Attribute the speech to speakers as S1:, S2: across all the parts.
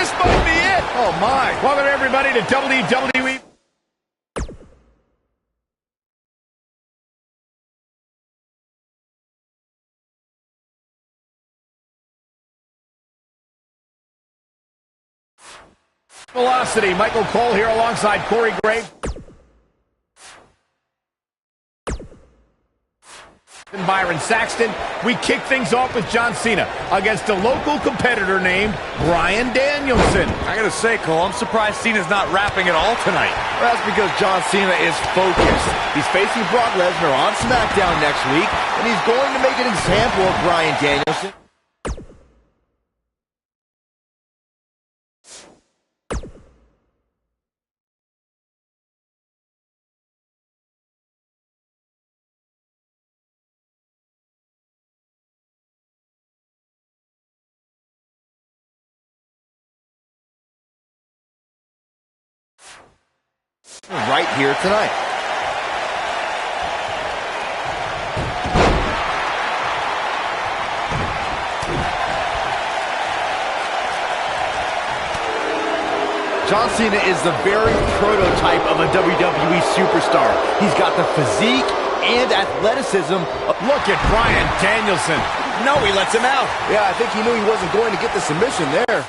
S1: This might be it.
S2: Oh, my.
S1: Welcome, everybody, to WWE. Velocity. Michael Cole here alongside Corey Graves. And Byron Saxton. We kick things off with John Cena against a local competitor named Bryan Danielson.
S2: I gotta say, Cole, I'm surprised Cena's not rapping at all tonight. Well, that's because John Cena is focused. He's facing Brock Lesnar on SmackDown next week, and he's going to make an example of Bryan Danielson. Right here tonight. John Cena is the very prototype of a WWE superstar. He's got the physique and athleticism.
S1: Look at Bryan Danielson.
S2: No, he lets him out.
S3: Yeah, I think he knew he wasn't going to get the submission there.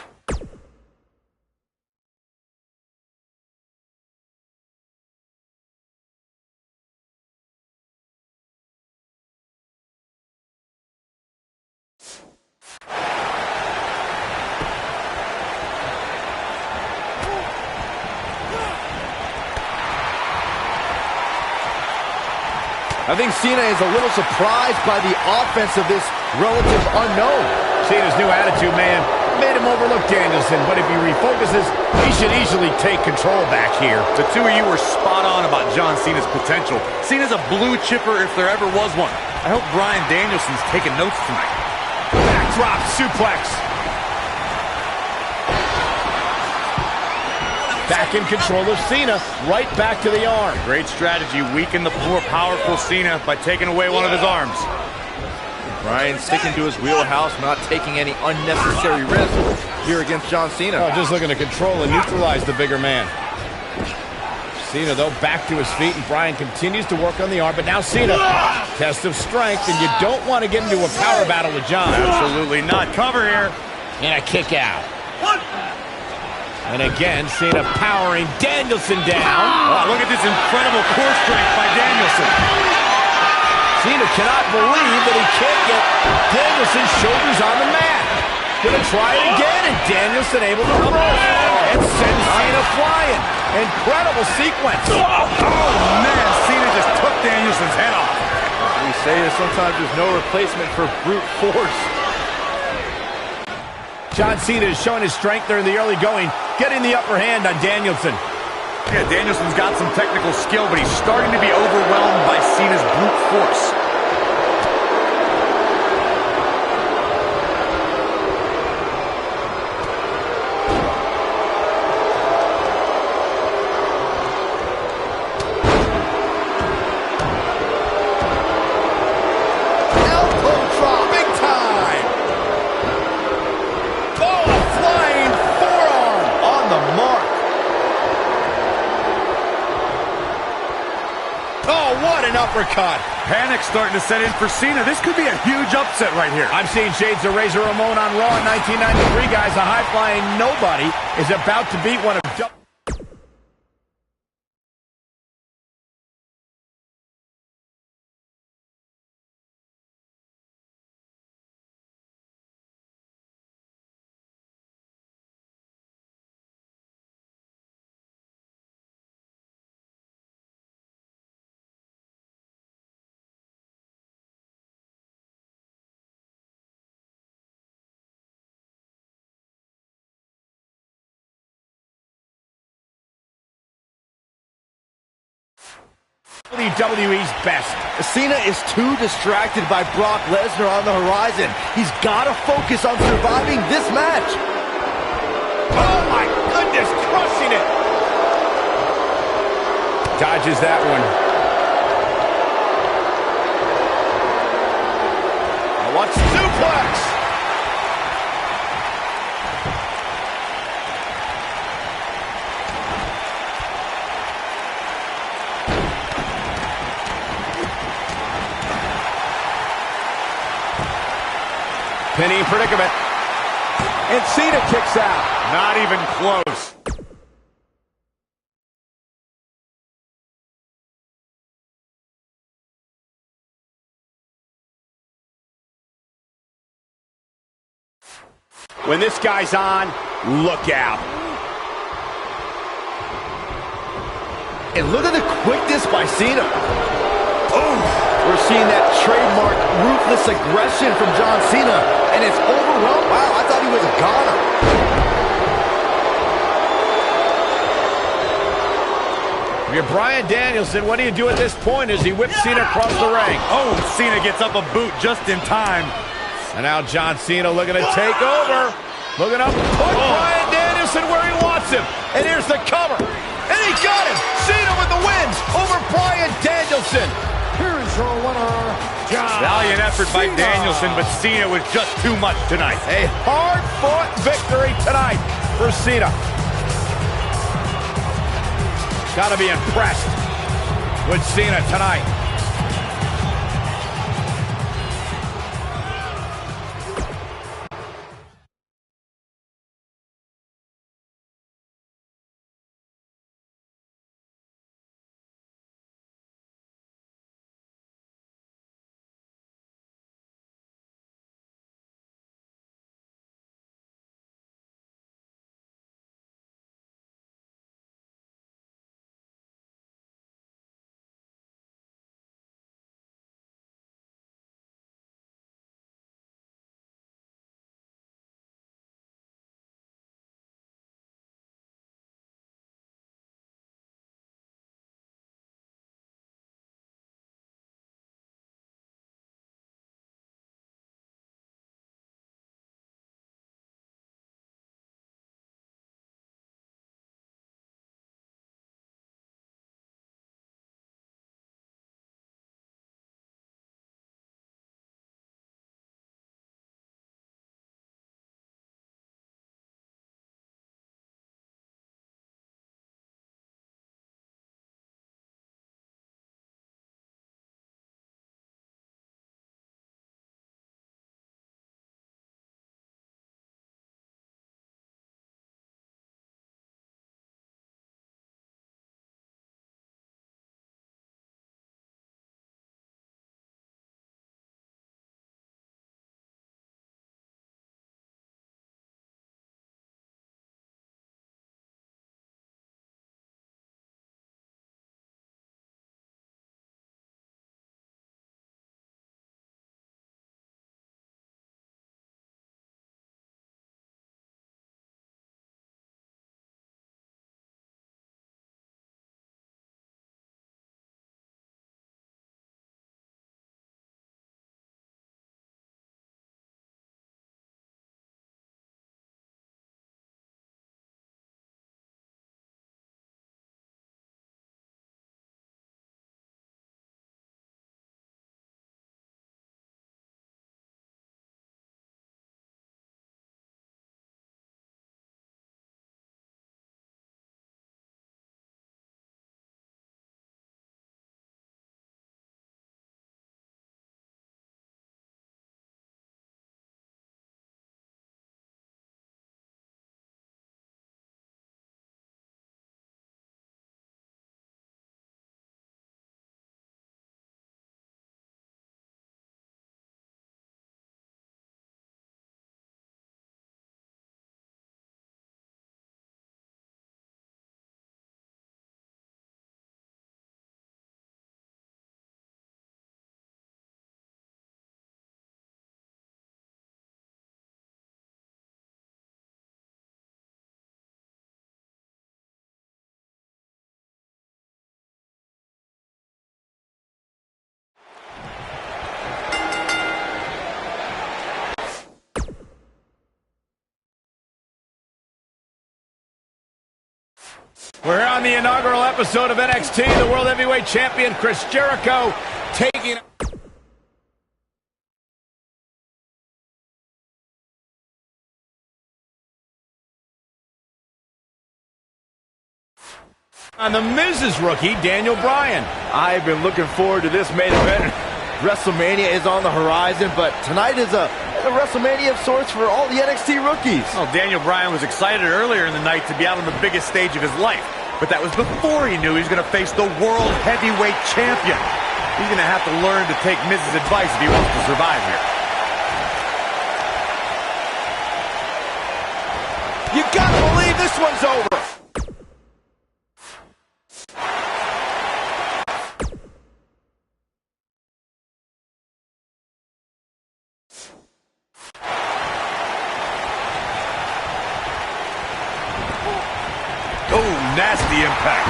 S3: I think Cena is a little surprised by the offense of this relative unknown.
S1: Cena's new attitude, man, made him overlook Danielson, but if he refocuses, he should easily take control back here.
S2: The two of you were spot on about John Cena's potential. Cena's a blue chipper if there ever was one. I hope Bryan Danielson's taking notes tonight.
S1: Backdrop suplex. Back in control of Cena, right back to the arm.
S2: Great strategy, weaken the more powerful Cena by taking away one of his arms. Bryan sticking to his wheelhouse, not taking any unnecessary risks here against John Cena.
S1: Oh, just looking to control and neutralize the bigger man. Cena, though, back to his feet, and Bryan continues to work on the arm, but now Cena, test of strength, and you don't want to get into a power battle with John.
S2: Absolutely not. Cover here.
S1: And a kick out. And again, Cena powering Danielson down.
S2: Oh, look at this incredible core strength by Danielson.
S1: Cena cannot believe that he can't get Danielson's shoulders on the mat. Gonna try it again, and Danielson able to reverse. And sends Cena flying. Incredible sequence.
S2: Oh, man, Cena just took Danielson's head off.
S3: We say that sometimes there's no replacement for brute force.
S1: John Cena is showing his strength there in the early going, getting the upper hand on Danielson.
S2: Yeah, Danielson's got some technical skill, but he's starting to be overwhelmed by Cena's brute force.
S1: Uppercut.
S2: Panic starting to set in for Cena. This could be a huge upset right here.
S1: I'm seeing shades of Razor Ramon on Raw in 1993, guys. A high-flying nobody is about to beat one of... WWE's best.
S3: Cena is too distracted by Brock Lesnar on the horizon. He's got to focus on surviving this match.
S1: Oh my goodness, crushing it. Dodges that one. Now watch suplex. Pinning predicament. And Cena kicks out.
S2: Not even close.
S1: When this guy's on, look out.
S3: And look at the quickness by Cena. Ooh, we're seeing that trademark ruthless aggression from John Cena, and it's overwhelmed. Wow, I thought he was a goner.
S1: If you're Bryan Danielson, what do you do at this point as he whips Cena across the ring?
S2: Oh, Cena gets up a boot just in time.
S1: And now John Cena looking to take over. Looking up, put Bryan Danielson where he wants him. And here's the cover. And he got him. Cena with the wins over Bryan Danielson.
S4: Here is your winner, John
S2: Valiant effort by
S4: Cena.
S2: Danielson, but Cena was just too much tonight.
S1: A hard-fought victory tonight for Cena. Got to be impressed with Cena tonight. We're here on the inaugural episode of NXT. The World Heavyweight Champion Chris Jericho taking on the Miz's rookie, Daniel Bryan.
S3: I've been looking forward to this main event. WrestleMania is on the horizon, but tonight is a A WrestleMania of sorts for all the NXT rookies.
S2: Well, Daniel Bryan was excited earlier in the night to be out on the biggest stage of his life. But that was before he knew he was going to face the World Heavyweight Champion. He's going to have to learn to take Miz's advice if he wants to survive here.
S1: You gotta believe this one's over.
S2: Oh, nasty impact.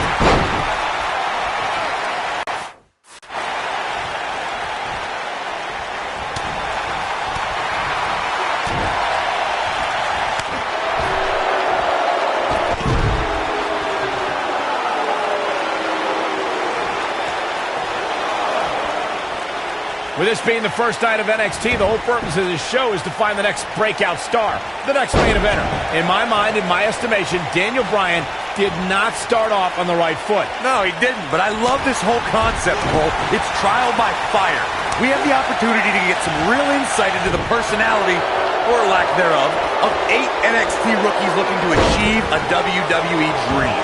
S1: With this being the first night of NXT, the whole purpose of this show is to find the next breakout star, the next main eventer. In my mind, in my estimation, Daniel Bryan did not start off on the right foot.
S2: No, he didn't, but I love this whole concept, Cole. It's trial by fire. We have the opportunity to get some real insight into the personality, or lack thereof, of 8 NXT rookies looking to achieve a WWE dream.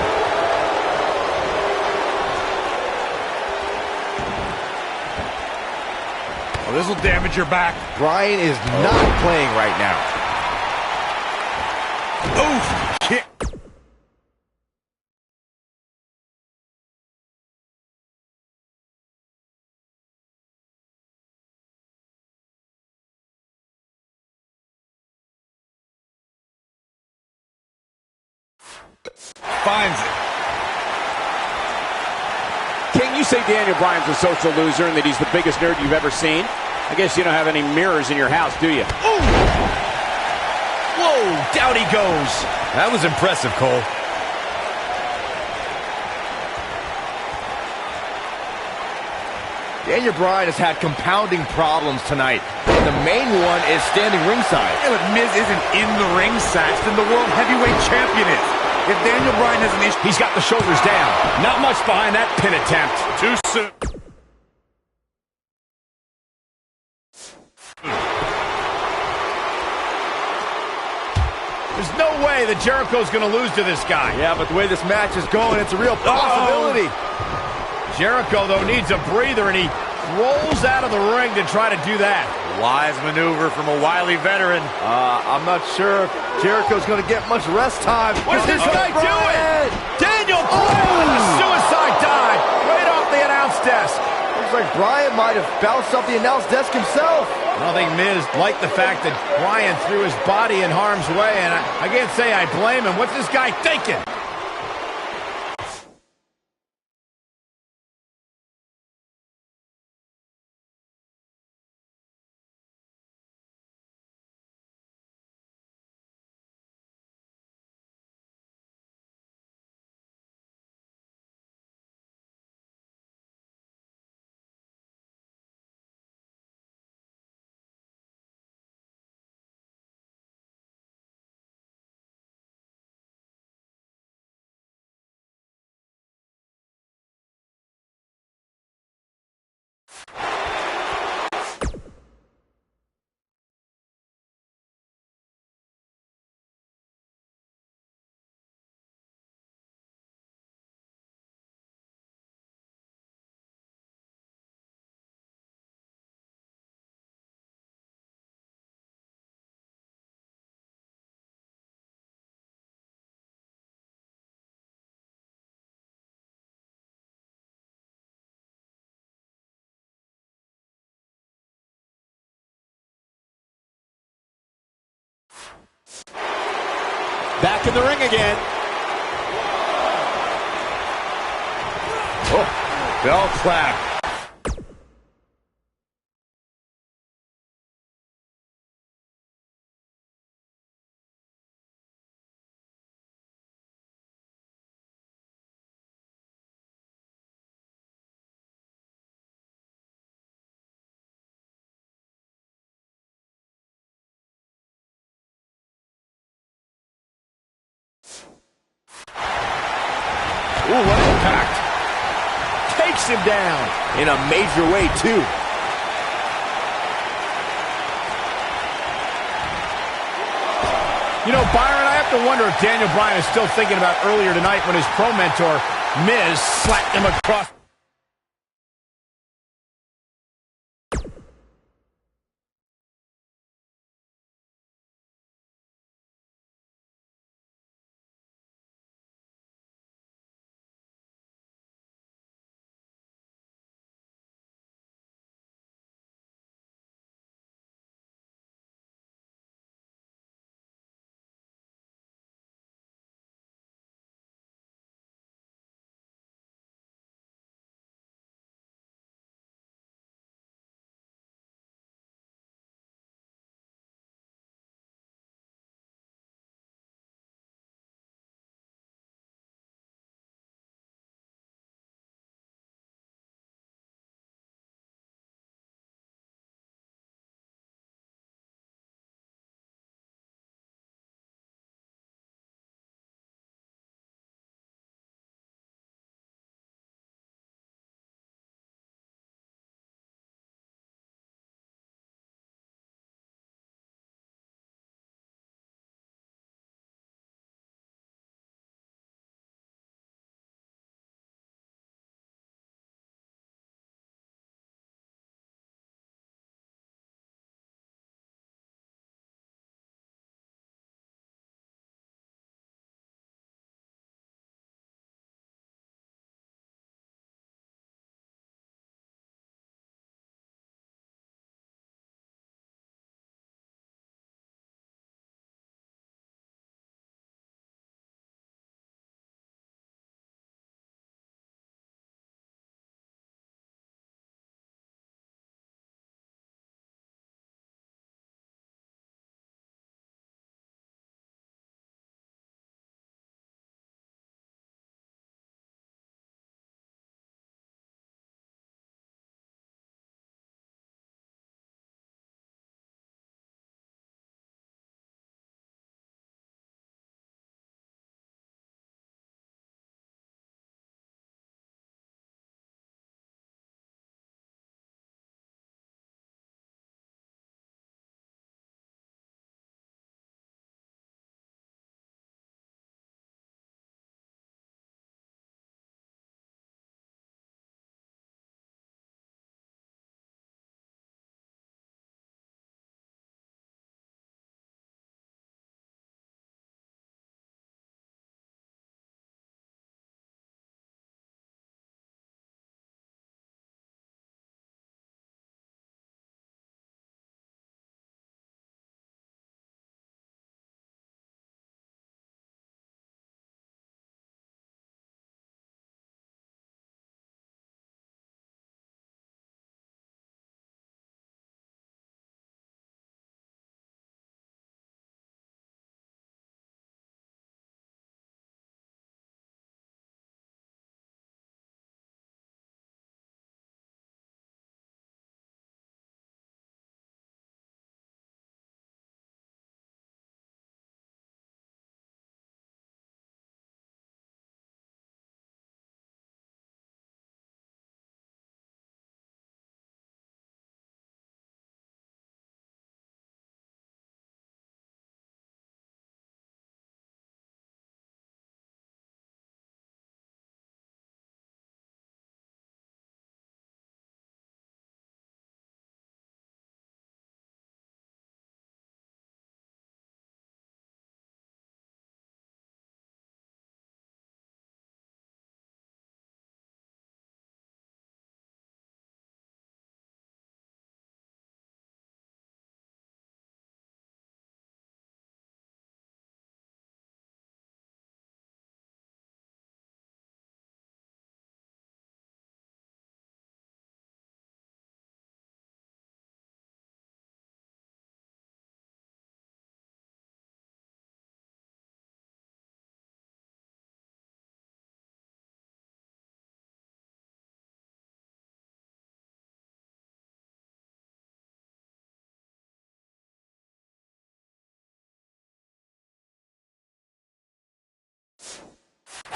S2: Oh, this will damage your back.
S3: Bryan is not playing right now.
S2: Oof! Kick. Finds it.
S1: King, you say Daniel Bryan's a social loser and that he's the biggest nerd you've ever seen? I guess you don't have any mirrors in your house, do you? Ooh! Whoa, down he goes.
S2: That was impressive, Cole.
S3: Daniel Bryan has had compounding problems tonight, and the main one is standing ringside.
S2: Yeah, but Miz isn't in the ring, Saxton. The World Heavyweight Champion is. If Daniel Bryan has an issue...
S1: He's got the shoulders down. Not much behind that pin attempt.
S2: Too soon.
S1: There's no way that Jericho's going to lose to this guy.
S3: Yeah, but the way this match is going, it's a real possibility.
S1: Jericho, though, needs a breather, and he rolls out of the ring to try to do that.
S2: Wise maneuver from a wily veteran.
S3: I'm not sure if Jericho's going to get much rest time.
S1: What's this guy doing? Daniel Bryan with a suicide dive right off the announce desk.
S3: Looks like Bryan might have bounced off the announce desk himself.
S1: I don't think Miz liked the fact that Bryan threw his body in harm's way, and I can't say I blame him. What's this guy thinking? Back in the ring again.
S2: Oh, bell clap.
S1: Ooh, what impact. Takes him down.
S3: In a major way, too.
S1: You know, Byron, I have to wonder if Daniel Bryan is still thinking about earlier tonight when his pro mentor, Miz, slapped him across.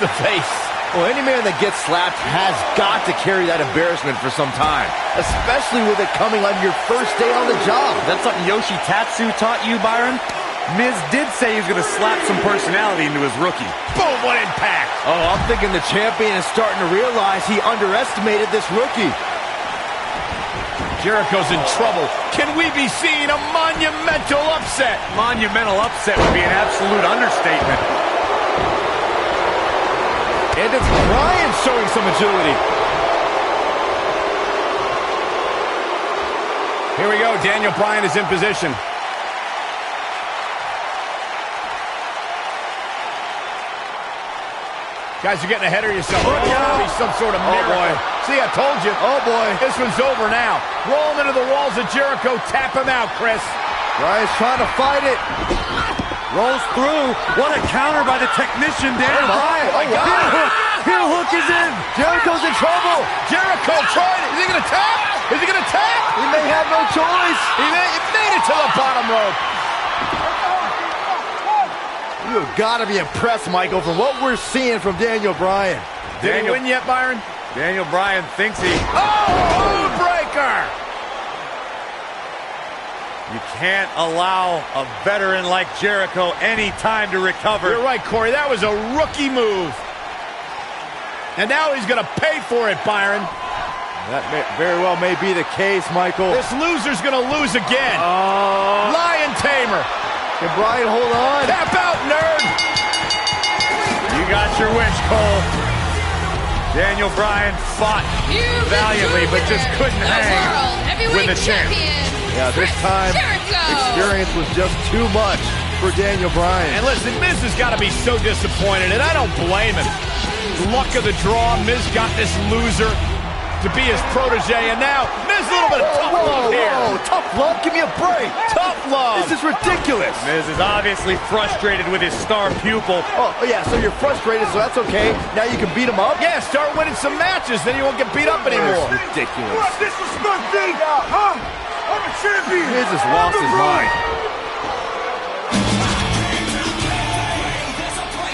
S2: The face. Well, any man that gets slapped has got to carry that embarrassment for some time, especially with it coming on your first day on the job.
S3: That's something Yoshitatsu taught you, Byron?
S2: Miz did say he's going to slap some personality into his rookie.
S1: Boom, what impact!
S3: Oh, I'm thinking the champion is starting to realize he underestimated this rookie.
S1: Jericho's in trouble. Can we be seeing a monumental upset?
S2: Monumental upset would be an absolute understatement.
S3: And it's Bryan showing some agility.
S1: Here we go. Daniel Bryan is in position. Guys, you're getting ahead of yourself.
S3: Look out.
S1: Be some sort of miracle.
S3: boy.
S1: See, I told you.
S3: Oh, boy.
S1: This one's over now. Roll him into the walls of Jericho. Tap him out, Chris.
S3: Bryan's trying to fight it.
S2: Rolls through. What a counter by the technician, Daniel Bryan.
S3: Oh, my God.
S2: Heel hook is in.
S3: Jericho's in trouble.
S1: Jericho tried it. Is he going to tap? Is he going to tap?
S3: He may have no choice.
S1: He made it to the bottom rope.
S3: You've got to be impressed, Michael, from what we're seeing from Daniel Bryan.
S1: Did he win yet, Byron?
S2: Daniel Bryan thinks he...
S1: Oh, breaker!
S2: You can't allow a veteran like Jericho any time to recover.
S1: You're right, Corey. That was a rookie move. And now he's going to pay for it, Byron.
S3: That very well may be the case, Michael.
S1: This loser's going to lose again. Lion Tamer.
S3: Can Bryan hold on?
S1: Tap out, nerd.
S2: You got your wish, Cole. Daniel Bryan fought valiantly, but just couldn't hang with the champ.
S3: Yeah, this time, experience was just too much for Daniel Bryan.
S1: And listen, Miz has got to be so disappointed, and I don't blame him. Luck of the draw, Miz got this loser to be his protege, and now Miz a little bit of tough love here.
S3: Whoa, tough love? Give me a break.
S1: Tough love.
S3: This is ridiculous.
S2: Miz is obviously frustrated with his star pupil.
S3: Oh, yeah, so you're frustrated, so that's okay. Now you can beat him up?
S1: Yeah, start winning some matches, then you won't get beat up anymore.
S3: It's ridiculous.
S4: What disrespect me? Huh? I'm a champion.
S3: Miz has lost his mind.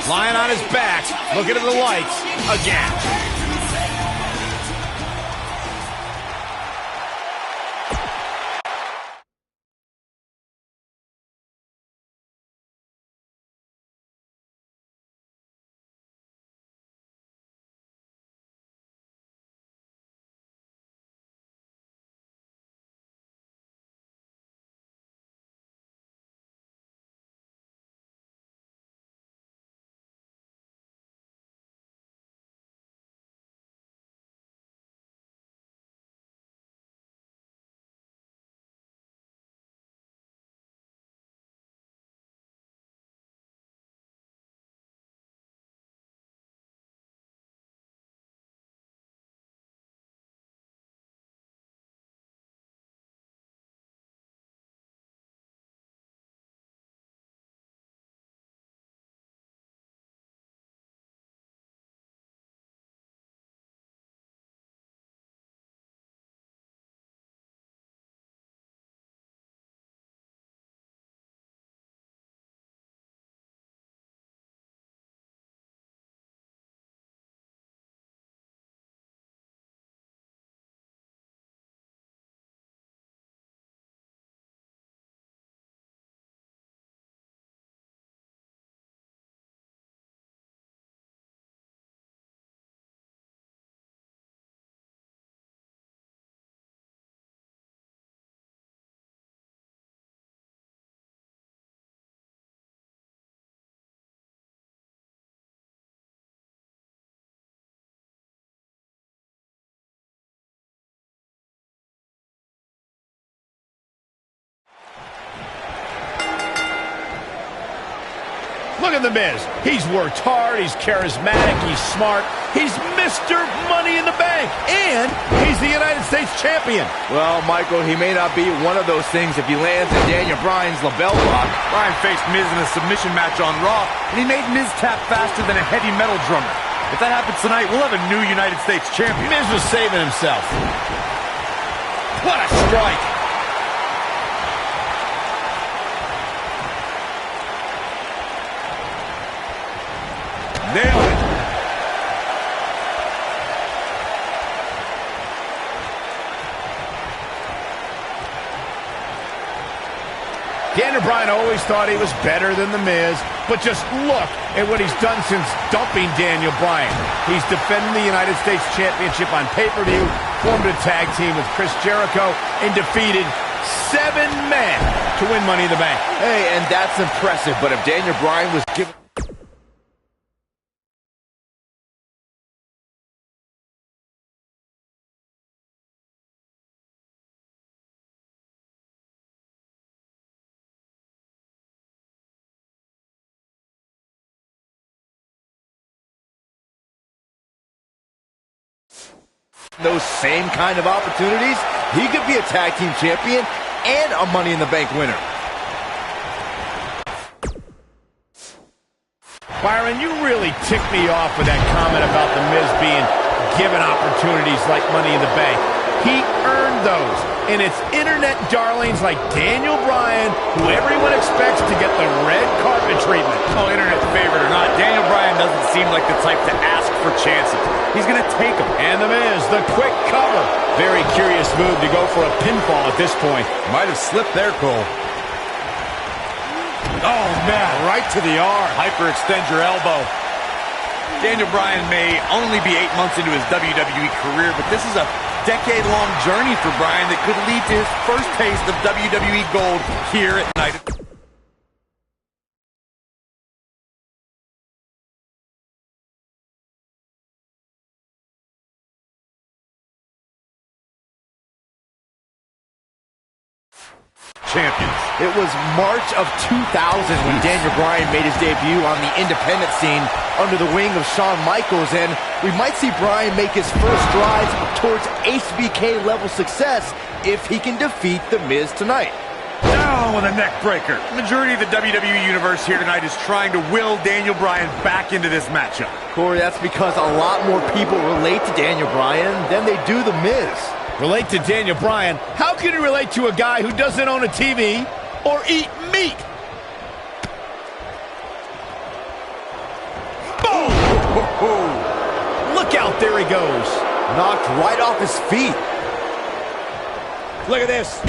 S1: Lying on his back, looking at the lights again. Look at The Miz. He's worked hard, he's charismatic, he's smart. He's Mr. Money in the Bank, and he's the United States Champion.
S3: Well, Michael, he may not be one of those things if he lands in Daniel Bryan's label lock.
S2: Bryan faced Miz in a submission match on Raw, and he made Miz tap faster than a heavy metal drummer. If that happens tonight, we'll have a new United States champion.
S1: Miz was saving himself. What a strike.
S2: Nailed it.
S1: Daniel Daniel Bryan always thought he was better than The Miz, but just look at what he's done since dumping Daniel Bryan. He's defending the United States Championship on pay-per-view, formed a tag team with Chris Jericho, and defeated 7 men to win Money in the Bank.
S3: Hey, and that's impressive, but if Daniel Bryan was given those same kind of opportunities, he could be a tag team champion and a Money in the Bank winner.
S1: Byron, you really ticked me off with that comment about The Miz being given opportunities like Money in the Bank. He earned those, and it's internet darlings like Daniel Bryan who everyone expects to get the red carpet treatment.
S2: Oh, internet favorite or not, Daniel Bryan doesn't seem like the type to ask for chances. He's going to take them.
S1: And The Miz, the quick cover. Very curious move to go for a pinfall at this point.
S2: Might have slipped there, Cole.
S1: Oh, man, right to the arm.
S2: Hyperextend your elbow. Daniel Bryan may only be 8 months into his WWE career, but this is a decade-long journey for Bryan that could lead to his first taste of WWE gold here at United. Champions.
S3: It was March of 2000 when Daniel Bryan made his debut on the independent scene under the wing of Shawn Michaels, and we might see Bryan make his first strides towards HBK-level success if he can defeat The Miz tonight.
S2: Down with a neck breaker. The majority of the WWE Universe here tonight is trying to will Daniel Bryan back into this matchup.
S3: Corey, that's because a lot more people relate to Daniel Bryan than they do The Miz.
S1: Relate to Daniel Bryan? How can you relate to a guy who doesn't own a TV or eat meat? Boom! Look out, there he goes.
S3: Knocked right off his feet.
S1: Look at this.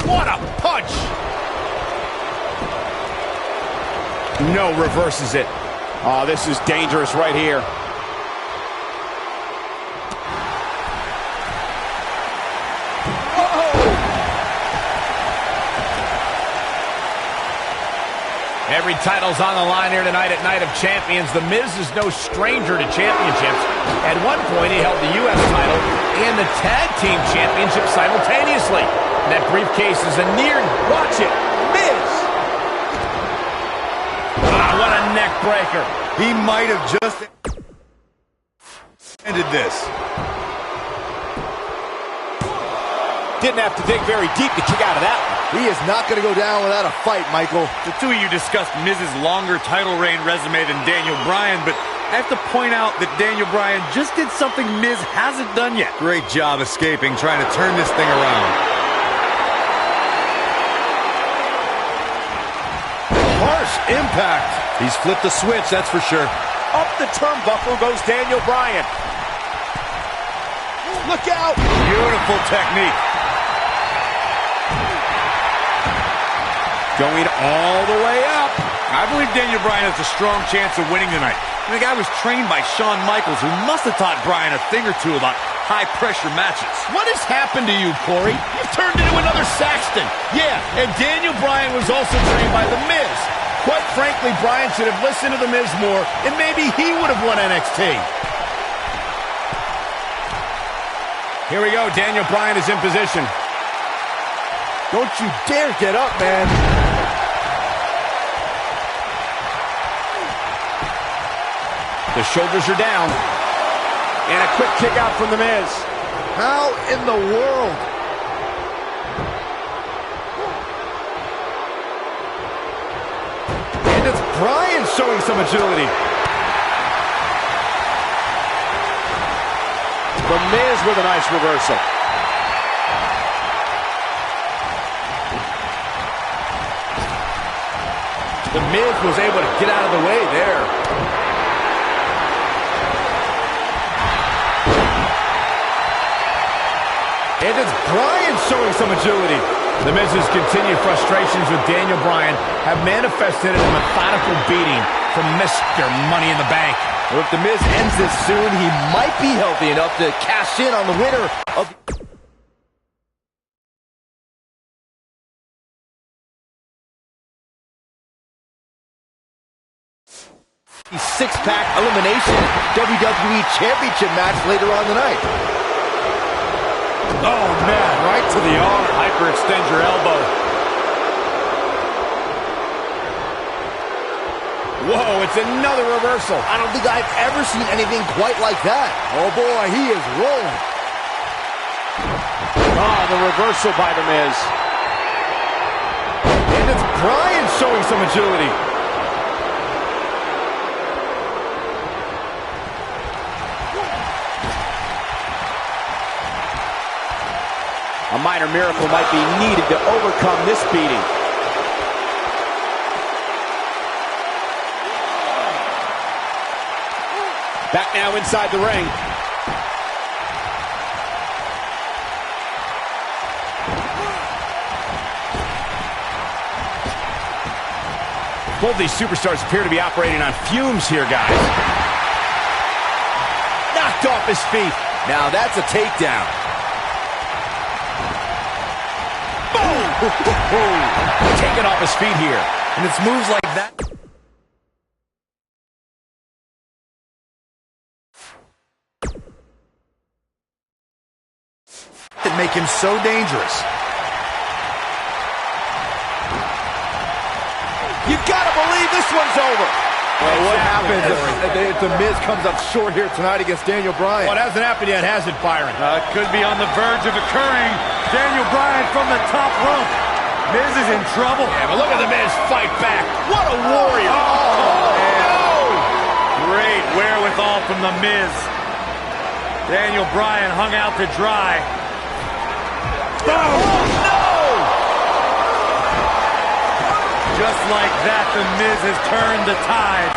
S1: What a punch! No, reverses it. Oh, this is dangerous right here. Every title's on the line here tonight at Night of Champions. The Miz is no stranger to championships. At one point, he held the U.S. title and the Tag Team Championship simultaneously. And that briefcase is a near... Watch it! Miz! What a neck breaker.
S2: He might have just ended this.
S1: Didn't have to dig very deep to kick out of that one.
S3: He is not going to go down without a fight, Michael.
S2: The two of you discussed Miz's longer title reign resume than Daniel Bryan, but I have to point out that Daniel Bryan just did something Miz hasn't done yet. Great job escaping, trying to turn this thing around.
S3: Harsh impact.
S2: He's flipped the switch, that's for sure.
S1: Up the turnbuckle goes Daniel Bryan. Look out!
S2: Beautiful technique.
S1: Going all the way up.
S2: I believe Daniel Bryan has a strong chance of winning tonight. And the guy was trained by Shawn Michaels, who must have taught Bryan a thing or two about high-pressure matches.
S1: What has happened to you, Corey? You've turned into another Saxton. Yeah, and Daniel Bryan was also trained by The Miz. Quite frankly, Bryan should have listened to The Miz more, and maybe he would have won NXT. Here we go. Daniel Bryan is in position.
S3: Don't you dare get up, man.
S1: The shoulders are down. And a quick kick out from The Miz.
S3: How in the world? And it's Bryan showing some agility.
S1: The Miz with a nice reversal. The Miz was able to get out of the way there.
S3: And it's Bryan showing some agility.
S1: The Miz's continued frustrations with Daniel Bryan have manifested in a methodical beating from Mr. Money in the Bank.
S3: Well, if The Miz ends this soon, he might be healthy enough to cash in on the winner of... the six-pack elimination WWE Championship match later on tonight.
S1: Oh, man, right to the arm. Hyperextend your elbow. Whoa, it's another reversal.
S3: I don't think I've ever seen anything quite like that. Oh, boy, he is rolling.
S1: Oh, the reversal by The Miz.
S3: And it's Bryan showing some agility.
S1: A minor miracle might be needed to overcome this beating. Back now inside the ring. Both these superstars appear to be operating on fumes here, guys. Knocked off his feet.
S3: Now that's a takedown.
S1: Taken off his feet here.
S3: And it's moves like that that make him so dangerous.
S1: You gotta believe this one's over.
S3: Well, what happens if The Miz comes up short here tonight against Daniel Bryan?
S1: Well, it hasn't happened yet, has it, Byron?
S4: It could be on the verge of occurring. Daniel Bryan from the top rope. Miz is in trouble.
S1: Yeah, but look at The Miz fight back. What a warrior. Oh, no!
S4: Great wherewithal from The Miz. Daniel Bryan hung out to dry.
S1: Boom! Oh, no!
S4: Just like that, The Miz has turned the tides.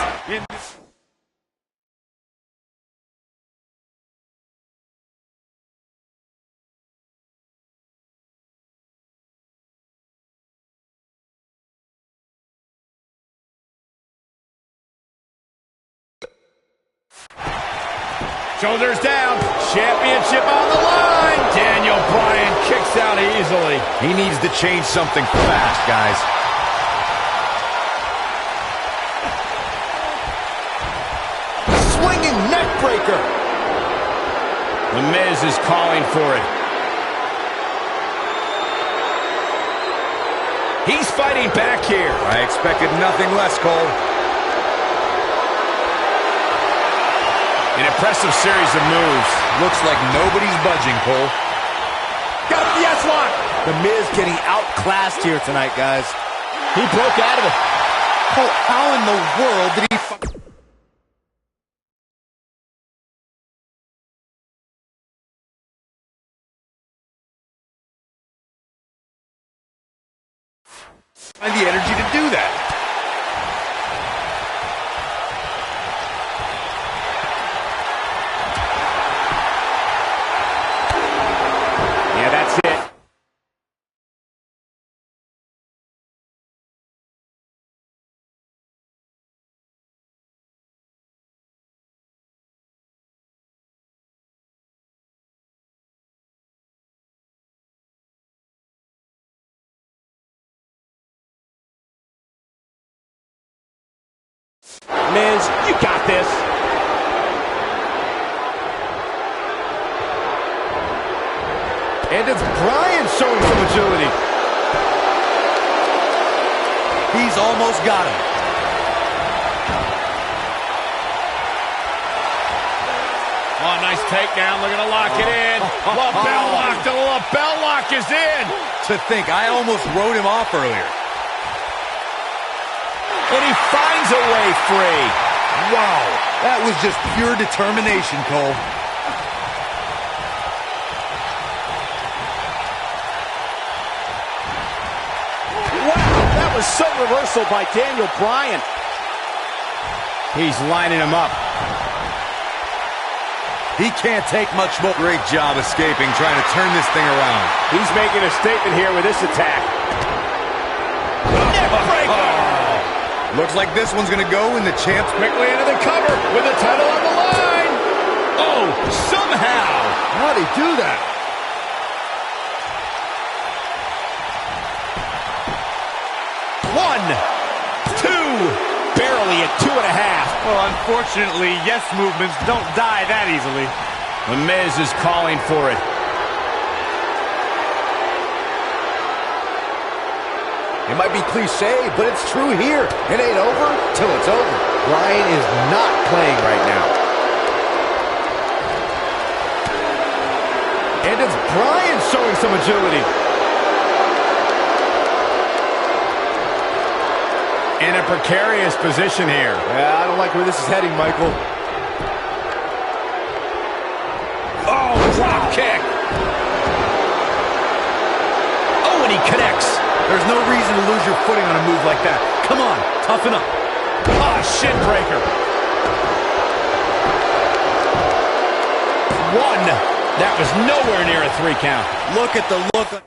S1: Shoulders down. Championship on the line. Daniel Bryan kicks out easily.
S3: He needs to change something fast, guys. Swinging neck breaker.
S1: The Miz is calling for it. He's fighting back here.
S3: I expected nothing less, Cole.
S1: An impressive series of moves.
S3: Looks like nobody's budging, Cole.
S1: Got him, yes, lock.
S3: The Miz getting outclassed here tonight, guys.
S1: He broke out of it.
S3: Cole, how in the world did he... find the energy to do that?
S1: Yeah, that's it. Miz, you got this.
S3: And it's Bryan showing some agility. He's almost got him.
S1: Oh, nice takedown. Looking to lock it in. Lapel lock. The lapel lock is in.
S3: To think, I almost wrote him off earlier.
S1: And he finds a way free.
S3: Wow, that was just pure determination, Cole.
S1: Wow, that was some reversal by Daniel Bryan. He's lining him up.
S2: He can't take much more. Great job escaping, trying to turn this thing around.
S1: He's making a statement here with this attack. Neckbreaker!
S2: Looks like this one's going to go in the champ's.
S1: Quickly into the cover with the title on the line. Oh, somehow.
S3: How'd he do that?
S1: One, two, barely at 2.5.
S4: Well, unfortunately, yes movements don't die that easily.
S1: The Miz is calling for it.
S3: It might be cliche, but it's true here. It ain't over till it's over. Bryan is not playing right now. And it's Bryan showing some agility.
S1: In a precarious position here.
S3: Yeah, I don't like where this is heading, Michael.
S1: Oh, drop kick. Oh, and he connects.
S2: There's no reason to lose your footing on a move like that. Come on, toughen up.
S1: Ah, shin breaker. One. That was nowhere near a 3 count.
S2: Look at the look.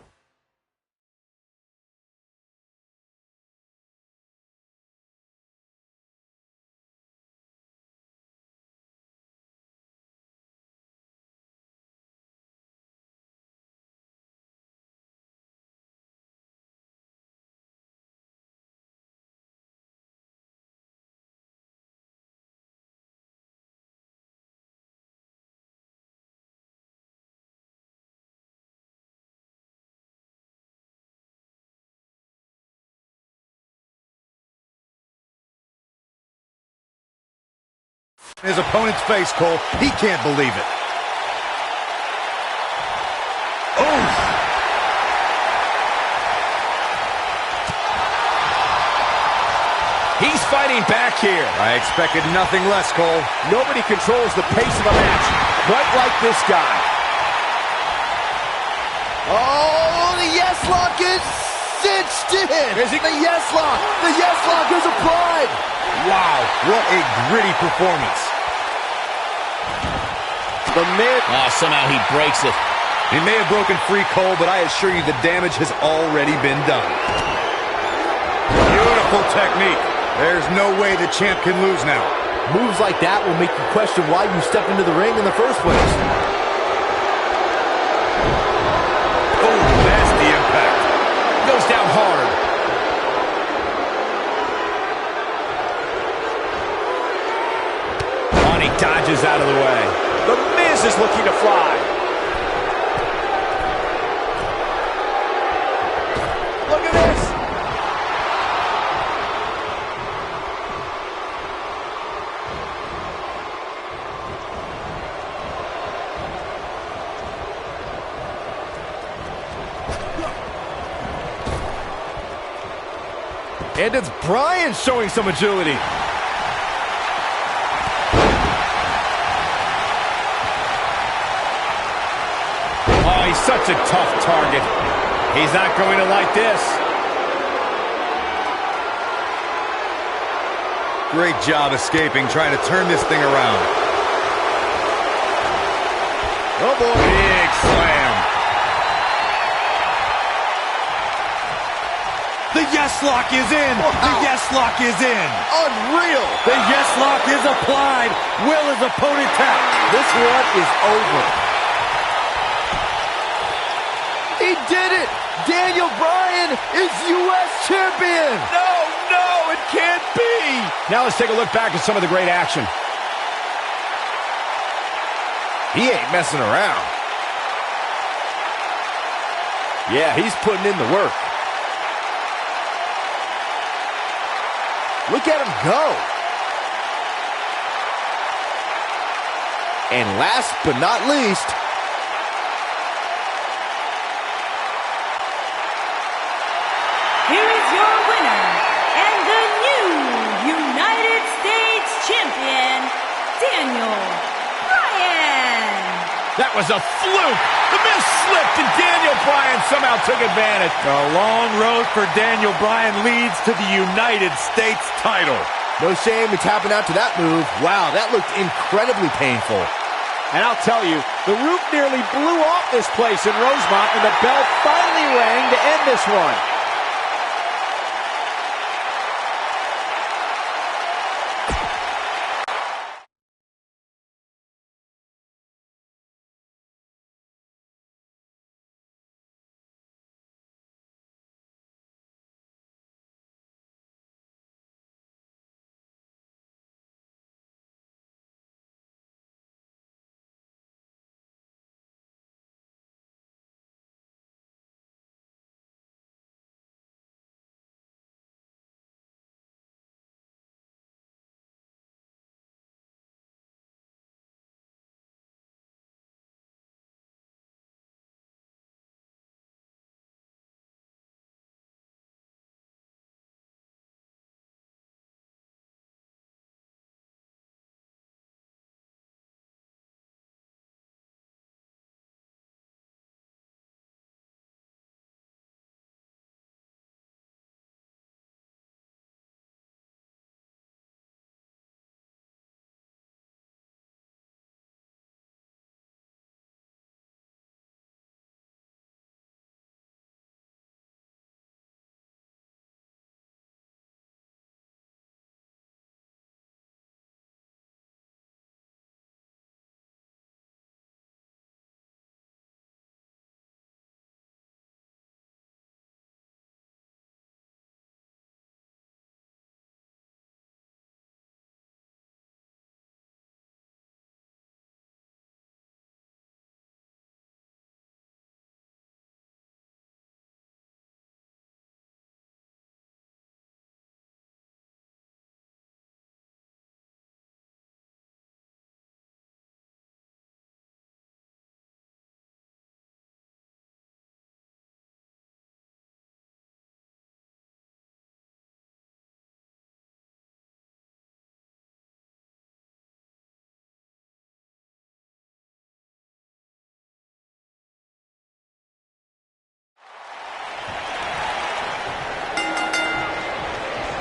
S2: His opponent's face, Cole. He can't believe it. Oh!
S1: He's fighting back here.
S2: I expected nothing less, Cole.
S1: Nobody controls the pace of a match quite like this guy.
S3: Oh, the yes lock is cinched in.
S1: Is he?
S3: The yes lock. The yes lock is applied.
S2: Wow, what a gritty performance.
S3: The Miz.
S1: Somehow he breaks it.
S2: He may have broken free, Cole, but I assure you the damage has already been done. Beautiful technique. There's no way the champ can lose now.
S3: Moves like that will make you question why you stepped into the ring in the first place.
S2: Oh, nasty impact.
S1: Goes down hard. Oh, and he dodges out of the way. The Miz is looking to fly.
S3: Look at this. And it's Bryan showing some agility.
S1: Oh, he's such a tough target. He's not going to like this.
S2: Great job escaping, trying to turn this thing around.
S3: Oh, boy.
S2: Big slam. The yes lock is in.
S3: Wow.
S2: The yes lock is in.
S3: Unreal.
S2: The yes lock is applied. Will his opponent tap?
S3: This one is over. He did it. Daniel Bryan is U.S. champion.
S1: No, it can't be. Now let's take a look back at some of the great action.
S3: He ain't messing around. Yeah, he's putting in the work. Look at him go. And last but not least,
S5: here is your winner and the new United States champion, Daniel Bryan.
S1: That was a fluke. The Miz slipped and Daniel Bryan somehow took advantage.
S4: The long road for Daniel Bryan leads to the United States title.
S3: no shame in tapping out to that move. Wow, that looked incredibly painful.
S1: And I'll tell you, the roof nearly blew off this place in Rosemont, and the bell finally rang to end this one.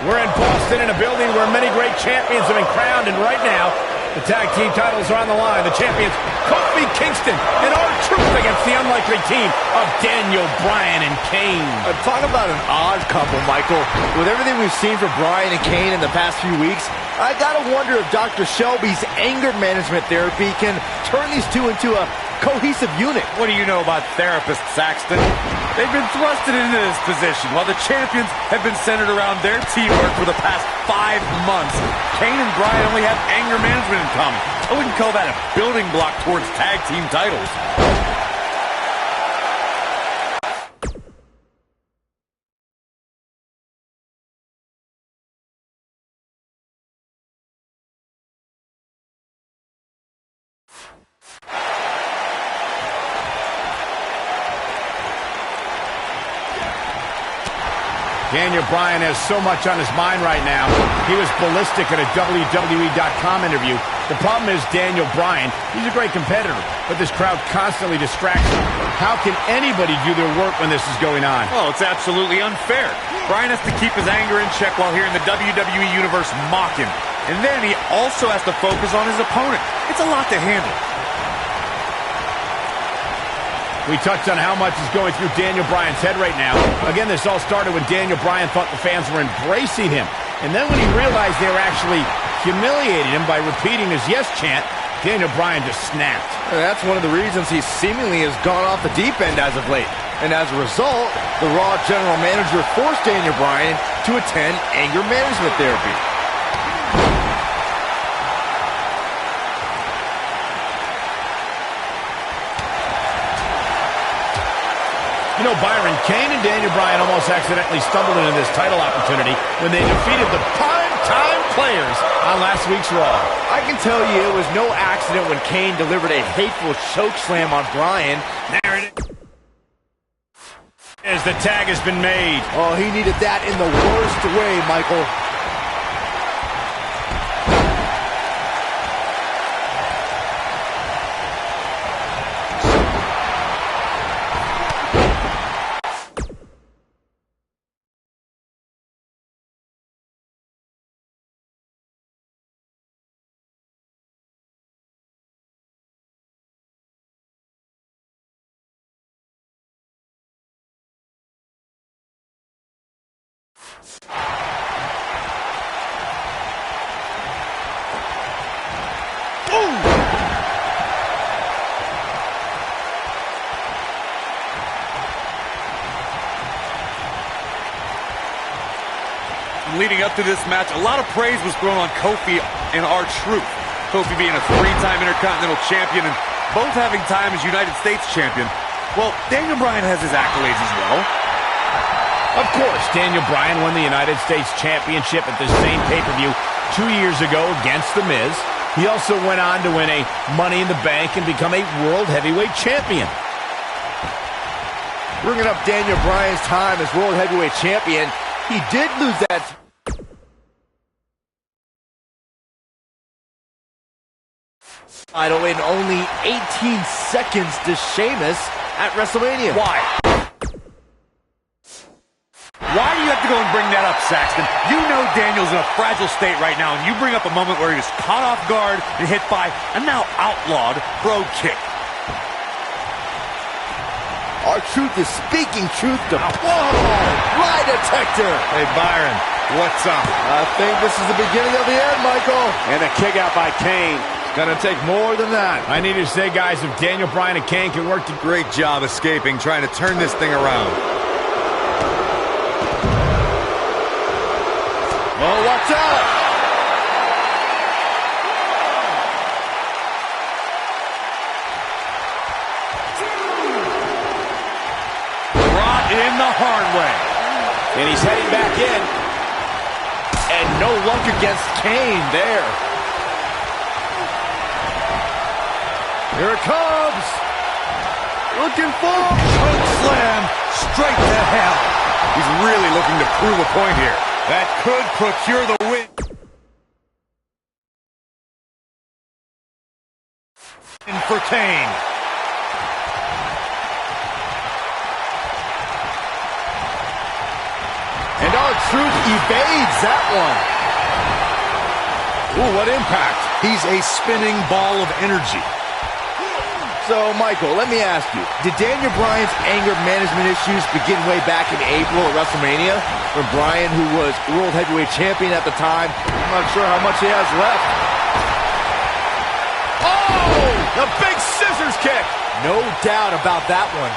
S1: We're in Boston in a building where many great champions have been crowned, and right now, the tag team titles are on the line. The champions, Kofi Kingston and R-Truth against the unlikely team of Daniel Bryan and Kane.
S3: Talk about an odd couple, Michael. With everything we've seen from Bryan and Kane in the past few weeks, I gotta wonder if Dr. Shelby's anger management therapy can turn these two into a cohesive unit.
S4: What do you know about therapists, Saxton? They've been thrusted into this position while the champions have been centered around their teamwork for the past 5 months. Kane and Bryan only have anger management in common. I wouldn't call that a building block towards tag team titles.
S1: Daniel Bryan has so much on his mind right now. He was ballistic at a WWE.com interview. The problem is Daniel Bryan, he's a great competitor, but this crowd constantly distracts him. How can anybody do their work when this is going on?
S4: Well, it's absolutely unfair. Bryan has to keep his anger in check while hearing the WWE Universe mock him. And then he also has to focus on his opponent. It's a lot to handle.
S1: We touched on how much is going through Daniel Bryan's head right now. Again, this all started when Daniel Bryan thought the fans were embracing him. And then when he realized they were actually humiliating him by repeating his yes chant, Daniel Bryan just snapped.
S3: That's one of the reasons he seemingly has gone off the deep end as of late. And as a result, the Raw general manager forced Daniel Bryan to attend anger management therapy.
S1: You know, Byron, Kane and Daniel Bryan almost accidentally stumbled into this title opportunity when they defeated the prime-time players on last week's Raw.
S3: I can tell you it was no accident when Kane delivered a hateful chokeslam on Bryan.
S1: There it is. The tag has been made.
S3: Oh, he needed that in the worst way, Michael.
S4: Leading up to this match, a lot of praise was thrown on Kofi and R-Truth. Kofi being a three-time Intercontinental Champion and both having time as United States Champion. Well, Daniel Bryan has his accolades as well.
S1: Of course, Daniel Bryan won the United States Championship at the same pay-per-view 2 years ago against The Miz. He also went on to win a Money in the Bank and become a World Heavyweight Champion.
S3: Bringing up Daniel Bryan's time as World Heavyweight Champion, he did lose that title in only 18 seconds to Sheamus at WrestleMania.
S4: Why? Why do you have to go and bring that up, Saxton? You know Daniel's in a fragile state right now, and you bring up a moment where he was caught off guard and hit by a now outlawed Brogue Kick.
S3: R-Truth is speaking truth to... Whoa! Lie detector!
S2: Hey, Byron, what's up?
S3: I think this is the beginning of the end, Michael.
S2: And a kick out by Kane. Gonna take more than that.
S1: I need to say, guys, if Daniel Bryan and Kane can work together...
S2: Great job escaping, trying to turn this thing around.
S3: Oh, watch out!
S4: Brought in the hard way.
S1: And he's heading back in.
S3: And no luck against Kane there. Here it comes. Looking for...
S4: Choke slam straight to hell.
S2: He's really looking to prove a point here.
S4: That could procure the win. For Kane.
S3: And R-Truth evades that one.
S2: Ooh, what impact. He's a spinning ball of energy.
S3: So, Michael, let me ask you, did Daniel Bryan's anger management issues begin way back in April at WrestleMania? When Bryan, who was World Heavyweight Champion at the time, I'm not sure how much he has left.
S1: Oh! The big scissors kick!
S3: No doubt about that one.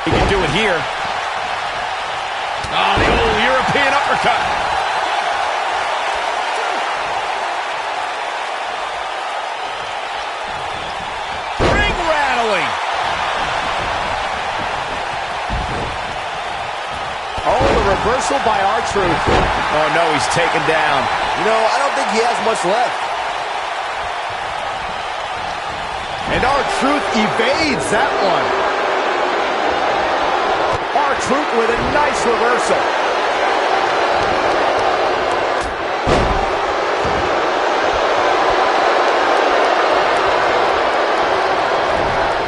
S1: He can do it here. Oh, the old European uppercut. Ring rattling.
S3: Oh, the reversal by R-Truth.
S1: Oh, no, he's taken down.
S3: You know, I don't think he has much left. And R-Truth evades that one. R-Truth with a nice reversal.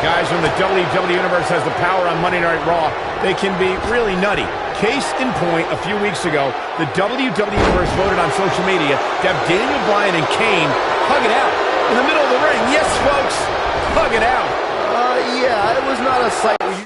S1: Guys, when the WWE Universe has the power on Monday Night Raw, they can be really nutty. Case in point, a few weeks ago, the WWE Universe voted on social media to have Daniel Bryan and Kane hug it out in the middle of the ring. Yes, folks, hug it out.
S3: Yeah, it was not a sight where you...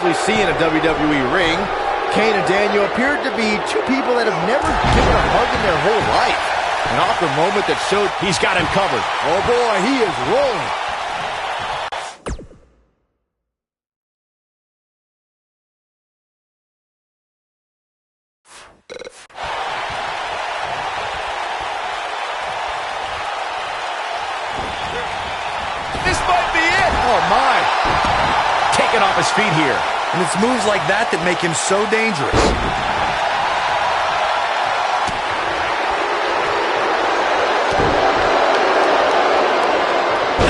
S3: We see in a WWE ring, Kane and Daniel appeared to be two people that have never given a hug in their whole life. An awkward moment that showed
S1: he's got him covered.
S3: Oh boy, he is rolling.
S1: This might be it.
S3: Oh my.
S1: Taken off his feet here.
S4: And it's moves like that that make him so dangerous.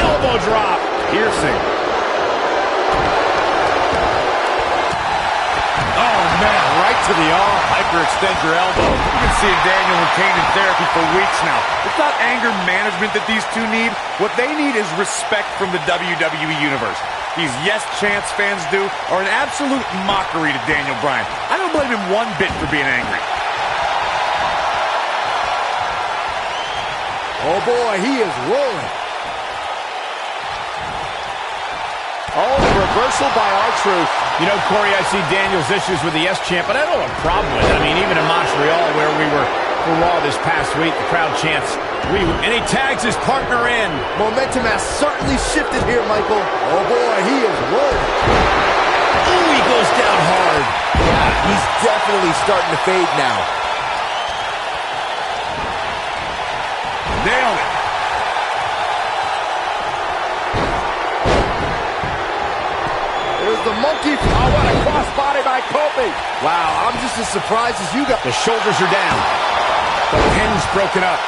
S1: Elbow drop.
S4: Piercing. Oh, man, right to the arm. Hyperextend your elbow. You can see Daniel and Kane in therapy for weeks now. It's not anger management that these two need. What they need is respect from the WWE Universe. These Yes Chance fans do are an absolute mockery to Daniel Bryan. I don't blame him one bit for being angry.
S3: Oh boy, he is rolling.
S1: Oh, the reversal by R-Truth. You know, Corey, I see Daniel's issues with the Yes Champ, but I don't have a problem with it. I mean, even in Montreal, where we were for Raw this past week, the crowd chants, and he tags his partner in.
S3: Momentum has certainly shifted here, Michael. Oh boy, he is rolling.
S1: Ooh, he goes down hard.
S3: Yeah, he's definitely starting to fade now.
S4: Nailed it.
S3: There's the monkey. Oh, what a crossbody by Kofi. Wow, I'm just as surprised as you got.
S1: The shoulders are down. The pin's broken up.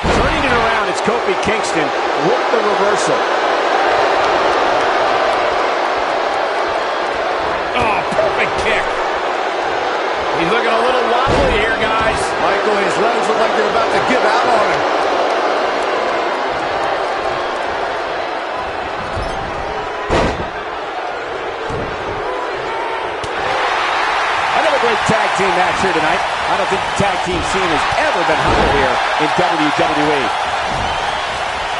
S1: Turning it around, it's Kofi Kingston with the reversal. Oh, perfect kick. He's looking a little wobbly here, guys.
S3: Michael, his legs look like they're about to give out on him.
S1: Another great tag team match here tonight. I don't think the tag team scene has ever been hotter here in WWE.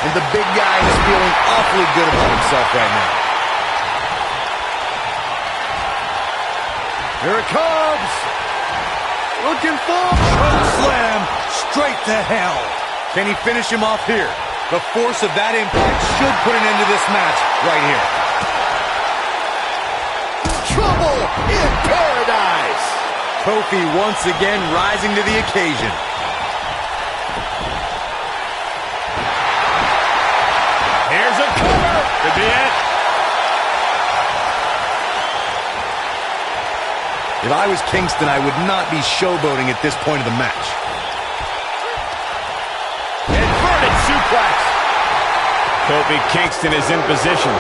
S3: And the big guy is feeling awfully good about himself right now. Here it comes. Looking for
S4: Choke slam straight to hell. Can he finish him off here? The force of that impact should put an end to this match right here.
S3: trouble in paradise.
S4: Kofi once again rising to the occasion.
S1: Here's a cover. Could be it.
S4: If I was Kingston, I would not be showboating at this point of the match.
S1: Inverted suplex. Kofi Kingston is in position.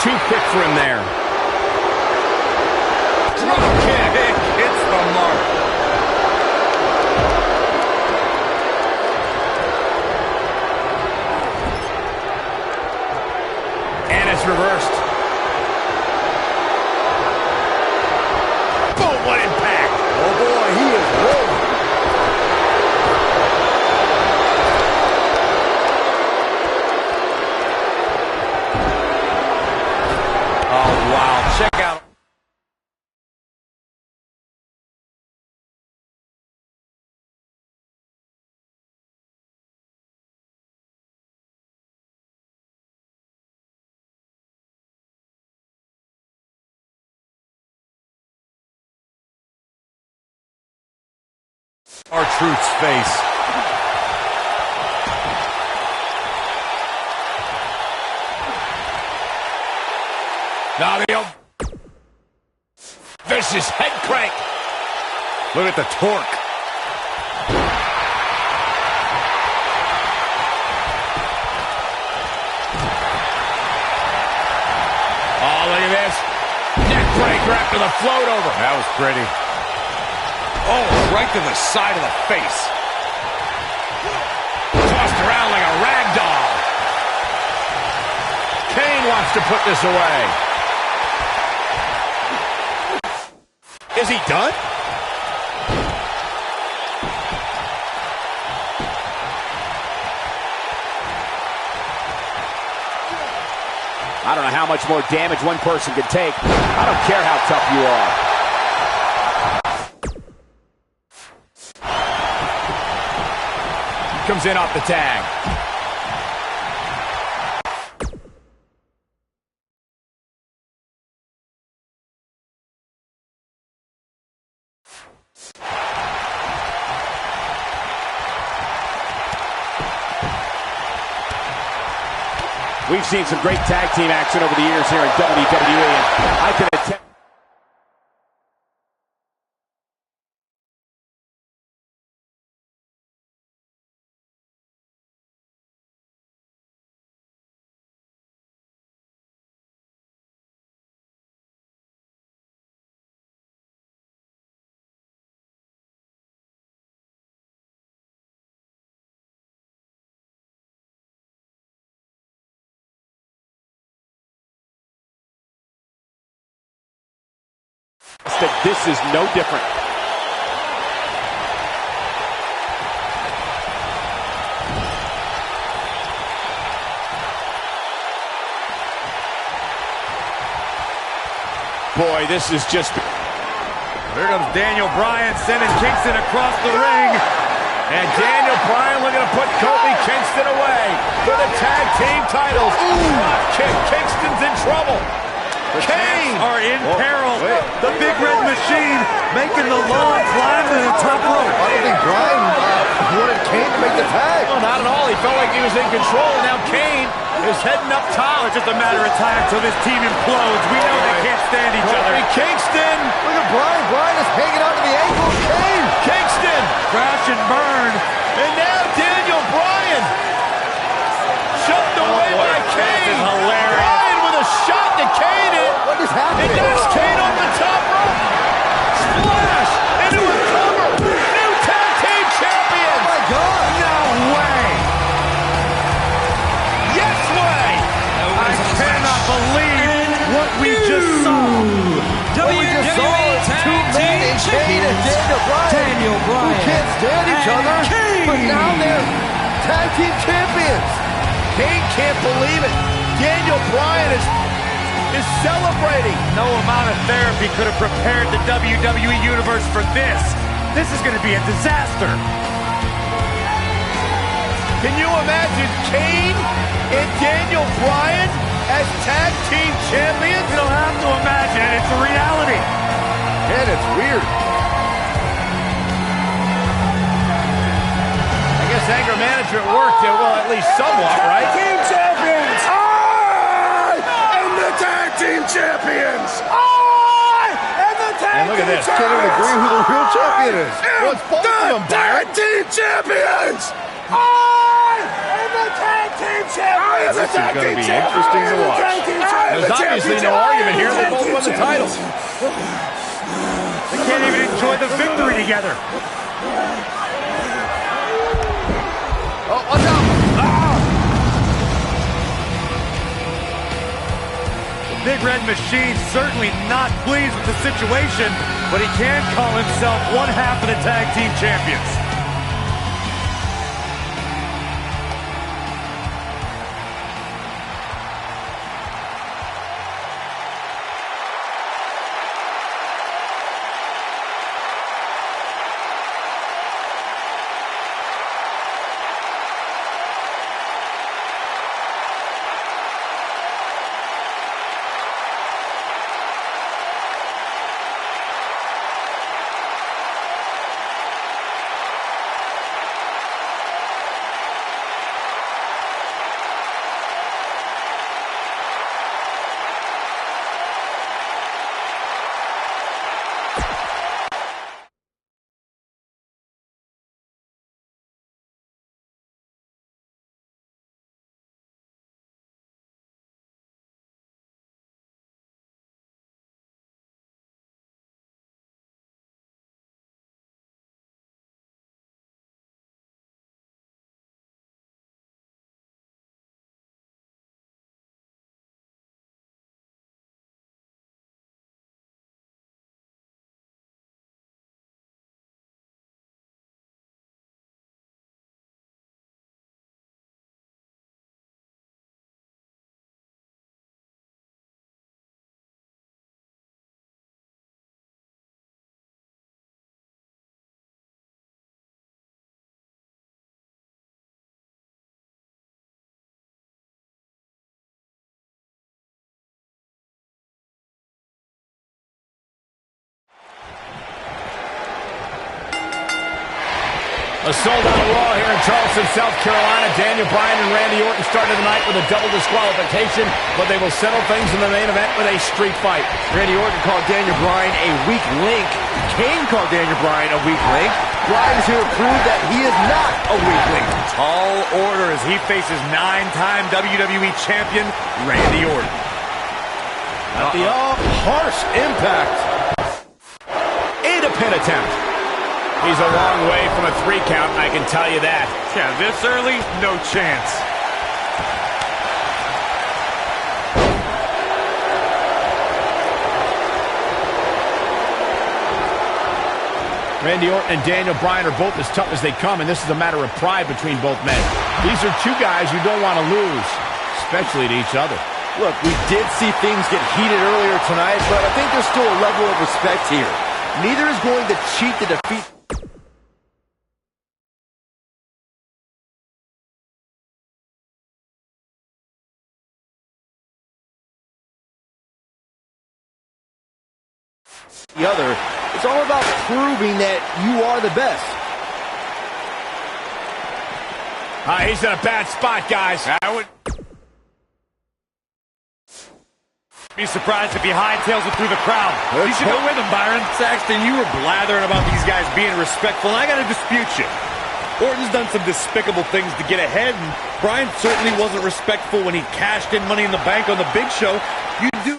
S1: Too quick for him there.
S4: Drop kick. Hits the mark.
S1: And it's reversed. Boom, what impact.
S3: Oh boy, he is rolling.
S4: Oh, wow. Check out. R-Truth's face.
S1: Now the old vicious head crank.
S4: Look at the torque.
S1: Oh, look at this. Neck breaker after the float over.
S4: That was pretty. Oh, right to the side of the face.
S1: Tossed around like a rag doll. Kane wants to put this away. Is he done? I don't know how much more damage one person can take. I don't care how tough you are. Comes in off the tag. We've seen some great tag team action over the years here in WWE, and I can attest. That this is no different. Boy, this is just...
S4: Here comes Daniel Bryan sending Kingston across the ring.
S1: And Daniel Bryan looking to put Kofi Kingston away for the tag team titles. Drop kick. Kingston's in trouble.
S4: The Champs are in peril. The Big Red Machine making the long climb to the top rope.
S3: I don't think Bryan wanted Kane to make the tag.
S1: No, not at all. He felt like he was in control. Now Kane is heading up top.
S4: It's just a matter of time until this team implodes. We know they can't stand each other.
S1: Kingston.
S3: Look at Bryan. Bryan is hanging onto the ankle of Kane.
S1: Kingston.
S4: Crash and burn.
S1: And now Daniel Bryan. Shoved away by Kane.
S4: This is hilarious.
S1: Bryan with a shot to Kane.
S3: What is happening?
S1: It knocks Kane off the top rope. Splash into a cover. New tag team champion.
S3: Oh my God.
S1: No way. Yes way.
S4: I cannot believe what we just saw.
S3: What we just saw is two men in Kane and Daniel Bryan. Who can't stand each other, but now they're tag team champions.
S1: Kane can't believe it. Daniel Bryan is celebrating.
S4: No amount of therapy could have prepared the WWE Universe for this. This is going to be a disaster.
S1: Can you imagine Kane and Daniel Bryan as tag team champions?
S4: You don't have to imagine it. It's a reality.
S3: Man, it's weird.
S1: I guess anger management worked, well, at least somewhat, right?
S6: Team champions! I am the tag team champions!
S1: And look at this.
S3: Can't even agree who the real champion is.
S1: Well, it's both of them,
S6: tag team champions! I am the tag team champions!
S1: This is going to be interesting to watch. There's obviously no argument here. They both won the titles.
S4: They can't even enjoy the victory together.
S3: Oh, watch out.
S4: Big Red Machine certainly not pleased with the situation, but he can call himself one half of the tag team champions.
S1: A sold-out Raw here in Charleston, South Carolina. Daniel Bryan and Randy Orton started the night with a double disqualification, but they will settle things in the main event with a street fight.
S3: Randy Orton called Daniel Bryan a weak link. Kane called Daniel Bryan a weak link. Bryan is here to prove that he is not a weak link.
S4: Tall order as he faces 9-time WWE Champion Randy Orton.
S3: At the harsh impact.
S1: And a pin attempt. He's a long way from a 3 count, I can tell you that.
S4: Yeah, this early, no chance.
S1: Randy Orton and Daniel Bryan are both as tough as they come, and this is a matter of pride between both men. These are two guys you don't want to lose, especially to each other.
S3: Look, we did see things get heated earlier tonight, but I think there's still a level of respect here. Neither is going to cheat to defeat. The other. It's all about proving that you are the best.
S1: He's in a bad spot, guys.
S4: I would be surprised if he hightails it through the crowd. You should go with him, Byron. Saxton, you were blathering about these guys being respectful, and I got to dispute you. Orton's done some despicable things to get ahead, and Bryan certainly wasn't respectful when he cashed in Money in the Bank on the Big Show. You do.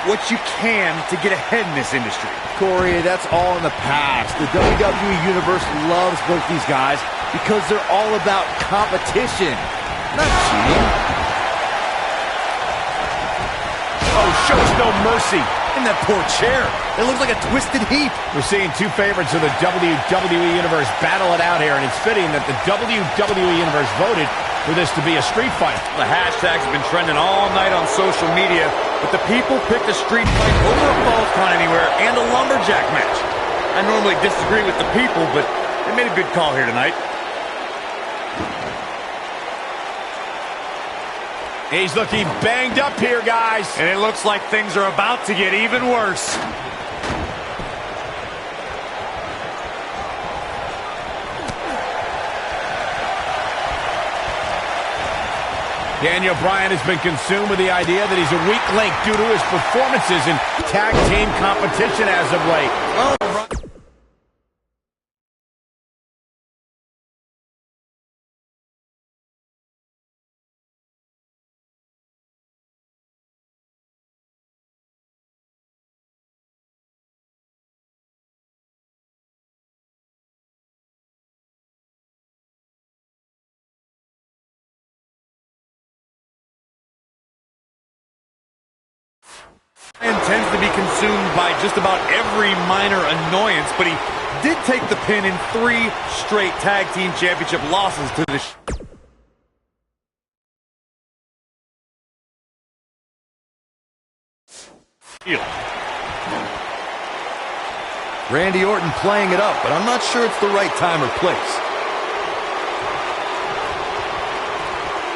S4: What you can to get ahead in this industry.
S3: Corey, that's all in the past. The WWE Universe loves both these guys because they're all about competition, not cheating.
S1: Oh, shows no mercy.
S3: In that poor chair. It looks like a twisted heap.
S1: We're seeing two favorites of the WWE Universe battle it out here, and it's fitting that the WWE Universe voted for this to be a street fight.
S4: The hashtags have been trending all night on social media, but the people picked a street fight over a Falls Count Anywhere and a lumberjack match. I normally disagree with the people, but they made a good call here tonight.
S1: He's looking banged up here, guys.
S4: And it looks like things are about to get even worse.
S1: Daniel Bryan has been consumed with the idea that he's a weak link due to his performances in tag team competition as of late.
S4: Oh. Bryan tends to be consumed by just about every minor annoyance, but he did take the pin in 3 straight tag team championship losses to the Shield.
S3: Randy Orton playing it up, but I'm not sure it's the right time or place.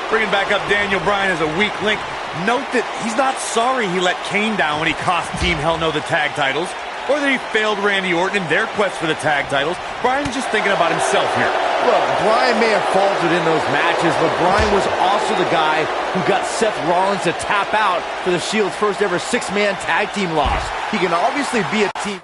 S4: Bringing back up Daniel Bryan as a weak link. Note that he's not sorry he let Kane down when he cost Team Hell No the tag titles, or that he failed Randy Orton in their quest for the tag titles. Bryan's just thinking about himself here.
S3: Look, Bryan may have faltered in those matches, but Bryan was also the guy who got Seth Rollins to tap out for the Shield's first ever six-man tag team loss. He can obviously be a team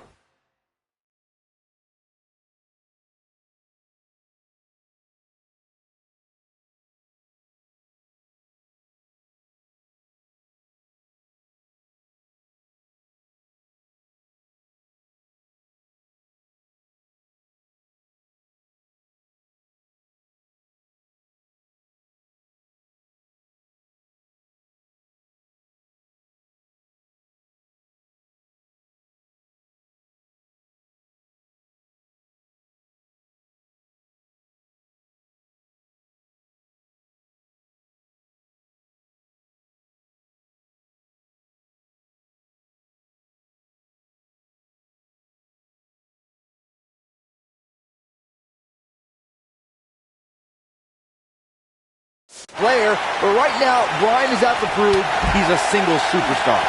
S3: player, but right now, Bryan is out to prove he's a single superstar.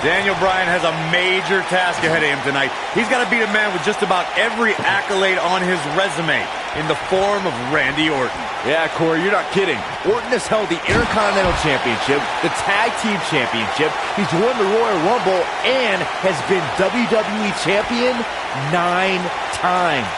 S4: Daniel Bryan has a major task ahead of him tonight. He's got to beat a man with just about every accolade on his resume in the form of Randy Orton.
S3: Yeah, Corey, you're not kidding. Orton has held the Intercontinental Championship, the Tag Team Championship, he's won the Royal Rumble, and has been WWE Champion 9 times.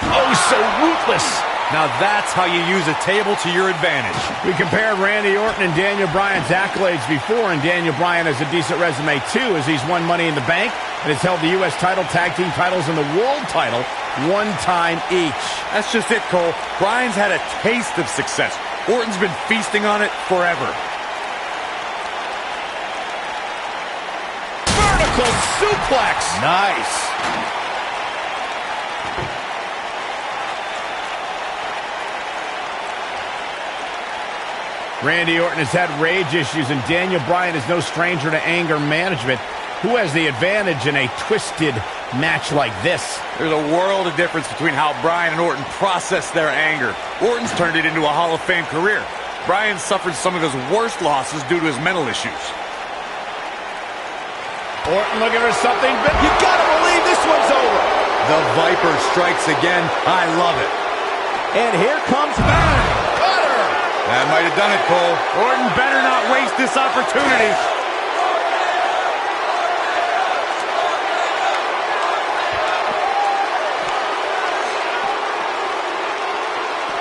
S1: Oh, so ruthless.
S4: Now that's how you use a table to your advantage.
S1: We compared Randy Orton and Daniel Bryan's accolades before, and Daniel Bryan has a decent resume too, as he's won Money in the Bank and has held the U.S. title, tag team titles, and the world title 1 time each.
S4: That's just it, Cole. Bryan's had a taste of success. Orton's been feasting on it forever.
S1: Vertical suplex.
S3: Nice.
S1: Randy Orton has had rage issues, and Daniel Bryan is no stranger to anger management. Who has the advantage in a twisted match like this?
S4: There's a world of difference between how Bryan and Orton process their anger. Orton's turned it into a Hall of Fame career. Bryan suffered some of his worst losses due to his mental issues.
S1: Orton looking for something big.
S3: You gotta believe this one's over.
S4: The Viper strikes again. I love it.
S3: And here comes Bryan.
S4: That might have done it, Cole. Orton better not waste this opportunity.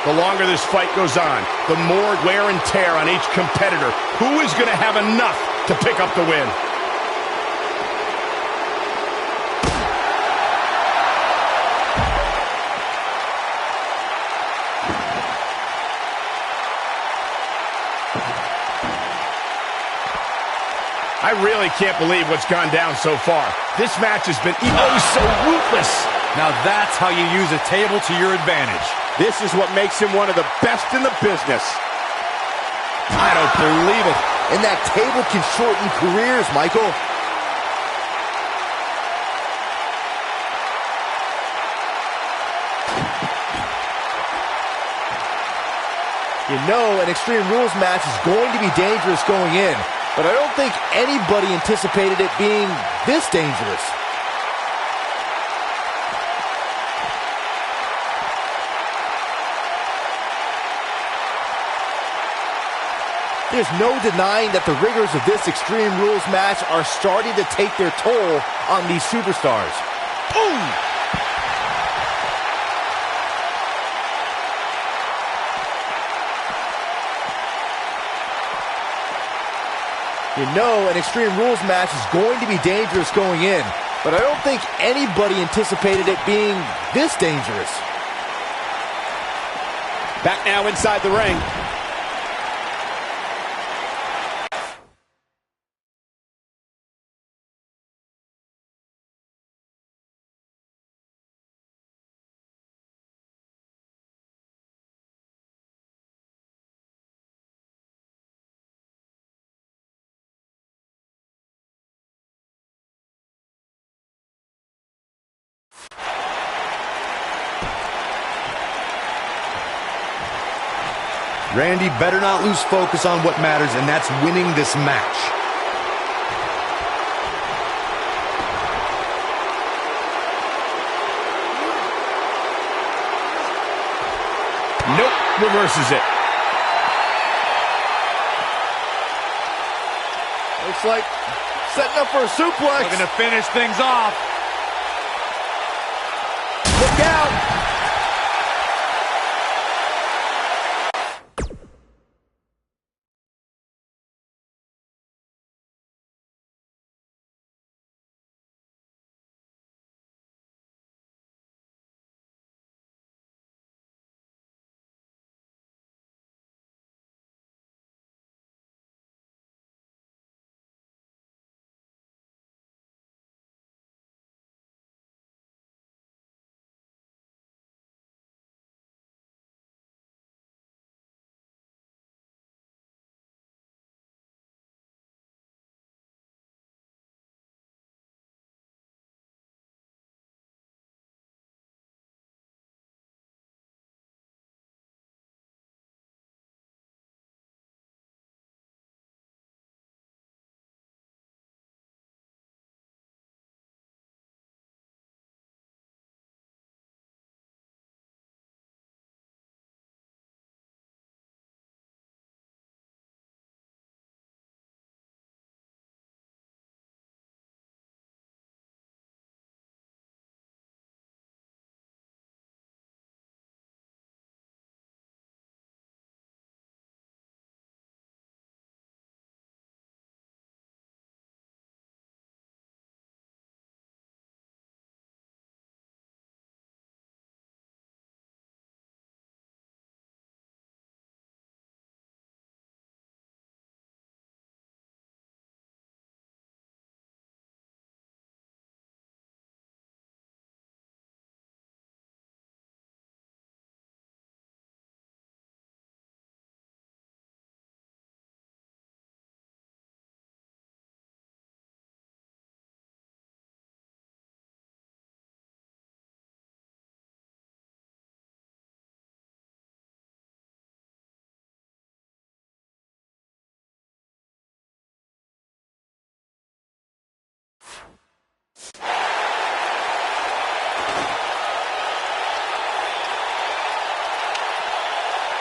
S1: The longer this fight goes on, the more wear and tear on each competitor. Who is going to have enough to pick up the win? I really can't believe what's gone down so far. This match has been so ruthless.
S4: Now that's how you use a table to your advantage.
S1: This is what makes him one of the best in the business. I don't believe it.
S3: And that table can shorten careers, Michael. You know, an Extreme Rules match is going to be dangerous going in, but I don't think anybody anticipated it being this dangerous. There's no denying that the rigors of this Extreme Rules match are starting to take their toll on these superstars. Boom! You know, an Extreme Rules match is going to be dangerous going in, but I don't think anybody anticipated it being this dangerous.
S1: Back now inside the ring.
S4: Randy better not lose focus on what matters, and that's winning this match.
S1: reverses it.
S3: Looks like setting up for a suplex.
S4: Looking to finish things off.
S3: Look out.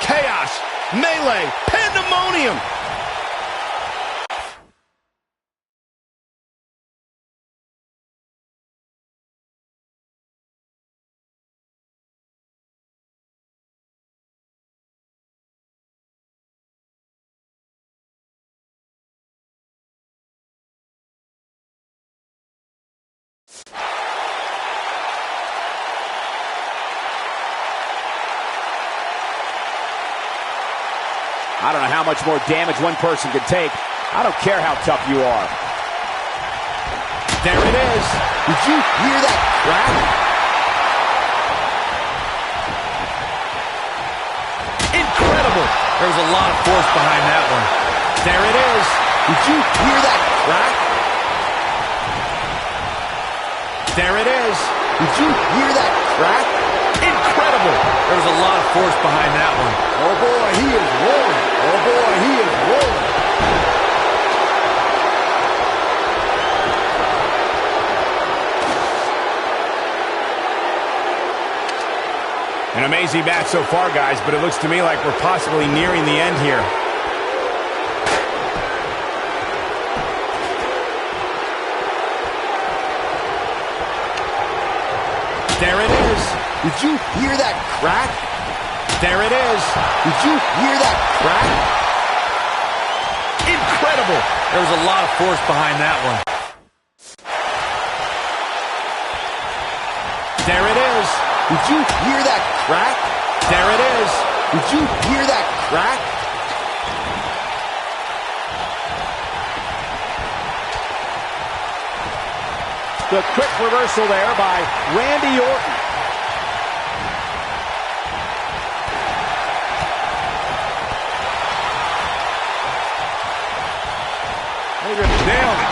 S1: Chaos, melee, pandemonium. I don't know how much more damage one person can take. I don't care how tough you are. There it is.
S3: Did you hear that crack?
S1: Incredible.
S4: There was a lot of force behind that one.
S1: There it is.
S3: Did you hear that crack?
S1: There it is.
S3: Did you hear that crack?
S1: Incredible.
S4: There was a lot of force behind that one.
S3: Oh boy, he is rolling. Oh boy, he is rolling.
S1: An amazing match so far, guys, but it looks to me like we're possibly nearing the end here. There it is.
S3: Did you hear that crack?
S1: There it is.
S3: Did you hear that crack?
S1: Incredible.
S4: There was a lot of force behind that one.
S1: There it is.
S3: Did you hear that crack?
S1: There it is.
S3: Did you hear that crack?
S1: The quick reversal there by Randy Orton.
S4: Nailed it.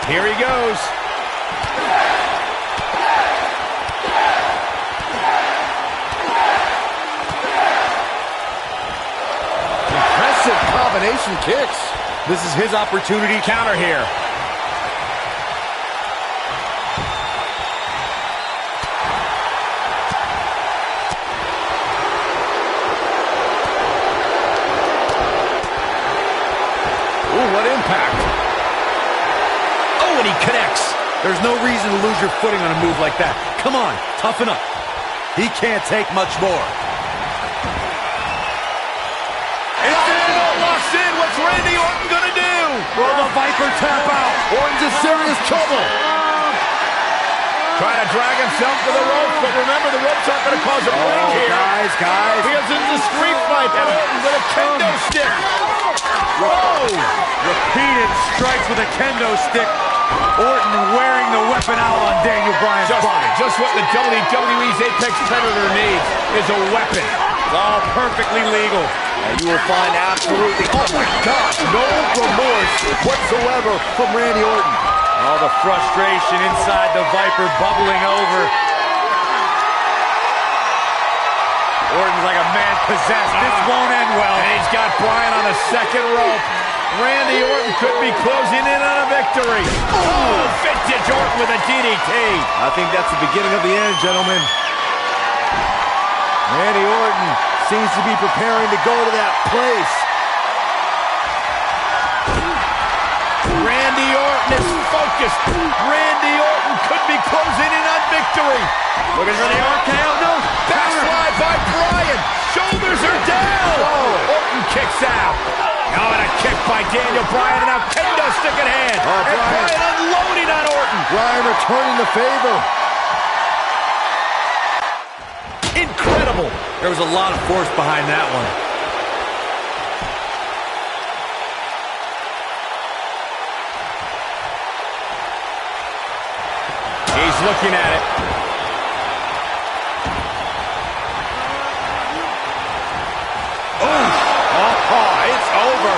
S1: Here he goes.
S3: Impressive combination kicks.
S1: This is his opportunity. Counter here. Ooh, what impact. Oh, and he connects. There's no reason to lose your footing on a move like that. Come on, toughen up. He can't take much more. Locks in. What's Randy Orton gonna do? Will the Viper tap out?
S3: Orton's in serious trouble.
S1: Trying to drag himself to the rope, but remember, the rope's not going to cause a break here.
S3: Guys.
S1: Because it's a street fight, and Orton with a kendo stick. Whoa!
S4: Repeated strikes with a kendo stick. Orton wearing the weapon out on Daniel Bryan's body.
S1: Just what the WWE's Apex Predator needs is a weapon.
S4: It's all perfectly legal.
S3: And you will find absolutely, oh my gosh, no remorse whatsoever from Randy Orton.
S4: All the frustration inside the Viper bubbling over. Orton's like a man possessed. This won't end well.
S1: And he's got Bryan on the second rope. Randy Orton could be closing in on a victory. Oh, vintage Orton with a DDT.
S3: I think that's the beginning of the end, gentlemen. Randy Orton seems to be preparing to go to that place.
S1: Randy Orton is focused. Randy Orton could be closing in on victory.
S4: Looking for the RKO. No.
S1: Backslide by Bryan. Shoulders are down. Orton kicks out. Oh, and a kick by Daniel Bryan, and now kendo stick in hand. And Bryan unloading on Orton.
S3: Bryan returning the favor.
S1: Incredible.
S4: There was a lot of force behind that one.
S1: He's looking at it.
S4: It's over.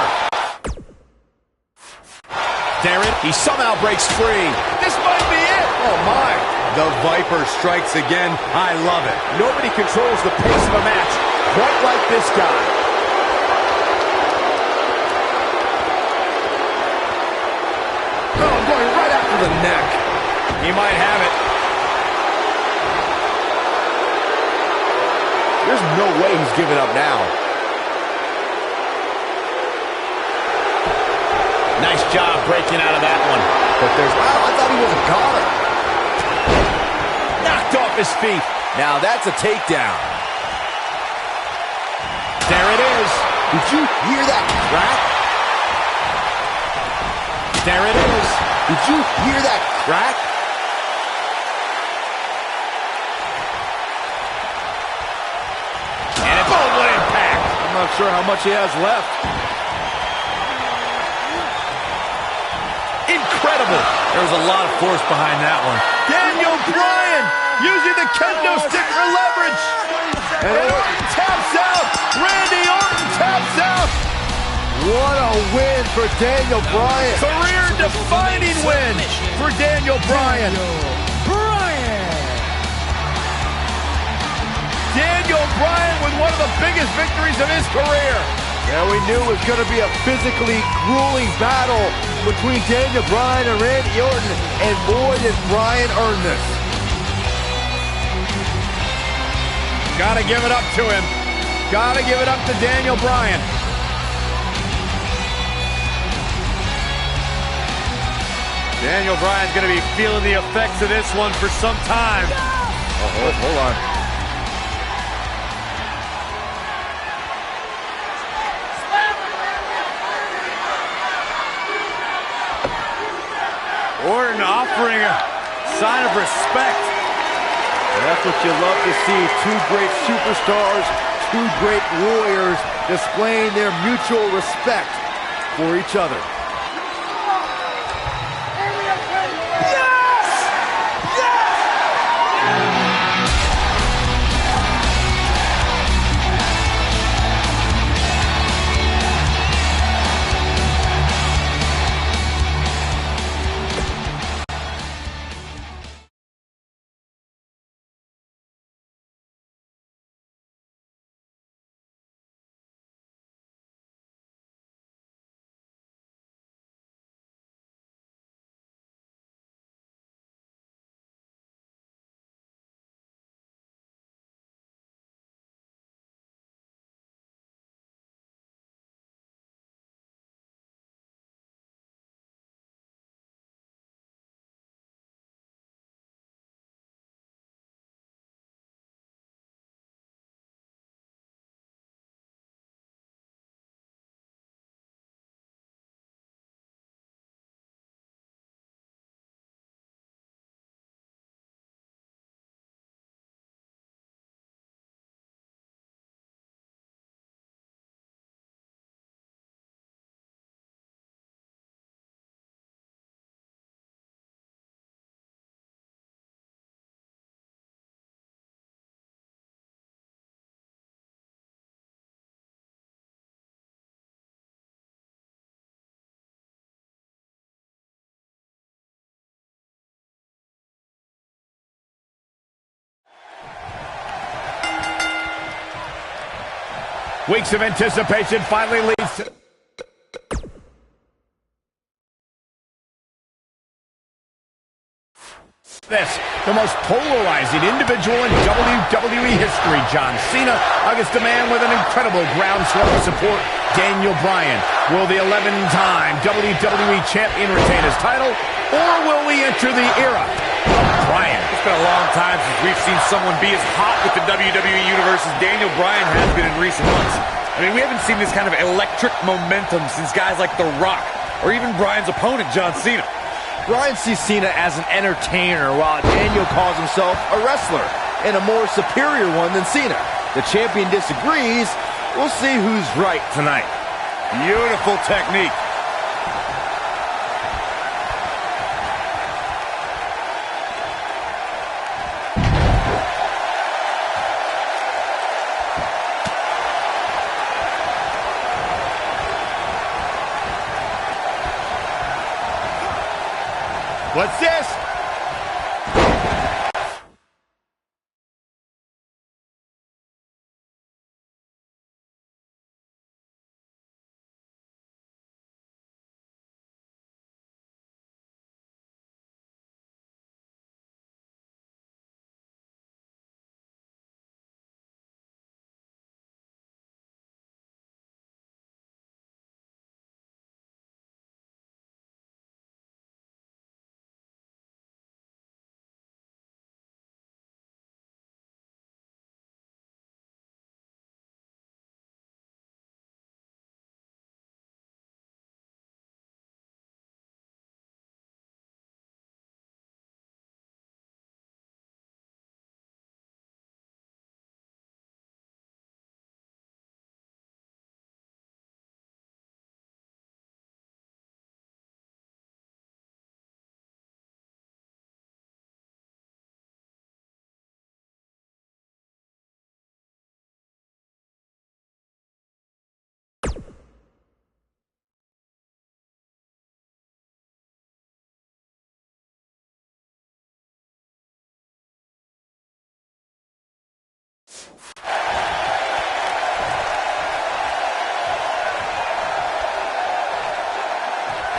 S1: Darren, he somehow breaks free. This might be it.
S4: Oh, my. The Viper strikes again. I love it.
S1: Nobody controls the pace of a match quite like this guy.
S3: Oh, going right after the neck.
S1: He might have it.
S3: There's no way he's giving up now.
S1: Nice job breaking out of that one.
S3: But there's, wow, I thought he was a goner.
S1: Knocked off his feet.
S3: Now that's a takedown.
S1: There it is.
S3: Did you hear that crack?
S1: There it is.
S3: Did you hear that crack?
S1: And boom, what impact.
S3: I'm not sure how much he has left.
S1: Incredible.
S4: There was a lot of force behind that one.
S1: Daniel Bryan using the kendo stick for leverage. And Orton taps out. Randy Orton taps out.
S3: What a win for Daniel Bryan.
S1: Career-defining win for Daniel Bryan. Daniel Bryan with one of the biggest victories of his career.
S3: Yeah, we knew it was going to be a physically grueling battle between Daniel Bryan and Randy Orton, and boy, did Bryan earn this.
S1: Gotta give it up to him. Gotta give it up to Daniel Bryan.
S4: Daniel Bryan's going to be feeling the effects of this one for some time.
S3: Oh, hold on.
S4: Orton offering a sign of respect.
S3: And that's what you love to see. Two great superstars, two great warriors displaying their mutual respect for each other.
S1: Weeks of anticipation finally leads to... this, the most polarizing individual in WWE history, John Cena, against a man with an incredible groundswell of support, Daniel Bryan. Will the 11-time WWE Champion retain his title, or will we enter the era of Bryan?
S4: It's been a long time since we've seen someone be as hot with the WWE Universe as Daniel Bryan has been in recent months. I mean, we haven't seen this kind of electric momentum since guys like The Rock, or even Bryan's opponent, John Cena.
S3: Bryan sees Cena as an entertainer, while Daniel calls himself a wrestler, and a more superior one than Cena. The champion disagrees. We'll see who's right tonight.
S4: Beautiful technique.
S1: What's this?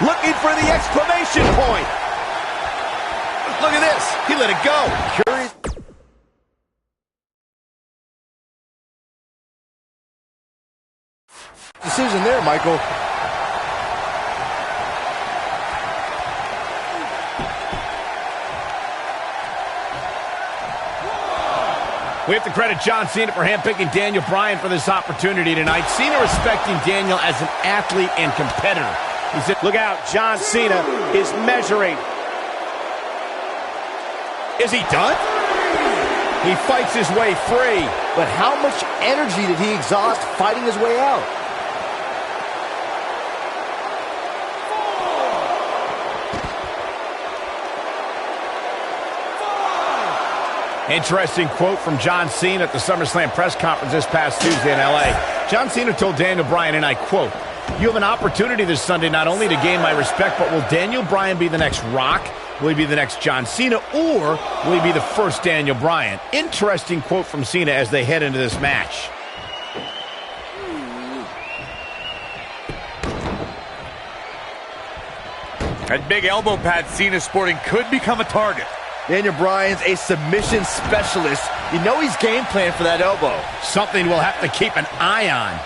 S3: Looking for the exclamation point. Look at this. He let it go. Curious. Decision there, Michael.
S1: We have to credit John Cena for handpicking Daniel Bryan for this opportunity tonight. Cena respecting Daniel as an athlete and competitor. He said, look out, John Cena is measuring. Is he done? He fights his way free.
S3: But how much energy did he exhaust fighting his way out?
S1: Interesting quote from John Cena at the SummerSlam press conference this past Tuesday in L.A. John Cena told Daniel Bryan, and I quote, "You have an opportunity this Sunday not only to gain my respect, but will Daniel Bryan be the next Rock? Will he be the next John Cena? Or will he be the first Daniel Bryan?" Interesting quote from Cena as they head into this match.
S4: That big elbow pad Cena's sporting could become a target.
S3: Daniel Bryan's a submission specialist. You know he's game planned for that elbow.
S1: Something we'll have to keep an eye on.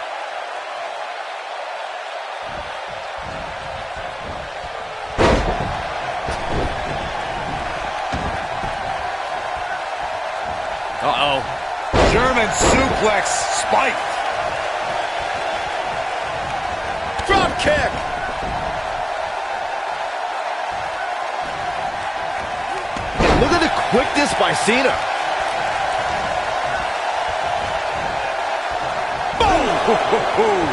S4: Uh-oh. German suplex spiked.
S1: Drop kick.
S3: Look at the quickness by Cena.
S4: Boom!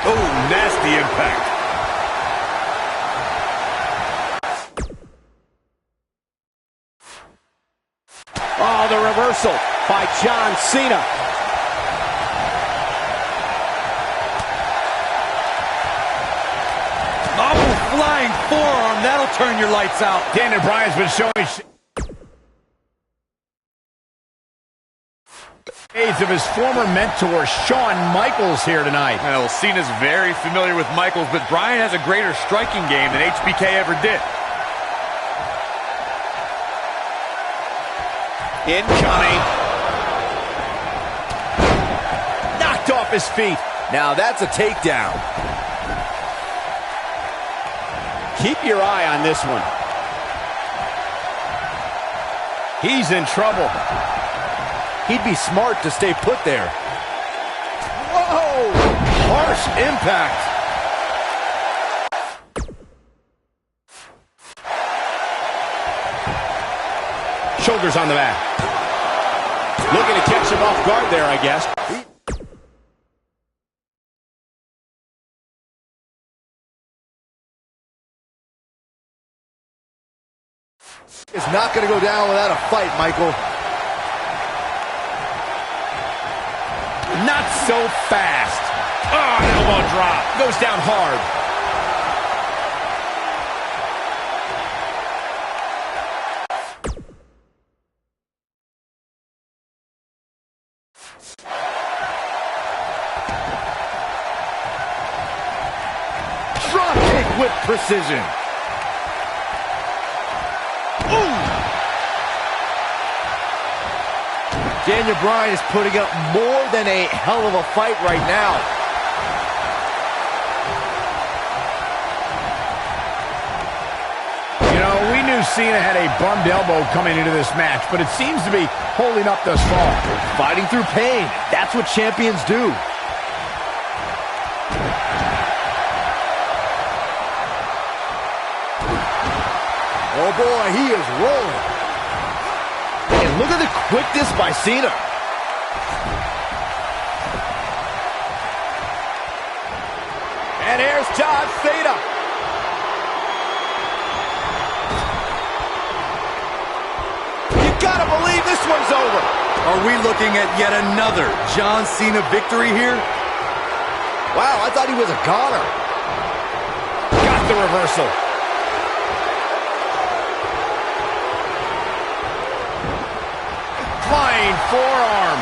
S4: Oh, nasty impact.
S1: Oh, the reversal by John Cena.
S4: Oh, flying forearm. That'll turn your lights out.
S1: Daniel Bryan's been showing Of his former mentor, Shawn Michaels, here tonight.
S4: Well, Cena's very familiar with Michaels, but Bryan has a greater striking game than HBK ever did.
S1: Incoming. Knocked off his feet.
S3: Now that's a takedown.
S1: Keep your eye on this one. He's in trouble.
S3: He'd be smart to stay put there. Whoa! Harsh impact.
S1: Shoulders on the mat. Looking to catch him off guard there, I guess.
S3: It's not going to go down without a fight, Michael.
S1: Not so fast. Oh, elbow drop. Goes down hard.
S3: Drop kick with precision. Daniel Bryan is putting up more than a hell of a fight right now.
S1: You know, we knew Cena had a bummed elbow coming into this match, but it seems to be holding up thus far.
S3: Fighting through pain. That's what champions do. Oh boy, he is rolling. And look at the quickness by Cena.
S1: And here's John Cena. You gotta believe this one's over.
S4: Are we looking at yet another John Cena victory here?
S3: Wow, I thought he was a goner.
S1: Got the reversal. Flying forearm.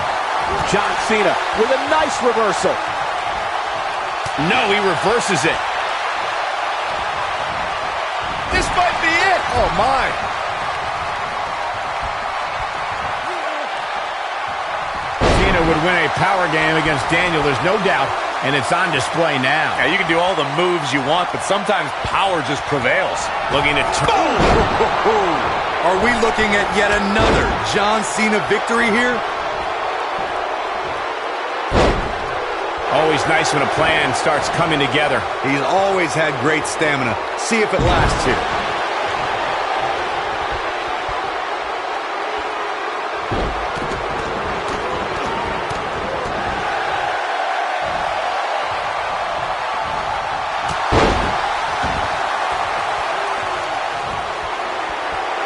S1: John Cena with a nice reversal. No, he reverses it. This might be it.
S3: Oh, my.
S1: Cena would win a power game against Daniel, there's no doubt, and it's on display now.
S4: Yeah, you can do all the moves you want, but sometimes power just prevails.
S1: Looking to
S4: Boom! Are we looking at yet another John Cena victory here?
S1: Always nice when a plan starts coming together.
S4: He's always had great stamina. See if it lasts here.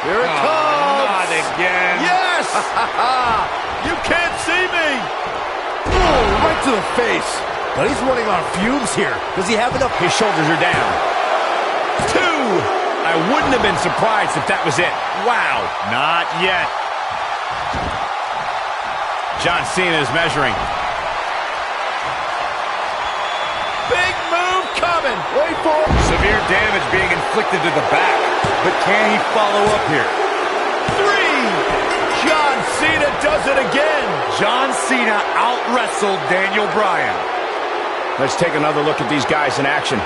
S3: Here it comes.
S4: Not again.
S3: Yes! You can't see me. Oh, right to the face. But he's running on fumes here. Does he have enough?
S1: His shoulders are down. 2! I wouldn't have been surprised if that was it. Wow.
S4: Not yet.
S1: John Cena is measuring. Big move coming.
S3: Wait for it.
S4: Severe damage being inflicted to the back. But can he follow up here?
S1: 3! John Cena does it again.
S4: John Cena out-wrestled Daniel Bryan.
S1: Let's take another look at these guys in action.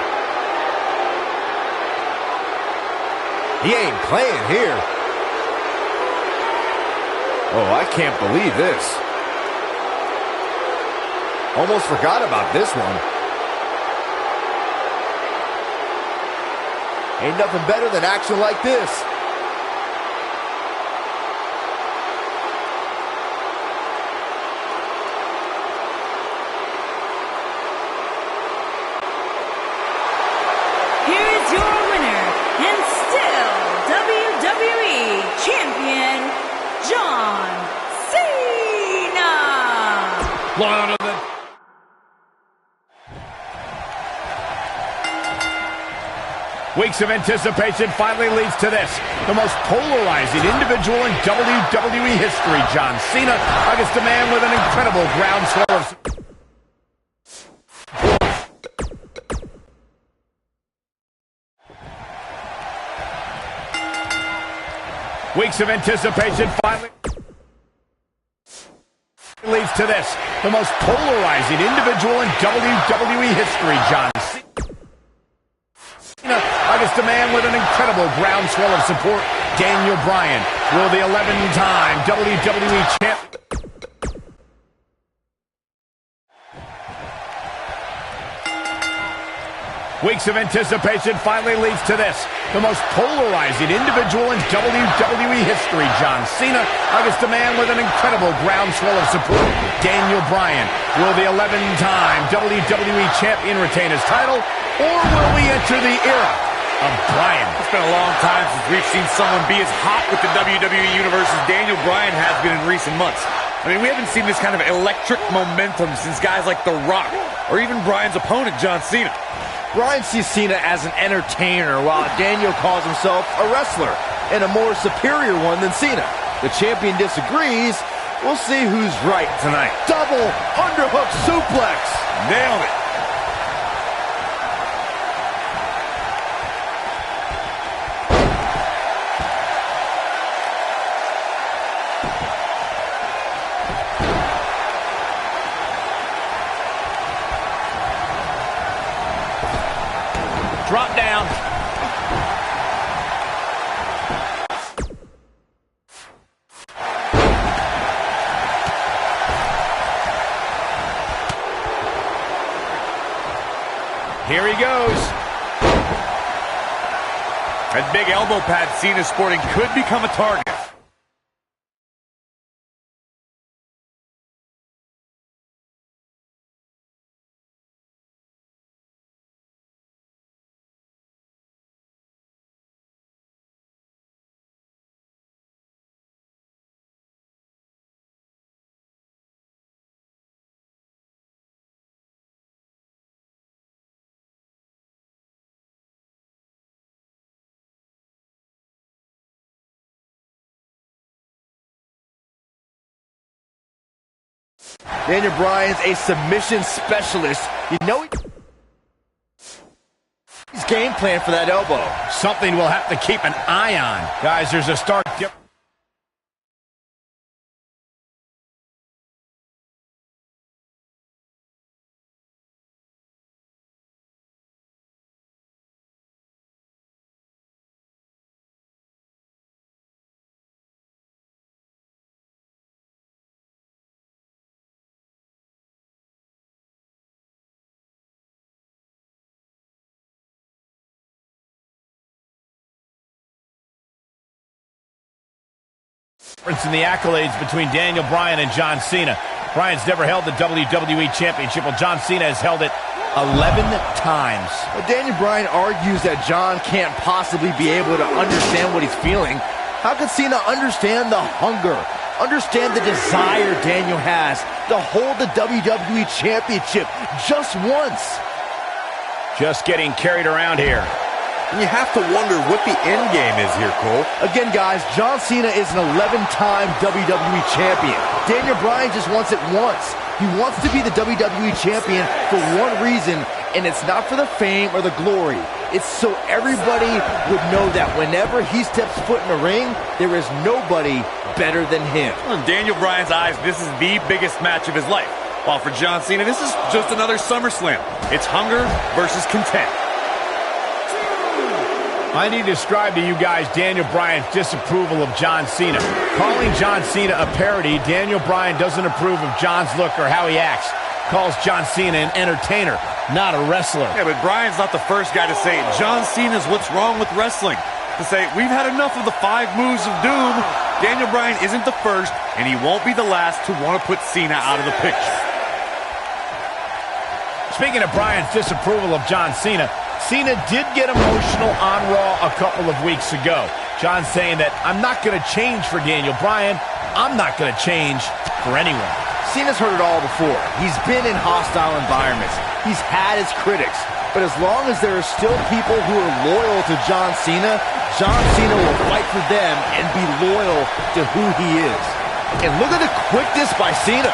S3: He ain't playing here. Oh, I can't believe this. Almost forgot about this one. Ain't nothing better than action like this.
S5: Here is your winner, and still WWE Champion, John Cena.
S4: One of the...
S1: Weeks of anticipation finally leads to this. The most polarizing individual in WWE history, John Cena, against a man with an incredible groundswell of... Weeks of anticipation finally leads to this. The most polarizing individual in WWE history, John Cena, against a man with an incredible groundswell of support, Daniel Bryan. Will the 11-time WWE champion... Weeks of anticipation finally leads to this. The most polarizing individual in WWE history, John Cena, against a man with an incredible groundswell of support, Daniel Bryan. Will the 11-time WWE champion retain his title, or will we enter the era of Bryan?
S4: It's been a long time since we've seen someone be as hot with the WWE Universe as Daniel Bryan has been in recent months. I mean, we haven't seen this kind of electric momentum since guys like The Rock, or even Bryan's opponent, John Cena.
S3: Bryan sees Cena as an entertainer, while Daniel calls himself a wrestler, and a more superior one than Cena. The champion disagrees. We'll see who's right tonight. Double underhook suplex.
S4: Nailed it.
S1: Drop down. Here he goes.
S4: That big elbow pad Cena sporting could become a target.
S3: Daniel Bryan's a submission specialist. You know he's game plan for that elbow.
S1: Something we'll have to keep an eye on. Guys, there's a stark difference. In the accolades between Daniel Bryan and John Cena. Bryan's never held the WWE Championship, while John Cena has held it 11 times.
S3: But Daniel Bryan argues that John can't possibly be able to understand what he's feeling. How can Cena understand the hunger, understand the desire Daniel has to hold the WWE Championship just once?
S1: Just getting carried around here.
S4: And you have to wonder what the end game is here, Cole.
S3: Again, guys, John Cena is an 11-time WWE Champion. Daniel Bryan just wants it once. He wants to be the WWE Champion for one reason, and it's not for the fame or the glory. It's so everybody would know that whenever he steps foot in the ring, there is nobody better than him.
S4: In Daniel Bryan's eyes, this is the biggest match of his life. While for John Cena, this is just another SummerSlam. It's hunger versus content.
S1: I need to describe to you guys Daniel Bryan's disapproval of John Cena. Calling John Cena a parody, Daniel Bryan doesn't approve of John's look or how he acts. Calls John Cena an entertainer, not a wrestler.
S4: Yeah, but Bryan's not the first guy to say it. John Cena's what's wrong with wrestling. To say, we've had enough of the 5 moves of doom. Daniel Bryan isn't the first, and he won't be the last to want to put Cena out of the picture.
S1: Speaking of Bryan's disapproval of John Cena, Cena did get emotional on Raw a couple of weeks ago. John saying that, I'm not going to change for Daniel Bryan. I'm not going to change for anyone.
S3: Cena's heard it all before. He's been in hostile environments. He's had his critics, but as long as there are still people who are loyal to John Cena will fight for them and be loyal to who he is. And look at the quickness by Cena.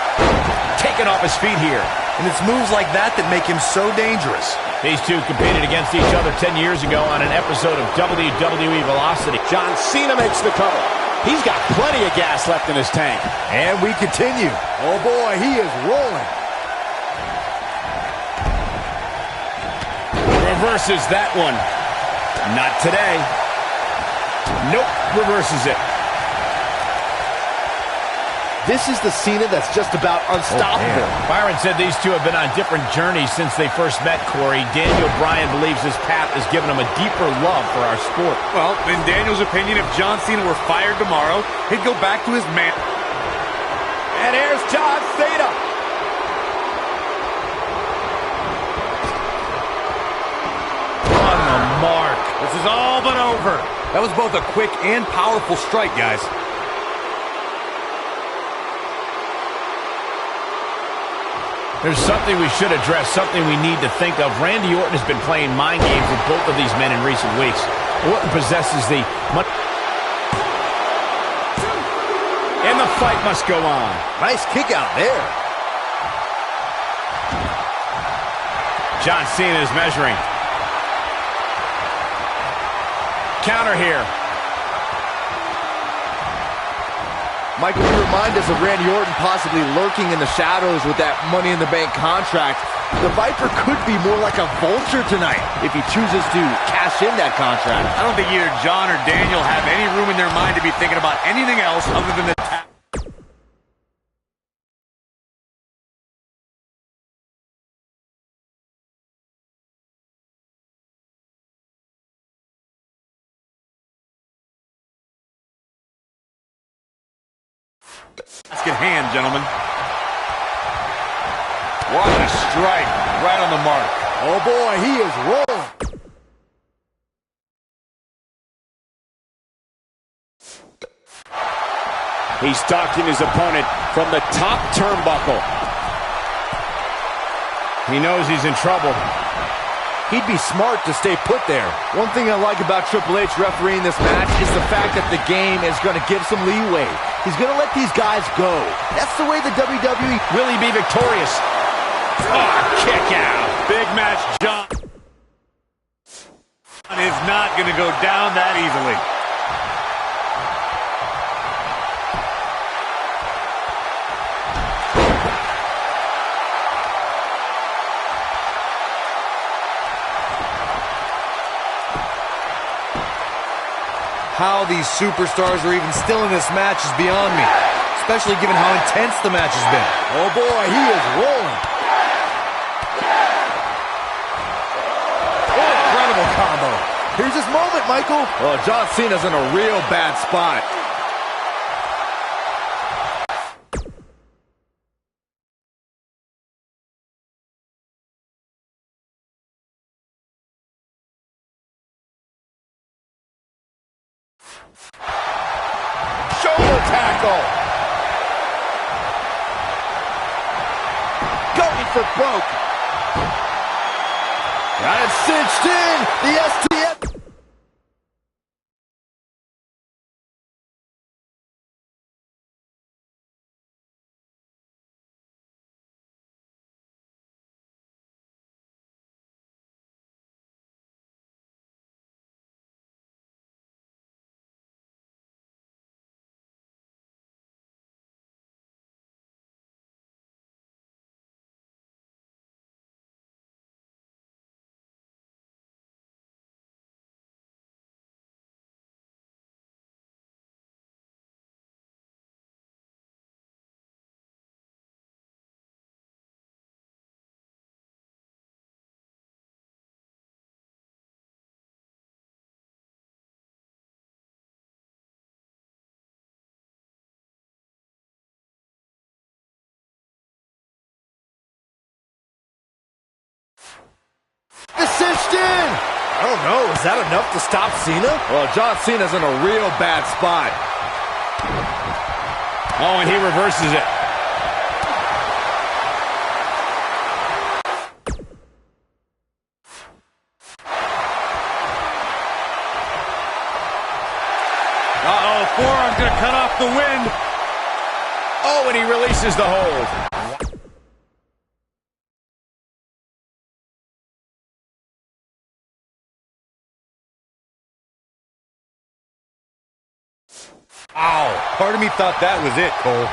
S1: Taken off his feet here.
S2: And it's moves like that that make him so dangerous.
S1: These two competed against each other 10 years ago on an episode of WWE Velocity.
S6: John Cena makes the cover. He's got plenty of gas left in his tank.
S3: And we continue. Oh boy, he is rolling.
S1: Reverses that one. Not today. Nope, reverses it.
S3: This is the Cena that's just about unstoppable.
S1: Byron said these two have been on different journeys since they first met, Corey. Daniel Bryan believes this path has given him a deeper love for our sport.
S4: Well, in Daniel's opinion, if John Cena were fired tomorrow, he'd go back to his man.
S1: And here's John Cena. On the mark.
S4: This is all but over. That was both a quick and powerful strike, guys.
S1: There's something we should address, something we need to think of. Randy Orton has been playing mind games with both of these men in recent weeks. Orton possesses the... And the fight must go on.
S3: Nice kick out there.
S1: John Cena is measuring. Counter here.
S3: Michael, you remind us of Randy Orton possibly lurking in the shadows with that Money in the Bank contract. The Viper could be more like a vulture tonight if he chooses to cash in that contract.
S4: I don't think either John or Daniel have any room in their mind to be thinking about anything else other than the task at hand, gentlemen. What a strike. Right on the mark.
S3: Oh boy, he is rolling.
S6: He's stalking his opponent from the top turnbuckle.
S1: He knows he's in trouble.
S3: He'd be smart to stay put there. One thing I like about Triple H refereeing this match is the fact that the game is going to give some leeway. He's going to let these guys go. That's the way the WWE...
S1: Will he be victorious? Oh, kick out.
S4: Big match, John is not going to go down that easily. How these superstars are even still in this match is beyond me, especially given how intense the match has been.
S3: Oh boy, he is rolling.
S4: Oh, incredible combo.
S3: Here's his moment, Michael. Oh, John Cena's in a real bad spot.
S6: Shoulder tackle.
S3: Going for broke. Got it cinched in. The STF. Cinched in. I don't know. Is that enough to stop Cena? Well, John Cena's in a real bad spot.
S1: Oh, and he reverses it.
S4: John's going to cut off the wind.
S1: Oh, and he releases the hold.
S4: Ow. Part of me thought that was it, Cole.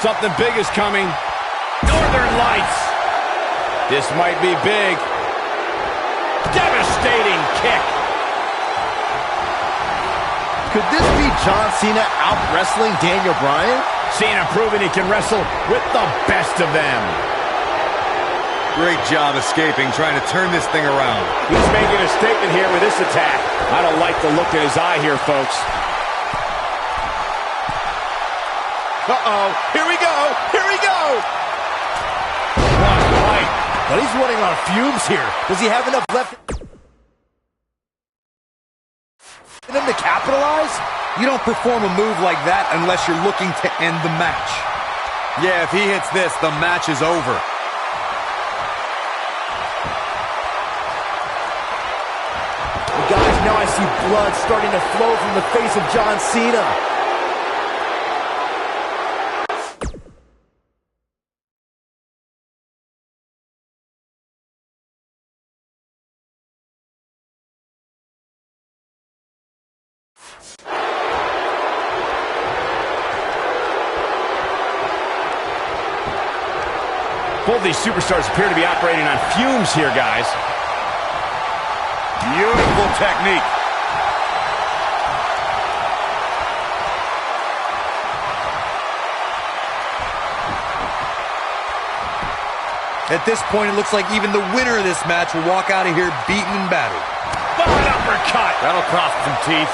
S1: Something big is coming. Northern Lights. This might be big. Devastating kick.
S3: Could this be John Cena out-wrestling Daniel Bryan?
S1: Cena proving he can wrestle with the best of them.
S4: Great job escaping, trying to turn this thing around.
S1: He's making a statement here with this attack. I don't like the look in his eye here, folks.
S3: Uh-oh. Here we go. Here we go.
S1: What a fight.
S3: But he's running on fumes here. Does he have enough left in him to capitalize?
S4: You don't perform a move like that unless you're looking to end the match. Yeah, if he hits this, the match is over.
S3: Guys, now I see blood starting to flow from the face of John Cena.
S1: Both these superstars appear to be operating on fumes here, guys.
S4: Beautiful technique. At this point, it looks like even the winner of this match will walk out of here beaten and battered.
S1: An uppercut.
S4: That'll cost some teeth.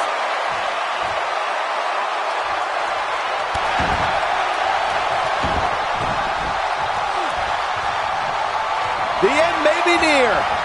S3: The end may be near.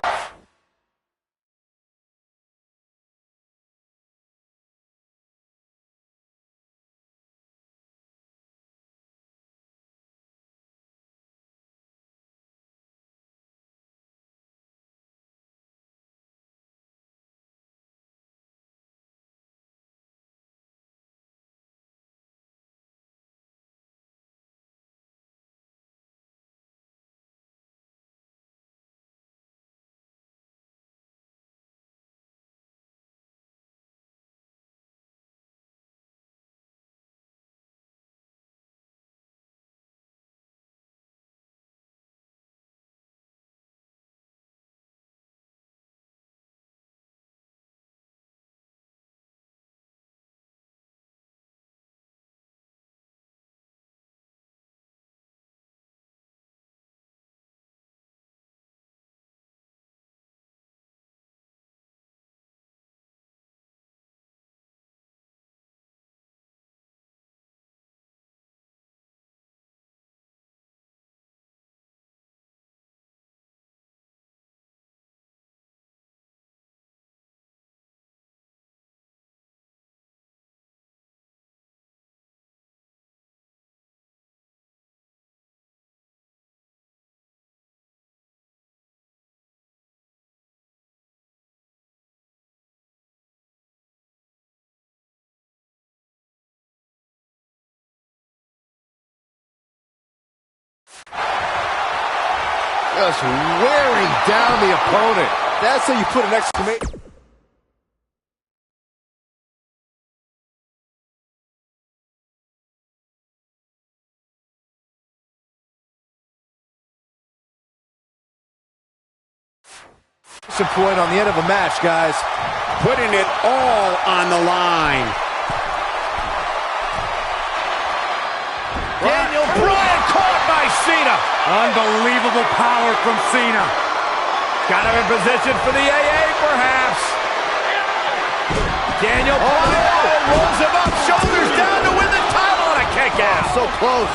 S3: Just wearing down the opponent. That's how you put an exclamation. Point on the end of a match, guys.
S1: Putting it all on the line. Daniel Bryan caught by Cena.
S4: Unbelievable power from Cena.
S1: Got him in position for the AA, perhaps. Daniel Bryan rolls him up, shoulders down to win the title on a kick out.
S3: So close.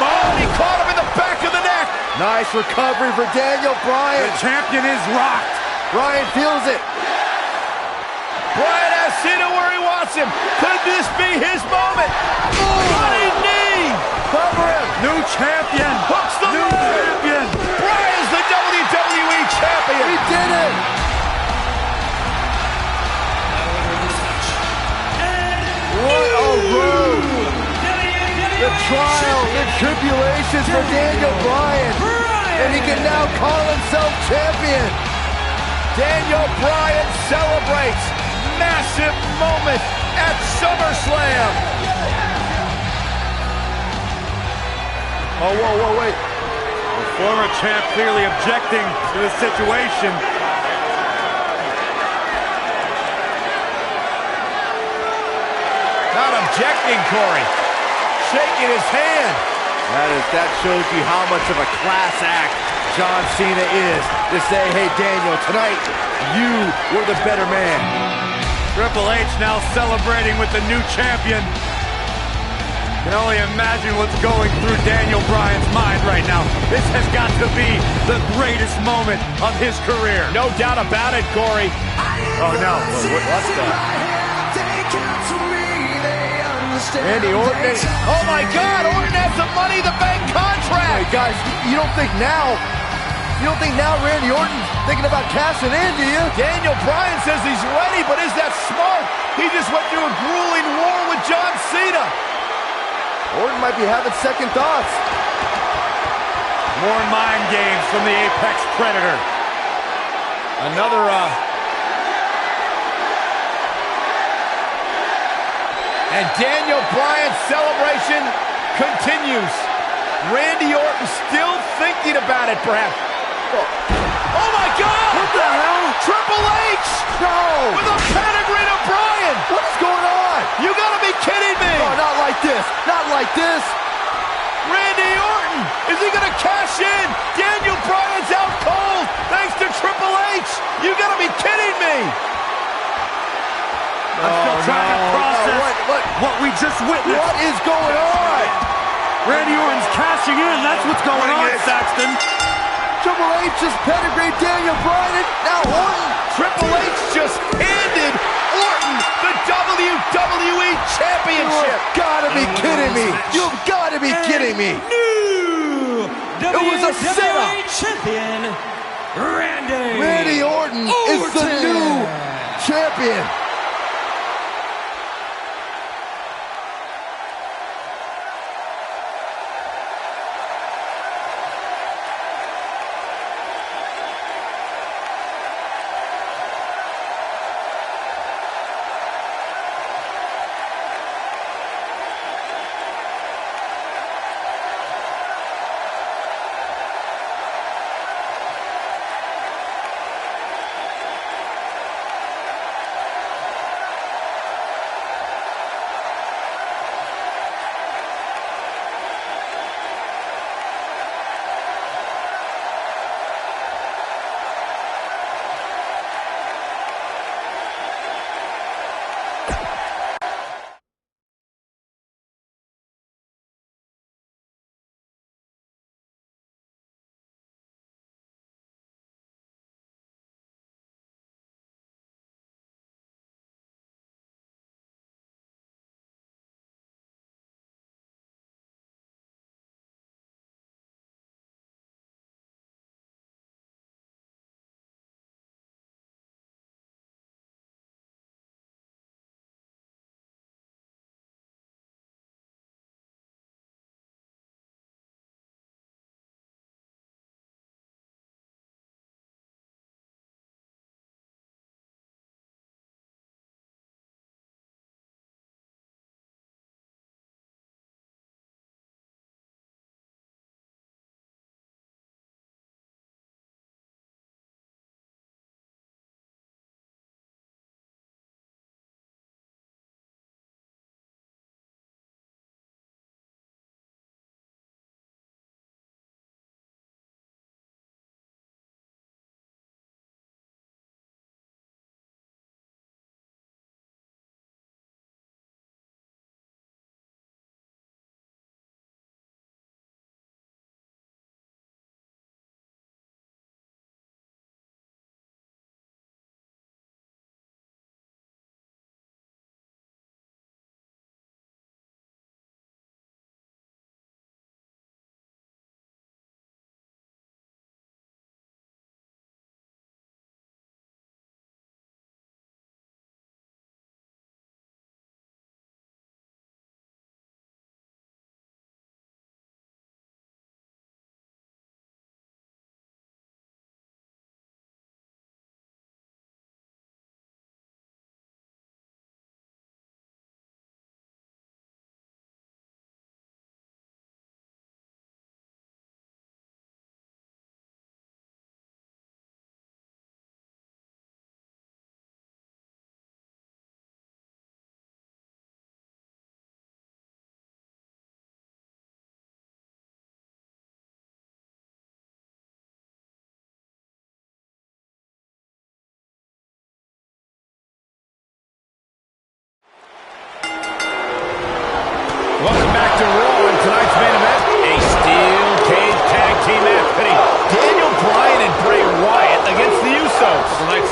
S1: Oh, he caught him in the back of the neck.
S3: Nice recovery for Daniel Bryan.
S4: The champion is rocked.
S3: Bryan feels it.
S1: Bryan has Cena where he wants him. Could this be his moment? Running knee.
S3: Cover him.
S4: New champion.
S1: Hooks the
S4: New
S1: leg.
S4: champion.
S1: Bryan's the WWE champion.
S3: He did it. trials and tribulations for Daniel Bryan, and he can now call himself champion.
S1: Daniel Bryan celebrates massive moment at SummerSlam.
S3: Oh, whoa, wait.
S4: The former champ clearly objecting to the situation.
S1: Not objecting, Corey. Shaking his hand.
S3: That shows you how much of a class act John Cena is to say, hey, Daniel, tonight you were the better man.
S4: Triple H now celebrating with the new champion. Can only imagine what's going through Daniel Bryan's mind right now. This has got to be the greatest moment of his career.
S1: No doubt about it, Corey.
S4: Oh, no.
S3: What's that? Randy Orton.
S1: Oh, my God. Orton has the Money in the Bank contract.
S3: Hey, guys, you don't think now Randy Orton's thinking about cashing in, do you?
S1: Daniel Bryan says he's ready, but is that smart? He just went through a grueling war with John Cena.
S3: Orton might be having second thoughts.
S4: More mind games from the Apex Predator.
S1: Another, and Daniel Bryan's celebration continues. Randy Orton still thinking about it, perhaps. Oh, my God!
S3: What the hell?
S1: Triple H!
S3: No!
S1: With a pedigree to Bryan!
S3: What is going on?
S1: You gotta be kidding me!
S3: Oh, not like this! Not like this!
S1: Randy Orton! Is he gonna cash in? Daniel Bryan's out cold thanks to Triple H! You gotta be kidding me!
S4: I'm still trying to process what we just witnessed.
S3: What is going on?
S4: Randy Orton's cashing in. That's what's going on, Saxton.
S3: Triple H just pedigreed Daniel Bryan, and now Orton.
S1: Triple H just handed Orton the WWE Championship.
S3: You've gotta be kidding me. You've gotta be kidding me.
S7: New
S3: It was a setup.
S7: WWE champion,
S3: Randy Orton is the new champion.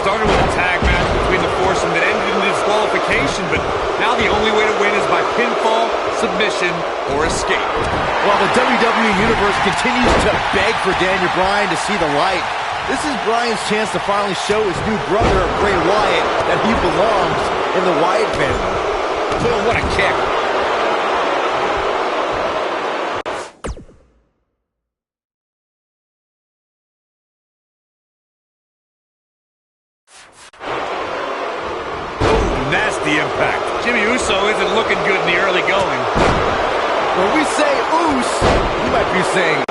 S4: started with a tag match between the foursome that ended in disqualification, but now the only way to win is by pinfall, submission, or escape.
S3: While the WWE Universe continues to beg for Daniel Bryan to see the light, this is Bryan's chance to finally show his new brother, Bray Wyatt, that he belongs in the Wyatt family.
S1: Boom, what a kick.
S4: Nasty impact. Jimmy Uso isn't looking good in the early going.
S3: When we say oos, we might be saying...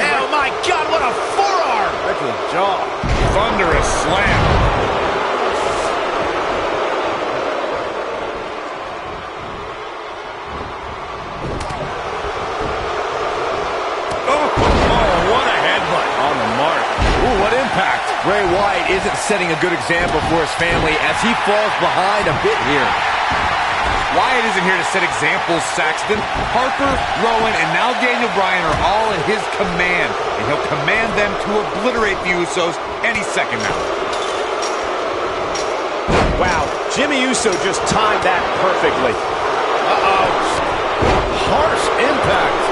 S1: Oh my God, what a forearm!
S3: Right to the jaw.
S4: Thunderous slam. Oh, what a headbutt.
S3: On the mark.
S1: Ooh, what impact.
S3: Bray Wyatt isn't setting a good example for his family as he falls behind a bit here.
S4: Wyatt isn't here to set examples, Saxton. Harper, Rowan, and now Daniel Bryan are all at his command, and he'll command them to obliterate the Usos any second now.
S1: Wow, Jimmy Uso just timed that perfectly. Uh-oh. Harsh impact.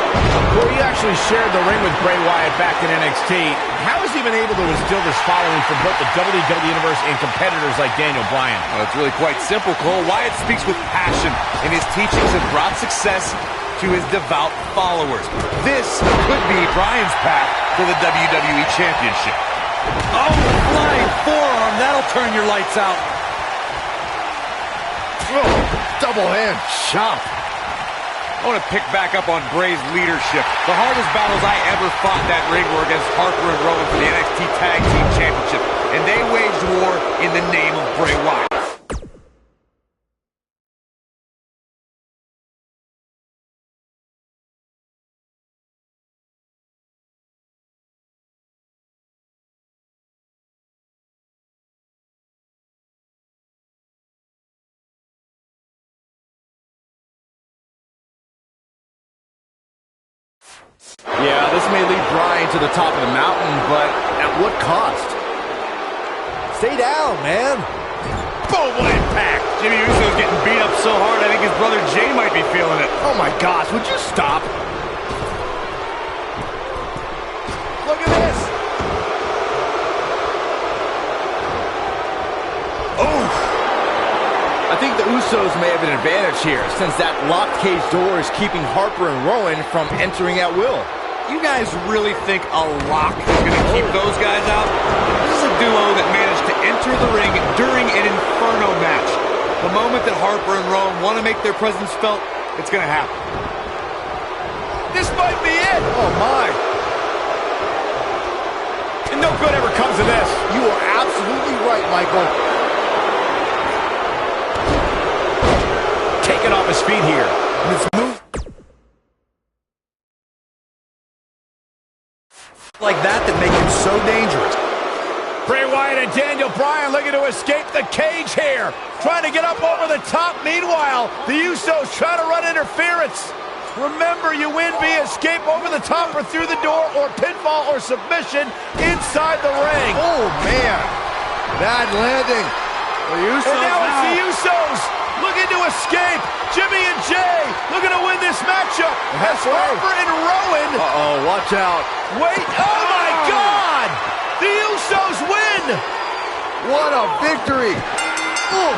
S1: Well, he actually shared the ring with Bray Wyatt back in NXT. How has he been able to instill this following from both the WWE Universe and competitors like Daniel Bryan?
S4: Well, it's really quite simple, Cole. Wyatt speaks with passion, and his teachings have brought success to his devout followers. This could be Bryan's path to the WWE Championship. Oh, flying forearm. That'll turn your lights out.
S3: Oh, double hand chop.
S4: I want to pick back up on Bray's leadership. The hardest battles I ever fought in that ring were against Harper and Rowan for the NXT Tag Team Championship, and they waged war in the name of Bray Wyatt.
S3: Yeah, this may lead Bryan to the top of the mountain, but at what cost? Stay down, man.
S4: Boom, what impact! Jimmy Uso's getting beat up so hard, I think his brother Jay might be feeling it.
S3: Oh my gosh, would you stop? Look at this. Oh! I think the Usos may have an advantage here, since that locked cage door is keeping Harper and Rowan from entering at will.
S4: You guys really think a lock is going to keep those guys out? This is a duo that managed to enter the ring during an Inferno match. The moment that Harper and Rowan want to make their presence felt, it's going to happen.
S1: This might be it.
S3: Oh my.
S1: And no good ever comes of this.
S3: You are absolutely right, Michael.
S1: Taken off his feet here.
S3: This move
S2: Like that make him so dangerous.
S1: Bray Wyatt and Daniel Bryan looking to escape the cage here. Trying to get up over the top. Meanwhile, the Usos trying to run interference. Remember, you win via escape over the top or through the door, or pinfall or submission inside the ring.
S3: Oh, man. Bad landing. The Usos
S1: And now it's the Usos looking to escape. Jimmy and Jay looking to win this matchup. As Harper and Rowan.
S3: Uh-oh, watch out.
S1: Wait, oh my God! The Usos win!
S3: What a victory. Ooh.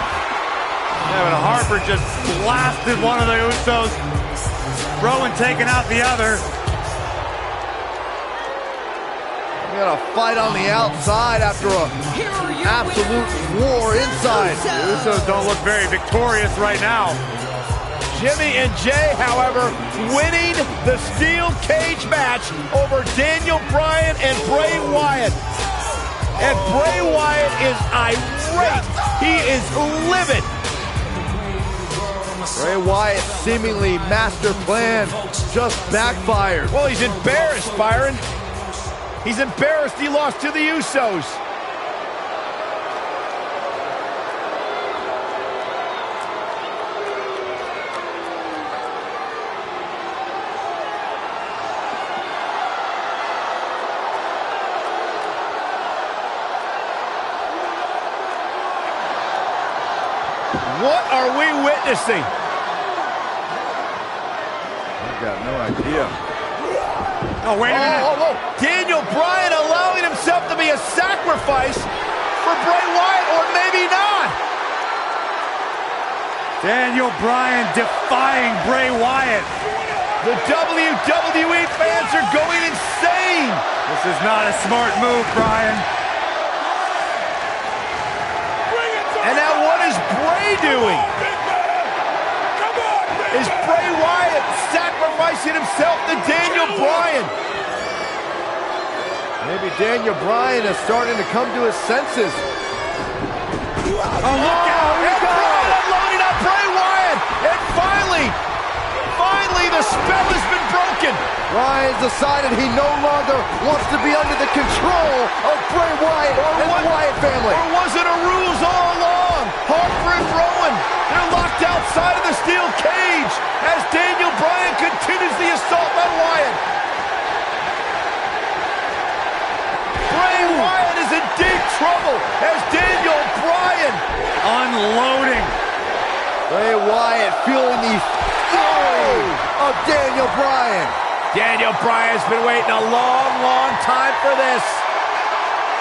S4: Evan Harper just blasted one of the Usos. Rowan taking out the other.
S3: We got a fight on the outside after a absolute war inside.
S4: The Usos don't look very victorious right now.
S1: Jimmy and Jay, however, winning the steel cage match over Daniel Bryan and Bray Wyatt. And Bray Wyatt is irate. He is livid.
S3: Bray Wyatt's seemingly master plan just backfired.
S1: Well, he's embarrassed, Byron. He's embarrassed he lost to the Usos. What are we witnessing?
S3: I've got no idea.
S4: Oh, wait a minute.
S1: Daniel Bryan allowing himself to be a sacrifice for Bray Wyatt, or maybe not.
S4: Daniel Bryan defying Bray Wyatt.
S1: The WWE fans are going insane.
S4: This is not a smart move, Bryan.
S1: And now what is Bray doing? Is Bray Wyatt sacrificing himself to Daniel Bryan?
S3: Maybe Daniel Bryan is starting to come to his senses.
S1: Oh, look out! And Bryan unloading on Bray Wyatt! And finally, the spell has been broken!
S3: Bryan's decided he no longer wants to be under the control of Bray Wyatt and the Wyatt family.
S1: Or was it a ruse all along? Harper and Rowan, they're locked outside of the steel cage as Daniel Bryan continues the assault on Wyatt. Bray Wyatt is in deep trouble as Daniel Bryan
S4: Unloading.
S3: Bray Wyatt feeling the fury of Daniel Bryan.
S1: Daniel Bryan's been waiting a long, long time for this.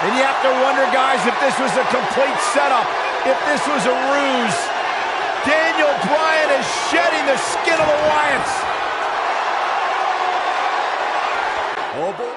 S1: And you have to wonder, guys, if this was a complete setup, if this was a ruse. Daniel Bryan is shedding the skin of the Wyatts. Oh, boy.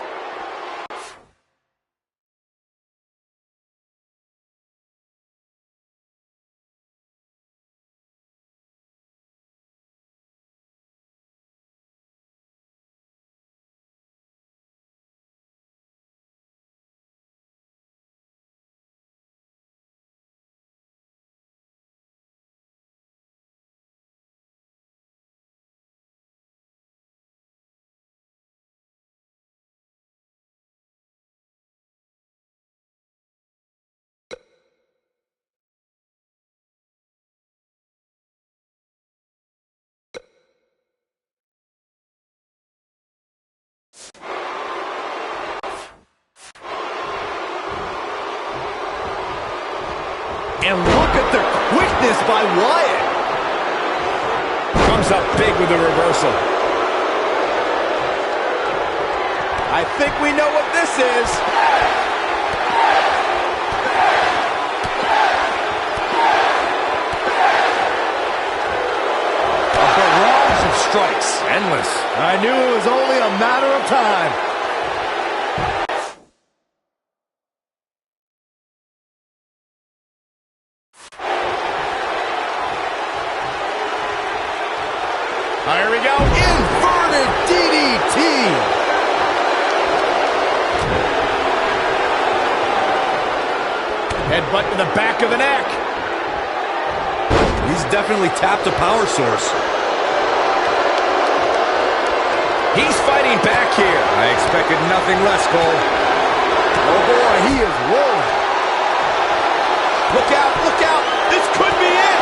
S3: And look at the quickness by Wyatt.
S1: Comes up big with the reversal. I think we know what this is.
S2: A barrage of strikes.
S1: Endless.
S3: I knew it was only a matter of time.
S1: Here we go.
S3: Inverted DDT.
S1: Headbutt to the back of the neck.
S2: He's definitely tapped a power source.
S1: He's fighting back here.
S2: I expected nothing less, Cole.
S3: Oh boy, he is rolling.
S1: Look out, look out. This could be it.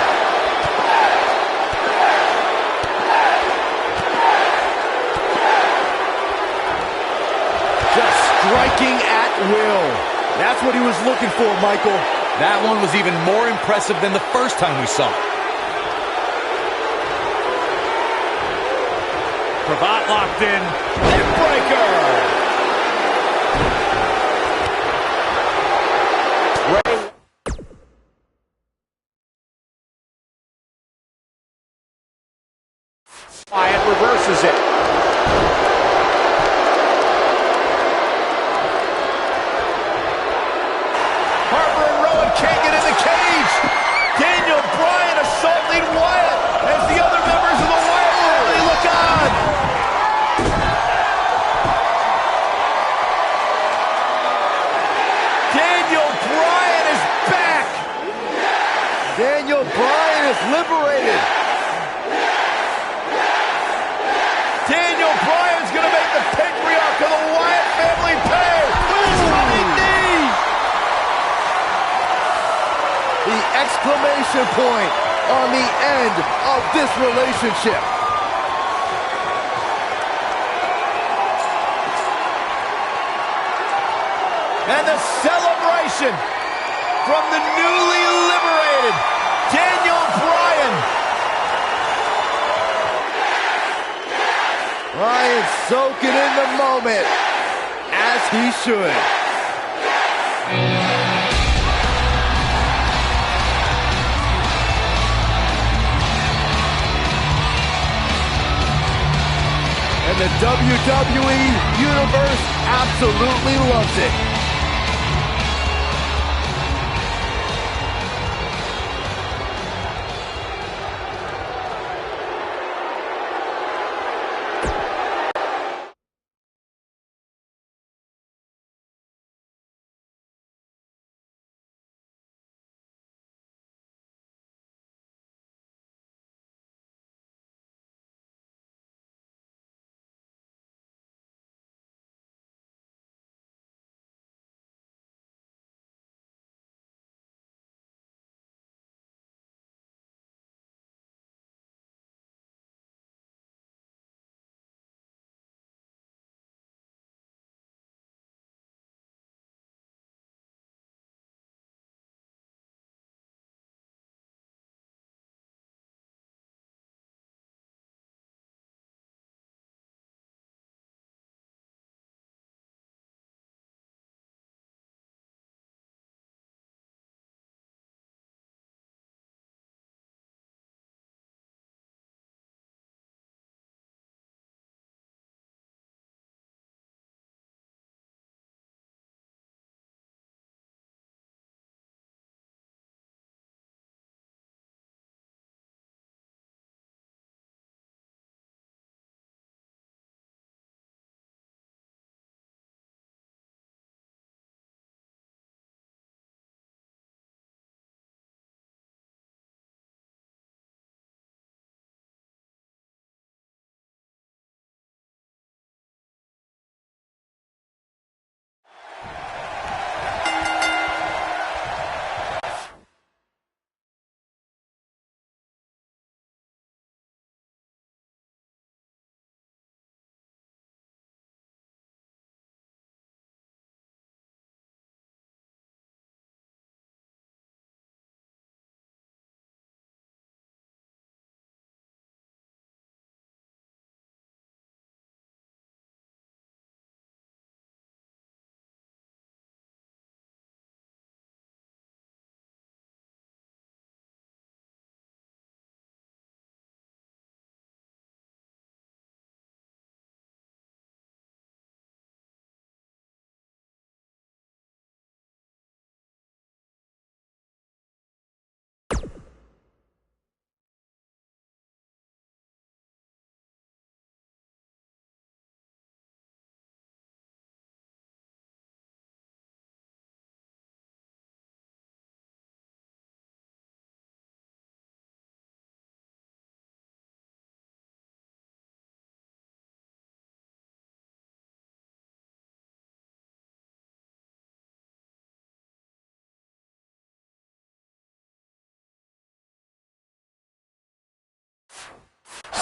S3: Just striking at will. That's what he was looking for, Michael.
S2: That one was even more impressive than the first time we saw it.
S4: Cravat locked in.
S1: Neck breaker. Wyatt reverses it. Harper and Rowan can't get in the cage. Daniel Bryan assaulting Wyatt as the other members of the Wyatt family look on. Daniel Bryan is back.
S3: Daniel Bryan is liberated.
S1: Daniel Bryan's going to make the patriarch of the Wyatt family pay with his running knee.
S3: The exclamation point on the end of this relationship.
S1: And the celebration from the newly liberated Daniel Bryan.
S3: Bryan soaking in the moment, as he should. And the WWE Universe absolutely loves it.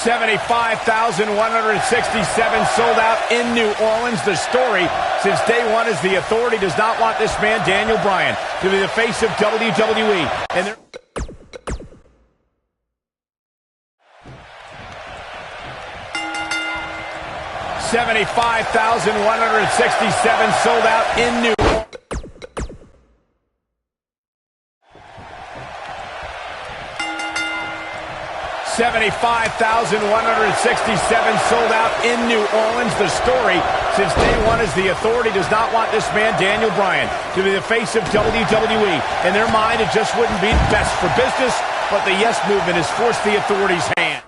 S1: 75,167 sold out in New Orleans. The story since day one is the Authority does not want this man, Daniel Bryan, to be the face of WWE. And they're 75,167 sold out in New Orleans. 75,167 sold out in New Orleans. The story since day one is the Authority does not want this man, Daniel Bryan, to be the face of WWE. In their mind, it just wouldn't be best for business, but the Yes Movement has forced the Authority's hand.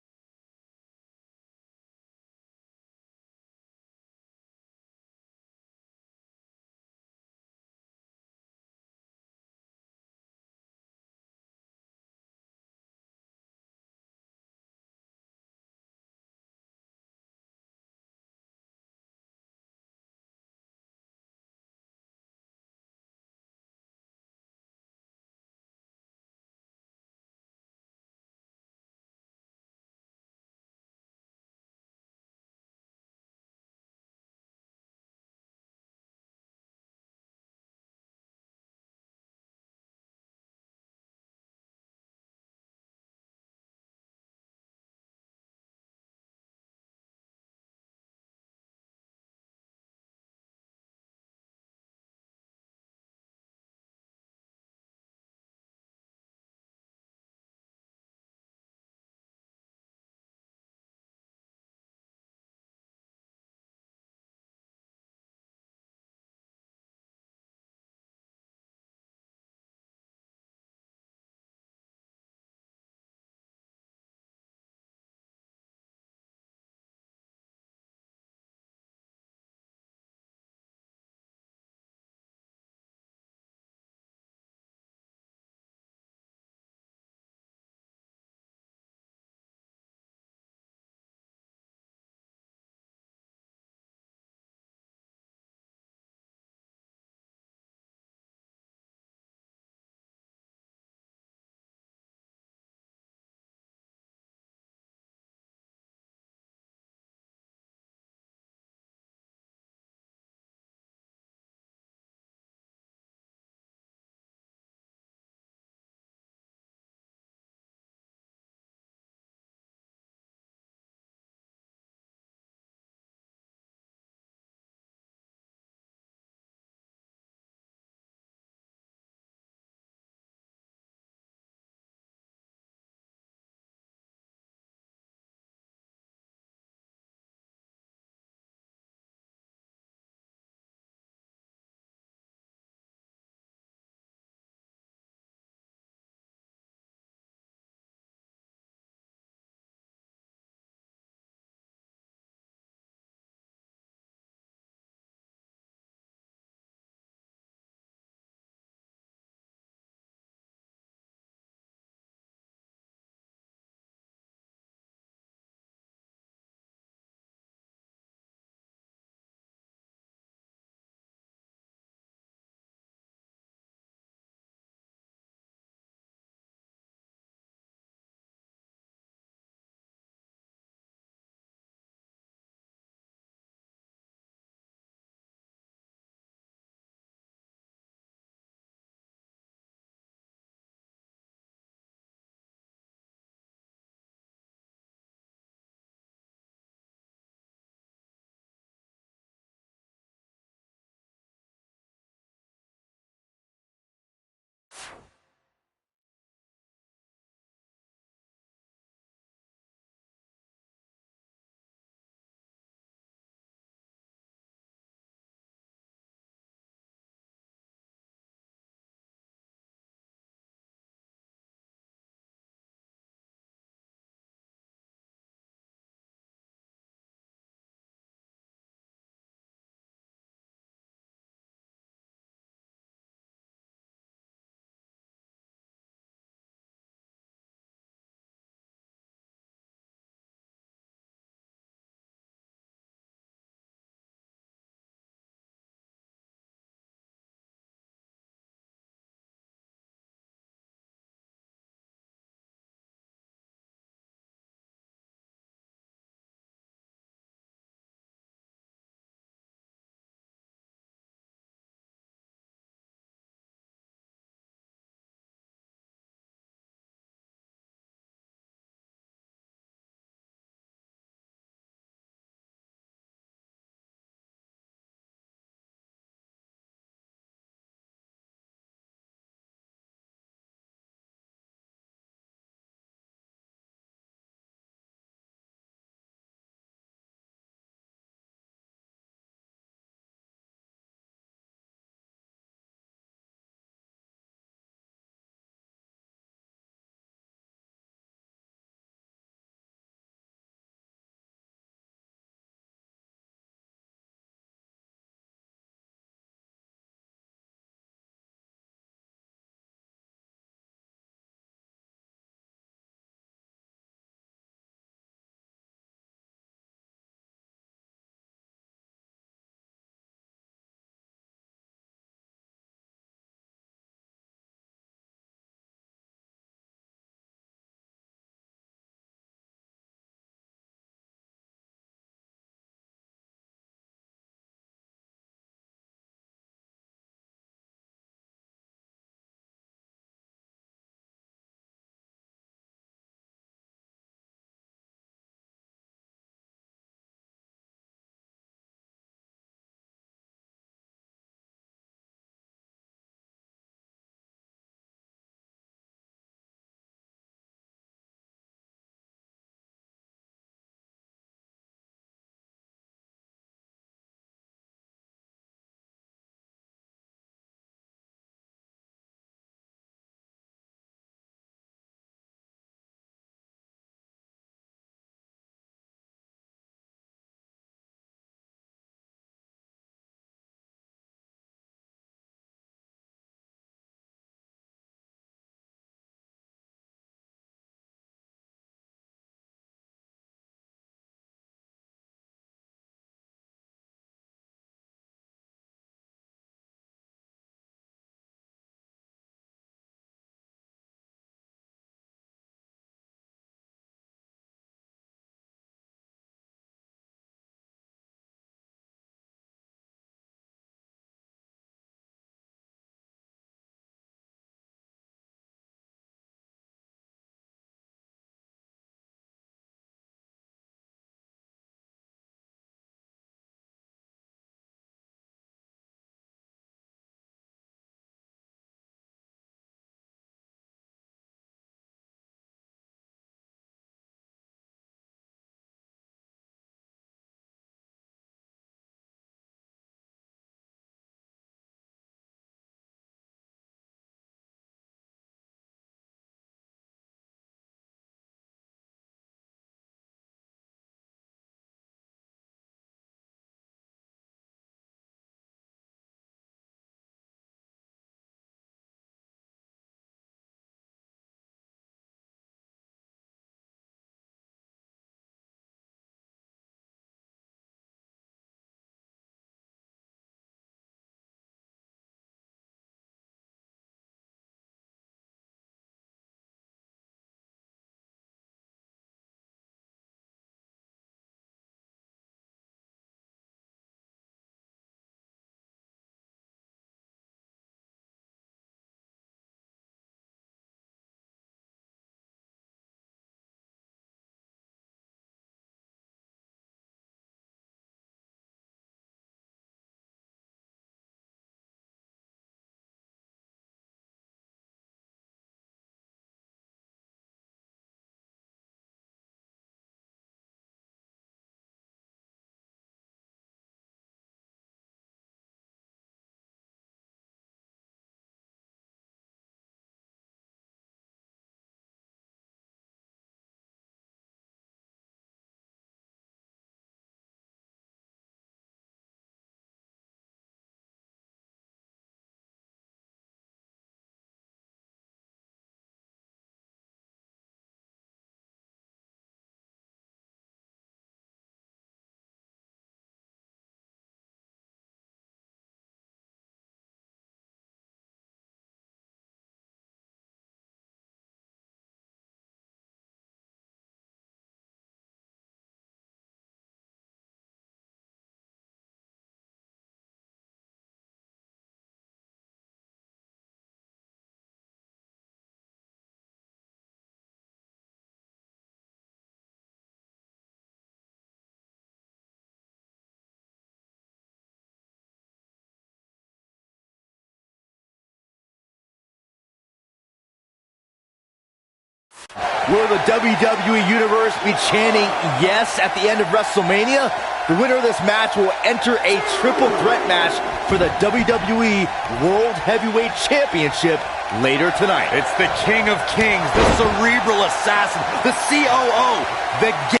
S3: Will the WWE Universe be chanting yes at the end of WrestleMania? The winner of this match will enter a triple threat match for the WWE World Heavyweight Championship later tonight.
S4: It's the King of Kings, the Cerebral Assassin, the COO, the Game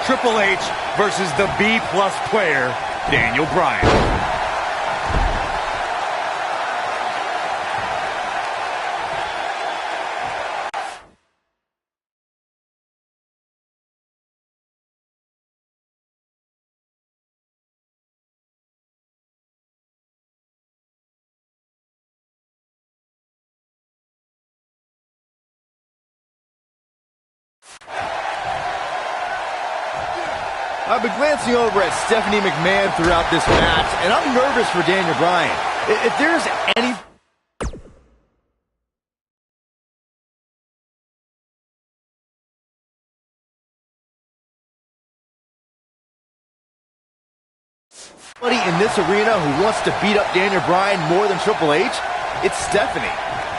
S4: Triple H versus the B-plus player, Daniel Bryan.
S3: I've been glancing over at Stephanie McMahon throughout this match, and I'm nervous for Daniel Bryan. If there's any... Somebody in this arena who wants to beat up Daniel Bryan more than Triple H, it's Stephanie.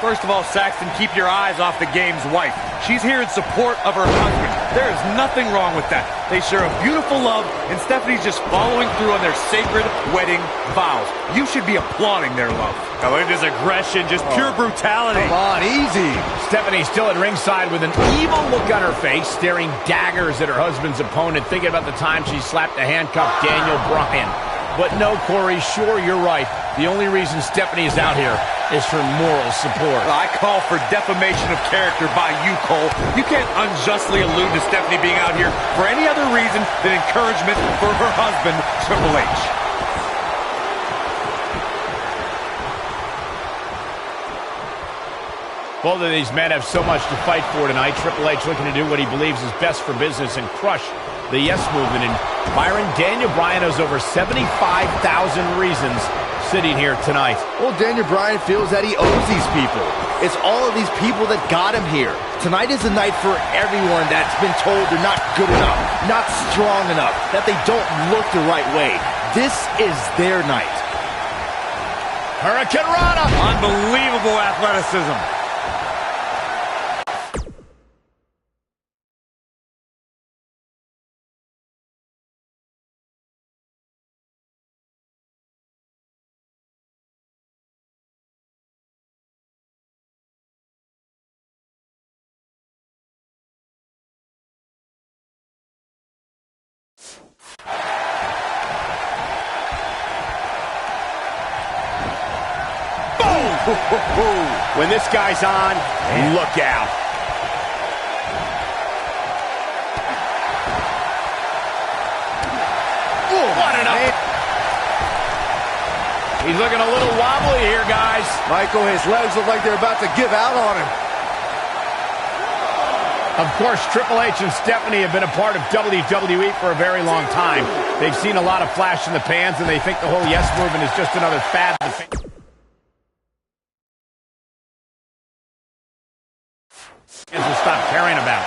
S4: First of all, Saxton, keep your eyes off the game's wife. She's here in support of her husband. There is nothing wrong with that. They share a beautiful love, and Stephanie's just following through on their sacred wedding vows. You should be applauding their love.
S1: Oh, look at this aggression, just pure brutality.
S3: Come on, easy.
S1: Stephanie still at ringside with an evil look on her face, staring daggers at her husband's opponent, thinking about the time she slapped the handcuffed Daniel Bryan. But no, Corey, sure, you're right. The only reason Stephanie is out here is for moral support.
S4: I call for defamation of character by you, Cole. You can't unjustly allude to Stephanie being out here for any other reason than encouragement for her husband, Triple H.
S1: Both of these men have so much to fight for tonight. Triple H looking to do what he believes is best for business and crush the Yes Movement. And Byron, Daniel Bryan has over 75,000 reasons sitting here tonight.
S3: Well, Daniel Bryan feels that he owes these people. It's all of these people that got him here. Tonight is a night for everyone that's been told they're not good enough, not strong enough, that they don't look the right way. This is their night.
S1: Hurricane Rana!
S4: Unbelievable athleticism.
S1: When this guy's on, look out. What an up. He's looking a little wobbly here, guys.
S3: Michael, his legs look like they're about to give out on him.
S1: Of course, Triple H and Stephanie have been a part of WWE for a very long time. They've seen a lot of flash in the pans, and they think the whole Yes Movement is just another fad. Will stop caring about.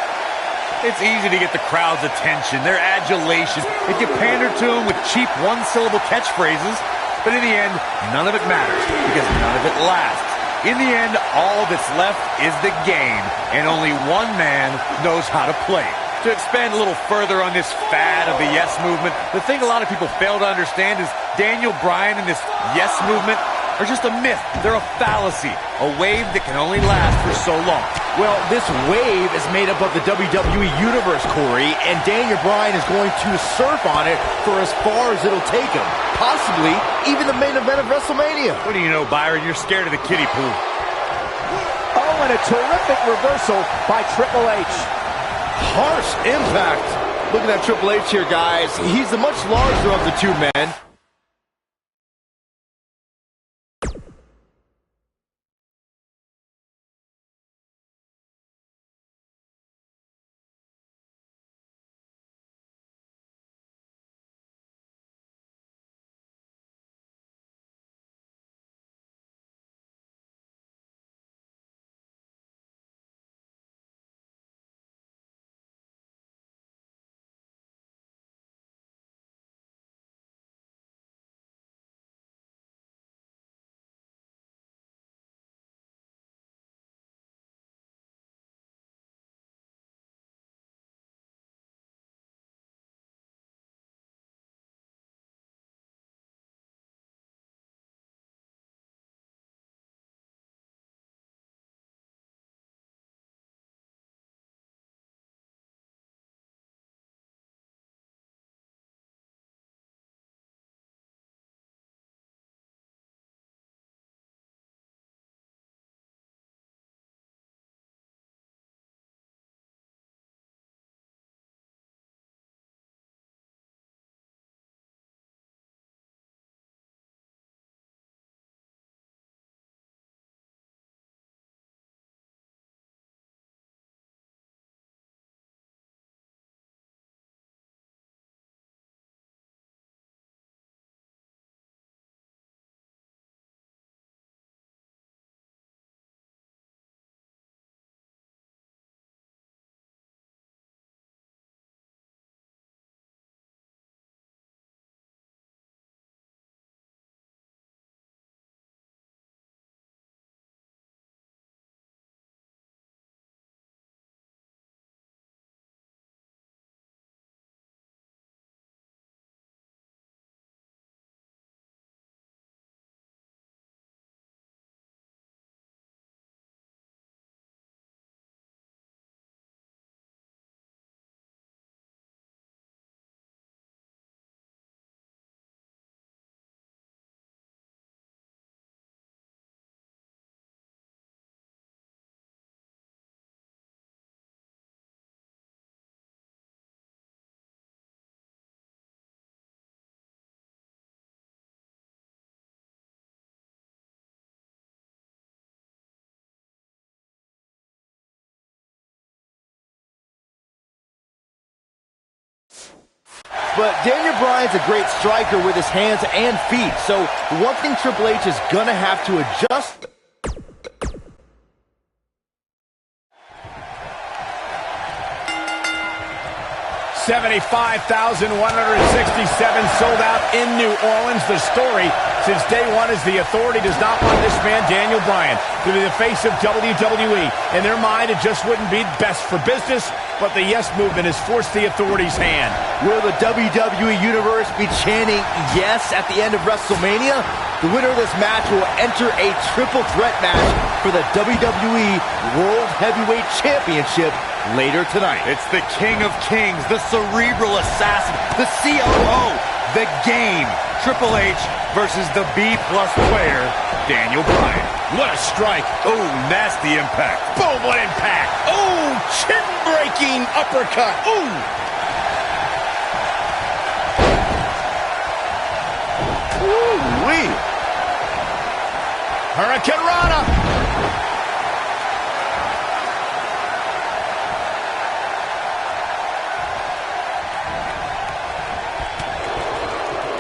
S4: It's easy to get the crowd's attention, their adulation, if you pander to them with cheap one-syllable catchphrases. But in the end, none of it matters, because none of it lasts. In the end, all that's left is the game, and only one man knows how to play it. To expand a little further on this fad of the Yes Movement, the thing a lot of people fail to understand is Daniel Bryan and this Yes Movement are just a myth. They're a fallacy, a wave that can only last for so long.
S3: Well, this wave is made up of the WWE Universe, Corey, and Daniel Bryan is going to surf on it for as far as it'll take him. Possibly even the main event of WrestleMania.
S4: What do you know, Byron? You're scared of the kiddie pool.
S1: Oh, and a terrific reversal by Triple H.
S3: Harsh impact. Looking at Triple H here, guys. He's the much larger of the two men. but Daniel Bryan's a great striker with his hands and feet, so one thing Triple H is gonna have to adjust.
S1: 75,167 sold out in New Orleans. The story since day one is the Authority does not want this man, Daniel Bryan, to be the face of WWE. In their mind, it just wouldn't be best for business, but the Yes movement has forced the Authority's hand.
S3: Will the WWE Universe be chanting yes at the end of WrestleMania? The winner of this match will enter a triple threat match for the WWE World Heavyweight Championship later tonight.
S4: It's the King of Kings, the Cerebral Assassin, the COO, the Game, Triple H versus the B-plus player, Daniel Bryan.
S1: What a strike.
S4: Oh, nasty impact.
S1: Boom, what impact. Oh, chin-breaking uppercut. Ooh.
S3: Ooh-wee.
S1: Hurricane Rana.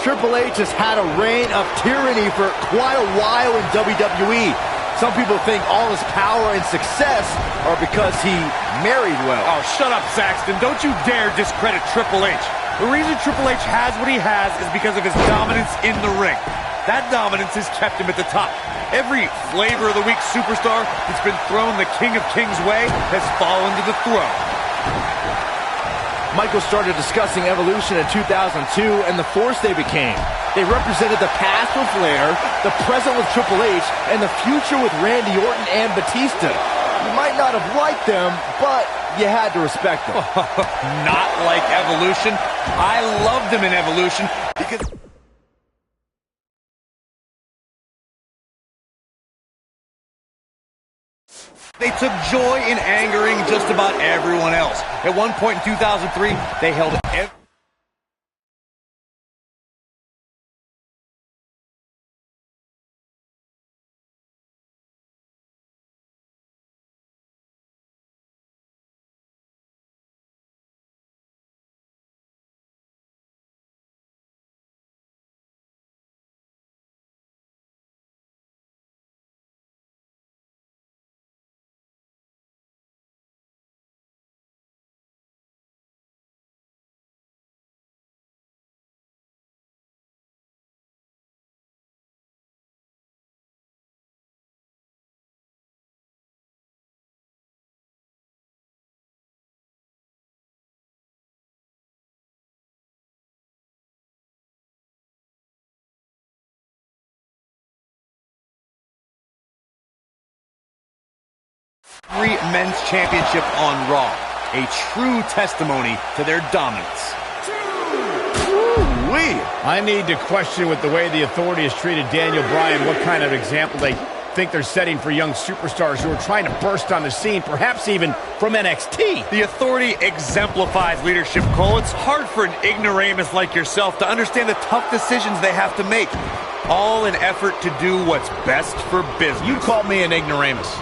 S3: Triple H has had a reign of tyranny for quite a while in WWE. Some people think all his power and success are because he married well.
S4: Oh, shut up, Saxton. Don't you dare discredit Triple H. The reason Triple H has what he has is because of his dominance in the ring. That dominance has kept him at the top. Every flavor of the week superstar that's been thrown the King of Kings way has fallen to the throne.
S3: Michael started discussing Evolution in 2002 and the force they became. They represented the past with Flair, the present with Triple H, and the future with Randy Orton and Batista. You might not have liked them, but you had to respect them.
S4: Not like Evolution. I loved them in Evolution because they took joy in angering just about everyone else. At one point in 2003, they held every men's championship on Raw. A true testimony to their dominance.
S1: I need to question with the way the Authority has treated Daniel Bryan what kind of example they think they're setting for young superstars who are trying to burst on the scene, perhaps even from NXT.
S4: The Authority exemplifies leadership, Cole. It's hard for an ignoramus like yourself to understand the tough decisions they have to make, all in effort to do what's best for business.
S1: You called me an ignoramus.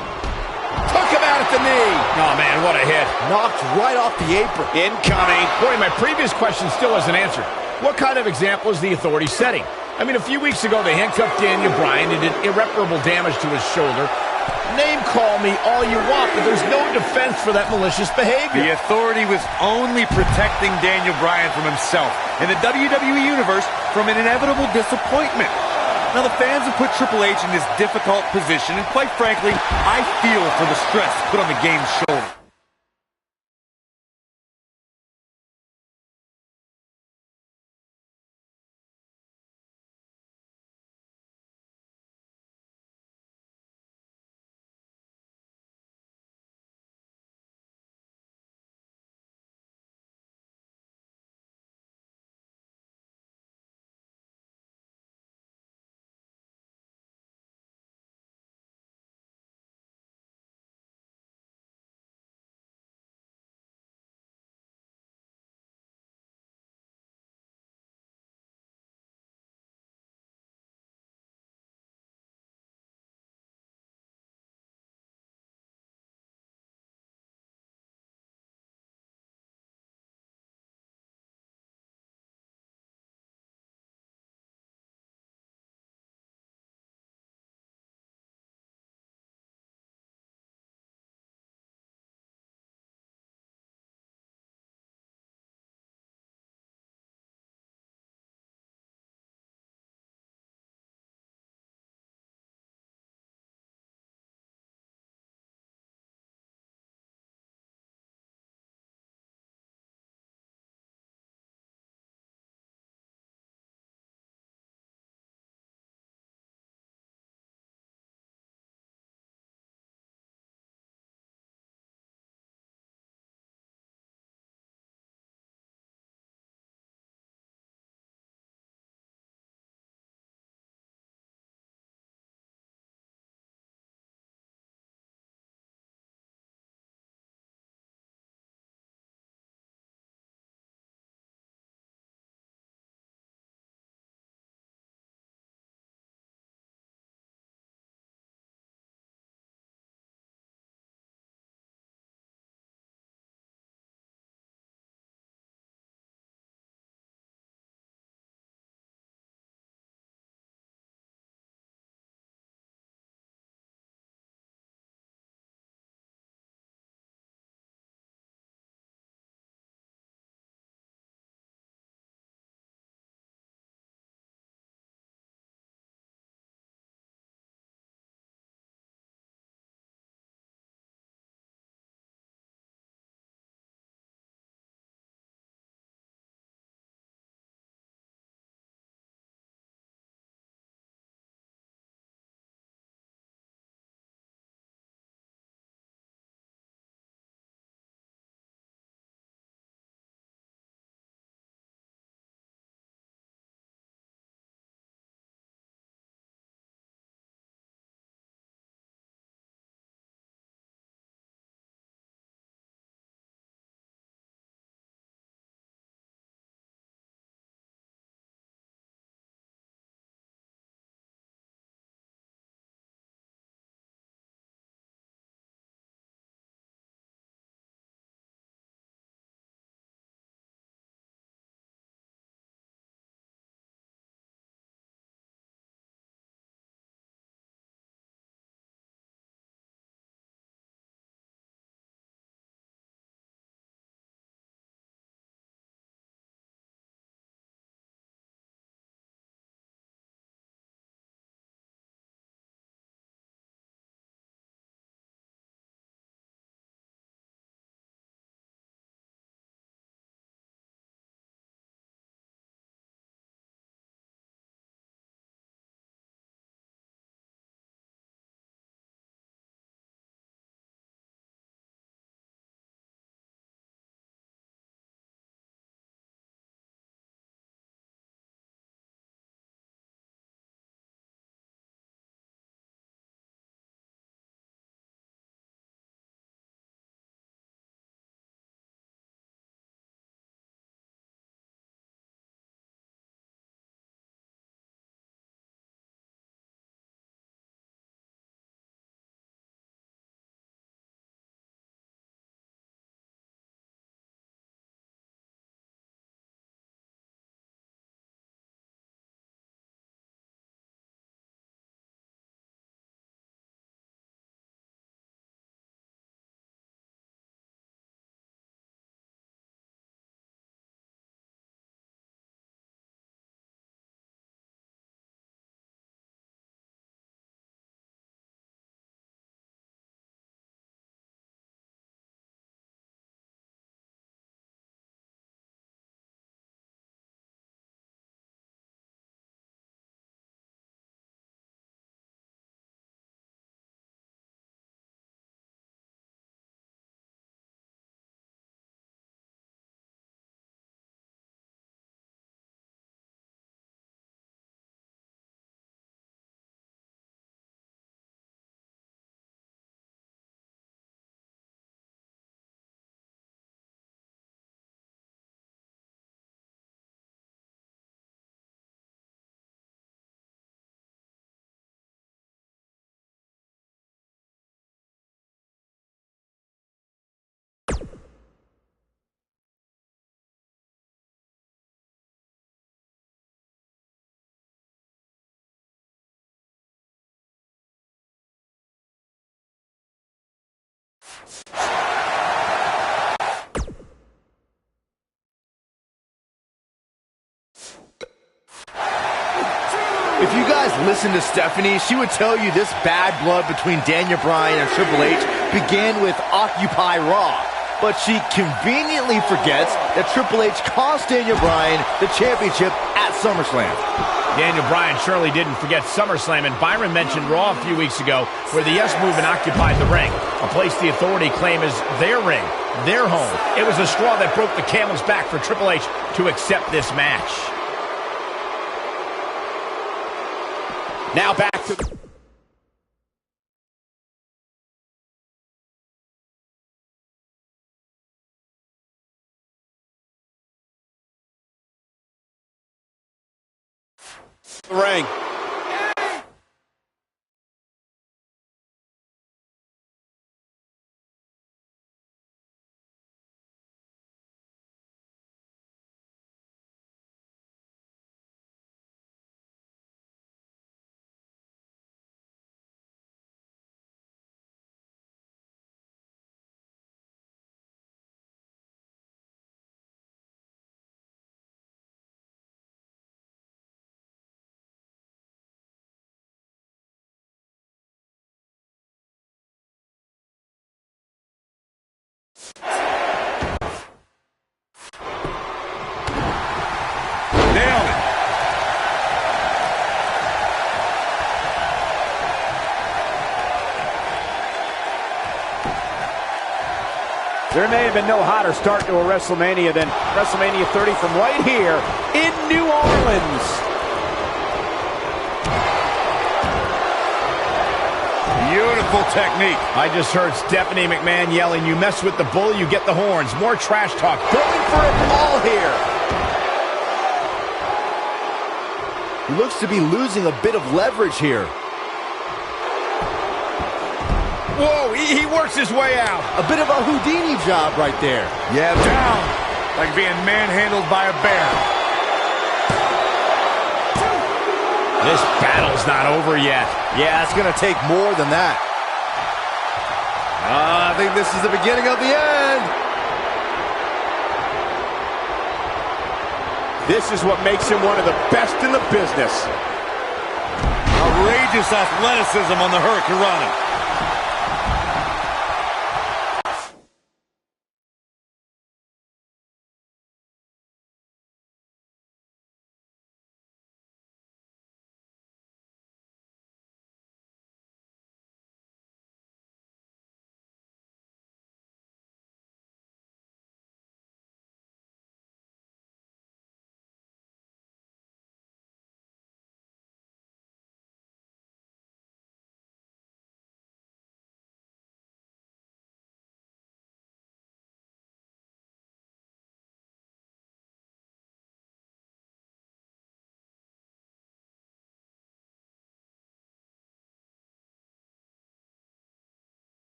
S1: Took him out at the knee. Oh, man, what a hit.
S3: Knocked right off the apron.
S1: Incoming. Boy, my previous question still hasn't answered. What kind of example is the Authority setting? I mean, a few weeks ago, they handcuffed Daniel Bryan and did irreparable damage to his shoulder. Name call me all you want, but there's no defense for that malicious behavior.
S4: The Authority was only protecting Daniel Bryan from himself and the WWE Universe from an inevitable disappointment. Now, the fans have put Triple H in this difficult position, and quite frankly, I feel for the stress put on the Game's shoulder.
S3: If you guys listen to Stephanie, she would tell you this bad blood between Daniel Bryan and Triple H began with Occupy Raw. But she conveniently forgets that Triple H cost Daniel Bryan the championship at SummerSlam.
S1: Daniel Bryan surely didn't forget SummerSlam, and Byron mentioned Raw a few weeks ago where the Yes Movement occupied the ring, a place the Authority claim is their ring, their home. It was the straw that broke the camel's back for Triple H to accept this match. Now back to the ring.
S8: There may have been no hotter start to a WrestleMania than WrestleMania 30 from right here in New Orleans.
S4: Beautiful technique.
S1: I just heard Stephanie McMahon yelling, "You mess with the bull, you get the horns." More trash talk. Going for it all here.
S3: He looks to be losing a bit of leverage here.
S1: Whoa, he works his way out.
S3: A bit of a Houdini job right there.
S4: Yeah, down. Like being manhandled by a bear.
S1: This battle's not over yet.
S3: Yeah, it's going to take more than that. I think this is the beginning of the end.
S8: This is what makes him one of the best in the business.
S4: Outrageous athleticism on the Hurricanrana.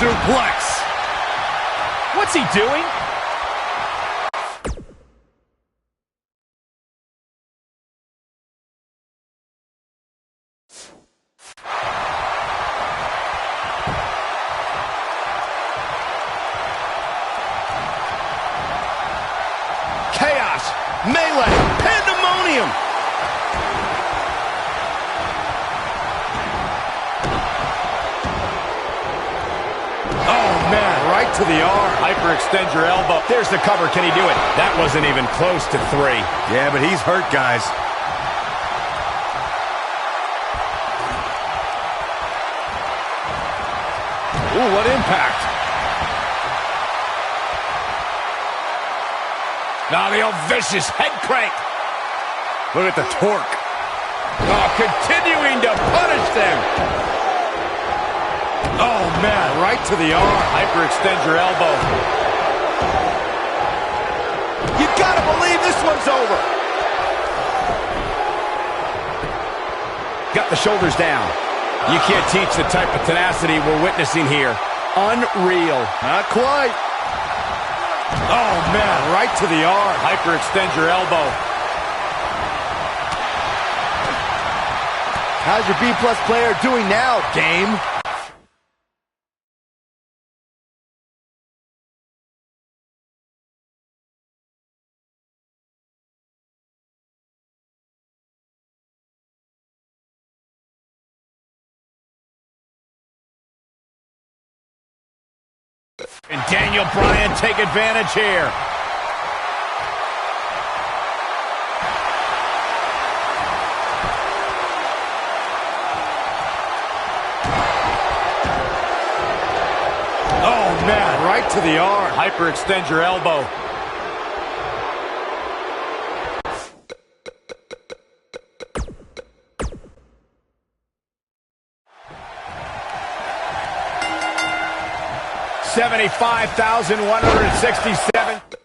S1: Suplex. What's he doing? Chaos, melee, pandemonium.
S3: right to the arm.
S4: Hyperextend your elbow.
S1: There's the cover. Can he do it? That wasn't even close to 3.
S4: Yeah, but he's hurt, guys.
S1: Ooh, what impact. Now the old vicious head crank.
S4: Look at the torque.
S1: Oh, continuing to punish them.
S3: Oh, man, right to the arm.
S4: Hyperextend your elbow.
S3: You gotta believe this one's over.
S1: Got the shoulders down. You can't teach the type of tenacity we're witnessing here. Unreal.
S3: Not quite. Oh, man, right to the arm.
S4: Hyperextend your elbow.
S3: How's your B-plus player doing now, game?
S1: And Daniel Bryan take advantage here.
S3: Oh, man, right to the arm.
S4: Hyperextend your elbow.
S1: $75,167.